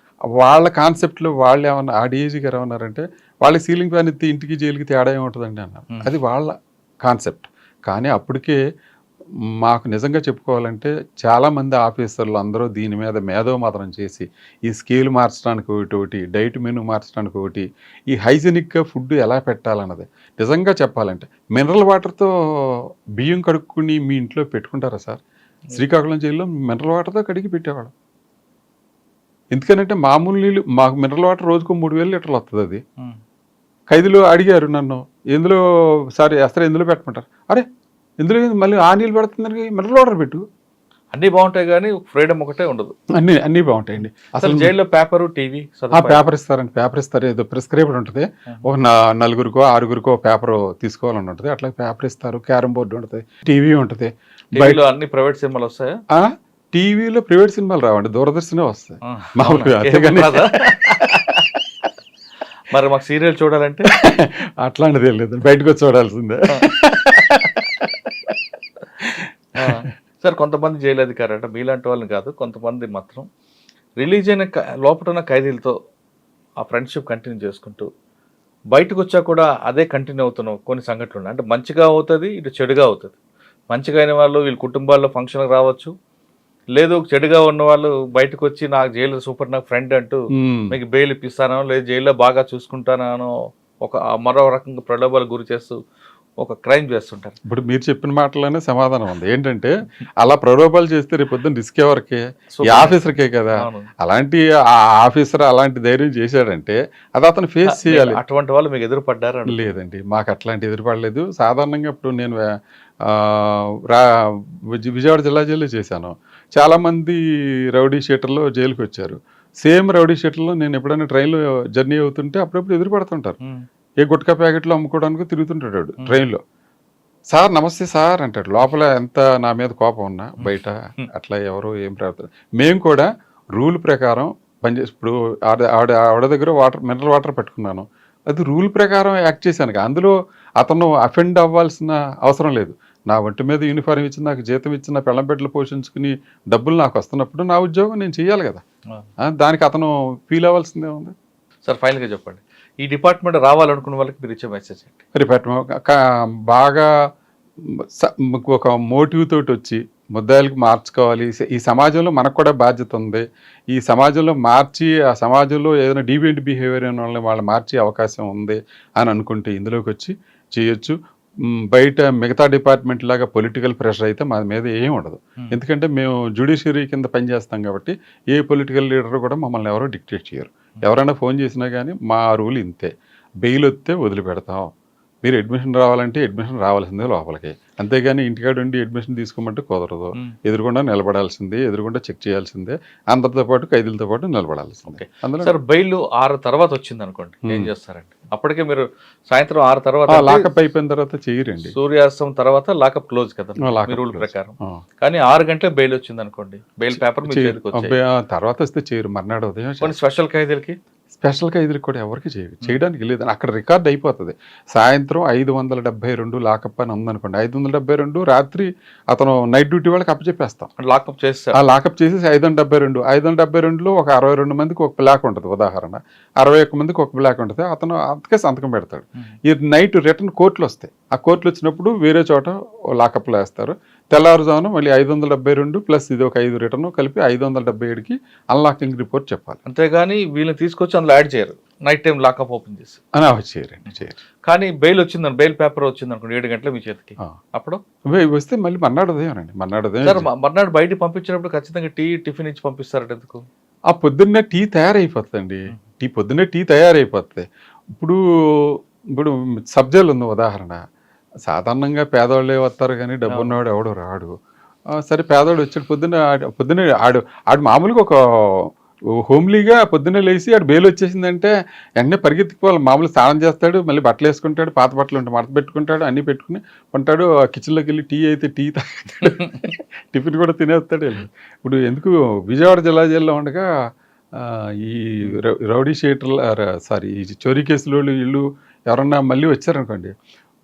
S1: వాళ్ళ కాన్సెప్ట్లో వాళ్ళు ఏమన్నా, ఆ డిఐజీ గారు ఏమన్నారంటే, వాళ్ళకి సీలింగ్ ఫ్యాన్ ఎత్తి ఇంటికి జైలుకి తేడా ఏముంటుందండి అన్నారు. అది వాళ్ళ కాన్సెప్ట్. కానీ అప్పటికే మాకు నిజంగా చెప్పుకోవాలంటే చాలామంది ఆఫీసర్లు అందరూ దీని మీద మేధోమథనం చేసి ఈ స్కేల్ మార్చడానికి ఒకటి, డైట్ మెనూ మార్చడానికి ఒకటి, ఈ హైజెనిక్గా ఫుడ్ ఎలా పెట్టాలన్నది నిజంగా చెప్పాలంటే, మినరల్ వాటర్తో బియ్యం కడుక్కుని మీ ఇంట్లో పెట్టుకుంటారా సార్? శ్రీకాకుళం జైల్లో మినరల్ వాటర్తో కడిగి పెట్టేవాడు. ఎందుకనంటే మామూలు నీళ్ళు, మాకు మినరల్ వాటర్ రోజుకు 3,000 లీటర్లు వస్తుంది. అది ఖైదీలు అడిగారు నన్ను, ఎందులో సారీ అసలు ఎందులో పెట్టమంటారు, అరే ఎందులో మళ్ళీ ఆ నీళ్ళు పెడుతుందని మినరల్ వాటర్ పెట్టు.
S2: అన్నీ బాగుంటాయి కానీ ఫ్రీడమ్ ఒకటే ఉండదు.
S1: అన్నీ బాగుంటాయండి.
S2: అసలు జైల్లో పేపరు టీవీ
S1: పేపర్ ఇస్తారండి, పేపర్ ఇస్తారు. ఏదో ప్రిస్క్రైబ్డ్ ఉంటుంది, ఒక 4-6 పేపర్ తీసుకోవాలని ఉంటుంది. అట్లా పేపర్ ఇస్తారు, క్యారమ్ బోర్డు ఉంటుంది, టీవీ ఉంటుంది.
S2: బయట అన్ని ప్రైవేట్ సినిమాలు వస్తాయా?
S1: టీవీలో ప్రైవేట్ సినిమాలు రావండి, దూరదర్శనే వస్తాయి మామూలుగా. అంతేగాని
S2: మరి మాకు సీరియల్ చూడాలంటే
S1: అట్లాంటిది ఏం లేదు, బయటకు వచ్చి చూడాల్సిందే.
S2: సార్ కొంతమంది జైలు అధికారులు అంటే మీలాంటి వాళ్ళని కాదు, కొంతమంది మాత్రం రిలీజ్ అయిన లోపల ఉన్న ఖైదీలతో ఆ ఫ్రెండ్షిప్ కంటిన్యూ చేసుకుంటూ బయటకు వచ్చా కూడా అదే కంటిన్యూ అవుతున్న కొన్ని సంఘటనలు ఉన్నాయి. అంటే మంచిగా అవుతుంది, ఇటు చెడుగా అవుతుంది. మంచిగా అయిన వాళ్ళు వీళ్ళ కుటుంబాల్లో ఫంక్షన్కి రావచ్చు, లేదు చెడుగా ఉన్న వాళ్ళు బయటకు వచ్చి నాకు జైలు సూపర్, నాకు ఫ్రెండ్ అంటూ మీకు బెయిల్ ఇప్పిస్తానో, లేదు జైల్లో బాగా చూసుకుంటానో ఒక మరో రకంగా ప్రలోభాలకు గురి చేస్తూ ఒక క్రైమ్ చేస్తుంటారు.
S1: ఇప్పుడు మీరు చెప్పిన మాటలోనే సమాధానం ఉంది. ఏంటంటే అలా ప్రలోభాలు చేస్తే రేపు పొద్దున్న రిస్క్ ఎవరికే? ఈ ఆఫీసర్కే కదా. అలాంటి ఆఫీసర్ అలాంటి ధైర్యం చేశాడంటే అది అతను ఫేస్ చేయాలి.
S2: అటువంటి వాళ్ళు మీకు ఎదురుపడ్డారా?
S1: లేదండి, మాకు అట్లాంటి ఎదురుపడలేదు. సాధారణంగా ఇప్పుడు నేను విజయవాడ జిల్లా జైల్లో చేశాను. చాలామంది రౌడీ షీటర్లు జైలుకి వచ్చారు. సేమ్ రౌడీ షీటర్లో నేను ఎప్పుడైనా ట్రైన్లో జర్నీ అవుతుంటే అప్పుడప్పుడు ఎదురుపడుతుంటారు. ఏ గుట్కా ప్యాకెట్లో అమ్ముకోవడానికి తిరుగుతుంటాడు ట్రైన్లో. సార్ నమస్తే సార్ అంటాడు. లోపల ఎంత నా మీద కోపం ఉన్నా బయట అట్లా ఎవరో ఏం ప్రవర్తన. మేము కూడా రూల్ ప్రకారం పనిచేసి, ఇప్పుడు ఆవిడ దగ్గర మినరల్ వాటర్ పెట్టుకున్నాను, అది రూల్ ప్రకారం యాక్ట్ చేశాను. అందులో అతను అఫెండ్ అవ్వాల్సిన అవసరం లేదు. నా ఒంటి మీద యూనిఫారం ఇచ్చి నాకు జీతం ఇచ్చి నా పెళ్ళం బిడ్డలు పోషించుకుని డబ్బులు నాకు వస్తున్నప్పుడు నా ఉద్యోగం నేను చేయాలి కదా. దానికి అతను ఫీల్ అవ్వాల్సిందే ఉంది.
S2: సార్ ఫైనల్గా చెప్పండి, ఈ డిపార్ట్మెంట్ రావాలనుకున్న వాళ్ళకి మీరు ఇచ్చే మెసేజ్ ఏంటి?
S1: బాగా ఒక మోటివ్ తోటి వచ్చి ముద్దాయిలకు మార్చుకోవాలి. ఈ సమాజంలో మనకు కూడా బాధ్యత ఉంది. ఈ సమాజంలో మార్చి ఆ సమాజంలో ఏదైనా డీవియంట్ బిహేవియర్ అయిన వాళ్ళని వాళ్ళు మార్చే అవకాశం ఉంది అని అనుకుంటే ఇందులోకి వచ్చి చేయొచ్చు. బయట మిగతా డిపార్ట్మెంట్ లాగా పొలిటికల్ ప్రెషర్ అయితే మా మీద ఏం ఉండదు. ఎందుకంటే మేము జ్యుడిషియరీ కింద పనిచేస్తాం కాబట్టి ఏ పొలిటికల్ లీడర్ కూడా మమ్మల్ని ఎవరో డిక్టేట్ చేయరు. ఎవరైనా ఫోన్ చేసినా కానీ మా రూల్ ఇంతే, బెయిల్ వస్తే వదిలిపెడతాం, మీరు అడ్మిషన్ రావాలంటే అడ్మిషన్ రావాల్సిందే లోపలికి, అంతేగాని ఇంటికాడ ఉండి అడ్మిషన్ తీసుకోమంటే కుదరదు. ఎదురుకుండా నిలబడాల్సిందే, ఎదురుకుండా చెక్ చేయాల్సిందే, అందరితో పాటు ఖైదీలతో పాటు నిలబడాల్సిందే.
S2: అందులో సార్ బెయిల్ 6 తర్వాత వచ్చింది అనుకోండి, ఏం చేస్తారండి? అప్పటికే మీరు సాయంత్రం 6 తర్వాత
S1: లాకప్ అయిపోయిన తర్వాత చేయరండి.
S2: సూర్యాస్తం తర్వాత లాకప్ క్లోజ్ కదా మీ రూల్ ప్రకారం. కానీ 6 గంటలకు బెయిల్ వచ్చింది అనుకోండి, బెయిల్ పేపర్ మీ చేతికి వచ్చాయి,
S1: తర్వాత వస్తే చేయరు. మర్నాడు ఉదయం
S2: కొన్ని స్పెషల్ ఖైదీలకి
S1: స్పెషల్ ఖైదీలకు కూడా ఎవరికి చేయడానికి లేదని అక్కడ రికార్డ్ అయిపోతుంది. సాయంత్రం 572 లాకప్ అని ఉందనుకోండి, 572 రాత్రి అతను నైట్ డ్యూటీ వాళ్ళకి అప్పచెప్పేస్తాం.
S2: లాకప్ చేసి
S1: లాకప్ చేసేసి 572లో ఒక 62 మందికి ఒక బ్లాక్ ఉంటుంది, ఉదాహరణ 61 మందికి ఒక బ్లాక్ ఉంటుంది. అతను అంతకే సంతకం పెడతాడు. ఈ నైట్ రిటర్న్ కోర్టులు వస్తాయి, ఆ కోర్టులు వచ్చినప్పుడు వేరే చోట లాకప్లో వేస్తారు. తెల్లారుజామున మళ్ళీ 572 ప్లస్ ఇది ఒక 5 రిటర్న్ కలిపి 577కి అన్లాకింగ్ రిపోర్ట్ చెప్పాలి.
S2: అంతేగాని వీళ్ళని తీసుకొచ్చి అందులో యాడ్ చేయరు. నైట్ టైం లాకప్ ఓపెన్ చేసి
S1: అని చేయరు.
S2: కానీ బెయిల్ వచ్చిందని, బెయిల్ పేపర్ వచ్చింది అనుకోండి 7 గంటల మీ చేతికి, అప్పుడు
S1: వస్తే మళ్ళీ మర్నాడు ఉదయం అండి.
S2: మర్నాడు బయటికి పంపించినప్పుడు ఖచ్చితంగా టిఫిన్ ఇచ్చి పంపిస్తారట. ఎందుకు?
S1: ఆ పొద్దున్నే టీ తయారైపోతుందండి. పొద్దున్నే టీ తయారైపోతుంది. ఇప్పుడు సబ్జెక్ట్ ఉంది ఉదాహరణ, సాధారణంగా పేదవాళ్ళే వస్తారు కానీ డబ్బు ఉన్నవాడు ఎవడో రాడు. సరే పేదవాడు వచ్చాడు, పొద్దున్నే ఆడు మామూలుగా ఒక హోమ్లీగా పొద్దున్నే లేచి ఆడు బెయిల్ వచ్చేసిందంటే వెంటనే పరిగెత్తిపోవాలి. మామూలు స్నానం చేస్తాడు, మళ్ళీ బట్టలు వేసుకుంటాడు, పాత బట్టలు ఉంటే మడత పెట్టుకుంటాడు, అన్నీ పెట్టుకుని ఉంటాడు. కిచెన్లోకి వెళ్ళి టీ అయితే టీ తాగుతాడు, టిఫిన్ కూడా తినేస్తాడు. ఇప్పుడు ఎందుకు విజయవాడ జిల్లా జైల్లో ఉండగా ఈ రౌడీ షీటర్లు ఈ చోరీ కేసులో వీళ్ళు ఎవరన్నా మళ్ళీ వచ్చారనుకోండి,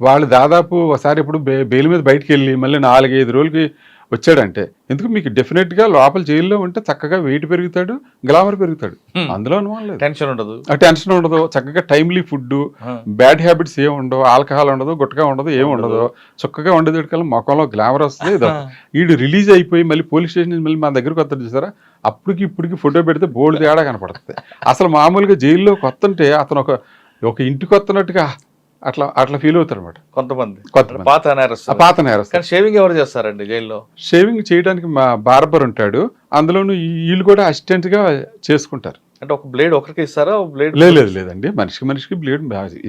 S1: వాళ్ళు దాదాపు ఒకసారి ఇప్పుడు బెయిల్ మీద బయటికి వెళ్ళి మళ్ళీ 4-5 రోజులకి వచ్చాడంటే ఎందుకు మీకు డెఫినెట్గా లోపల జైల్లో ఉంటే చక్కగా వెయిట్ పెరుగుతాడు, గ్లామర్ పెరుగుతాడు. అందులో అనుమానం
S2: టెన్షన్ ఉండదు,
S1: టెన్షన్ ఉండదు, చక్కగా టైమ్లీ ఫుడ్, బ్యాడ్ హ్యాబిట్స్ ఏమి ఉండవు, ఆల్కహాల్ ఉండదు, గుట్టగా ఉండదు, ఏమి ఉండదు, చక్కగా ఉండేది మొక్కలో గ్లామర్ వస్తుంది. వీడు రిలీజ్ అయిపోయి మళ్ళీ పోలీస్ స్టేషన్ మళ్ళీ మా దగ్గరకు వస్తాడు చూసారా, అప్పటికి ఇప్పటికి ఫోటో పెడితే బోల్డ్ తేడా కనపడుతుంది. అసలు మామూలుగా జైల్లో కొత్తంటే అతను ఒక ఇంటికి వస్తున్నట్టుగా అట్లా ఫీల్ అవుతారు అనమాట కొంతమంది. పాత నేరస్తులు.
S2: షేవింగ్ ఎవరు చేస్తారండి జైల్లో?
S1: షేవింగ్ చేయడానికి మా బార్బర్ ఉంటాడు, అందులోనూ వీళ్ళు కూడా అసిస్టెంట్ గా చేసుకుంటారు.
S2: అంటే ఒక బ్లేడ్ ఒకరికి ఇస్తారా? బ్లేడ్
S1: లేదండి, మనిషికి బ్లేడ్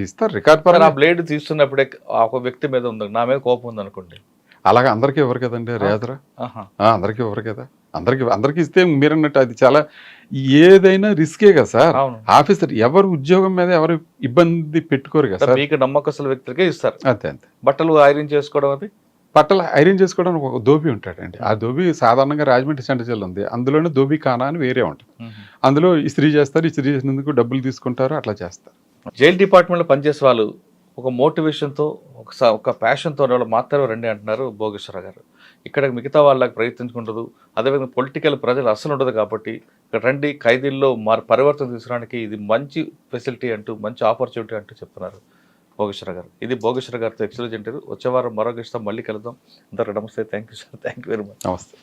S1: ఇస్తారు. రికార్డ్
S2: పరంగా ఆ బ్లేడ్ తీస్తున్నప్పుడే ఒక వ్యక్తి మీద ఉంది, నా మీద కోపం ఉంది అనుకోండి,
S1: అలాగా అందరికీ ఎవరు కదండి రేజరా, అందరికీ ఎవరు కదా, అందరికి ఇస్తే మీరన్నట్టు అది చాలా ఏదైనా రిస్కే కదా సార్. ఆఫీసర్ ఎవరు ఉద్యోగం మీద ఎవరు ఇబ్బంది పెట్టుకోరు కదా సార్.
S2: మీకు నమ్మకస్తుల వ్యక్తులకే ఇస్తారు.
S1: అంతే.
S2: బట్టలు ఐరన్ చేసుకోవడం, అది
S1: బట్టలు ఐరన్ చేసుకోవడానికి ఒక దోబీ ఉంటాడండి. ఆ దోబీ సాధారణంగా రాజమండ్రి సెంటర్ జైలు ఉంది, అందులోనే దోబీ ఖానా అని వేరే ఉంటుంది. అందులో ఇస్త్రీ చేస్తారు, ఇస్త్రీ చేసినందుకు డబ్బులు తీసుకుంటారు, అట్లా చేస్తారు.
S2: జైల్ డిపార్ట్మెంట్లో పనిచేసే వాళ్ళు ఒక మోటివేషన్తో ఒక ప్యాషన్తో వాళ్ళు మాత్రమే రండి అంటున్నారు భోగేశ్వర గారు. ఇక్కడ మిగతా వాళ్ళకి ప్రయత్నించుకుంటుంది, అదేవిధంగా పొలిటికల్ ప్రజలు అస్సలు ఉండదు కాబట్టి ఇక్కడ రండి, ఖైదీల్లో పరివర్తన తీసుకురావడానికి ఇది మంచి ఫెసిలిటీ అంటూ, మంచి ఆపర్చునిటీ అంటూ చెప్తున్నారు భోగేశ్వర గారు. ఇది భోగేశ్వర గారితో ఎక్సలెంట్ ఇంటర్వ్యూ. వచ్చే వారం మరో గెస్ట్తో మళ్ళీ కలుద్దాం. అందరూ నమస్తే, thank you sir, thank you very much.
S1: నమస్తే.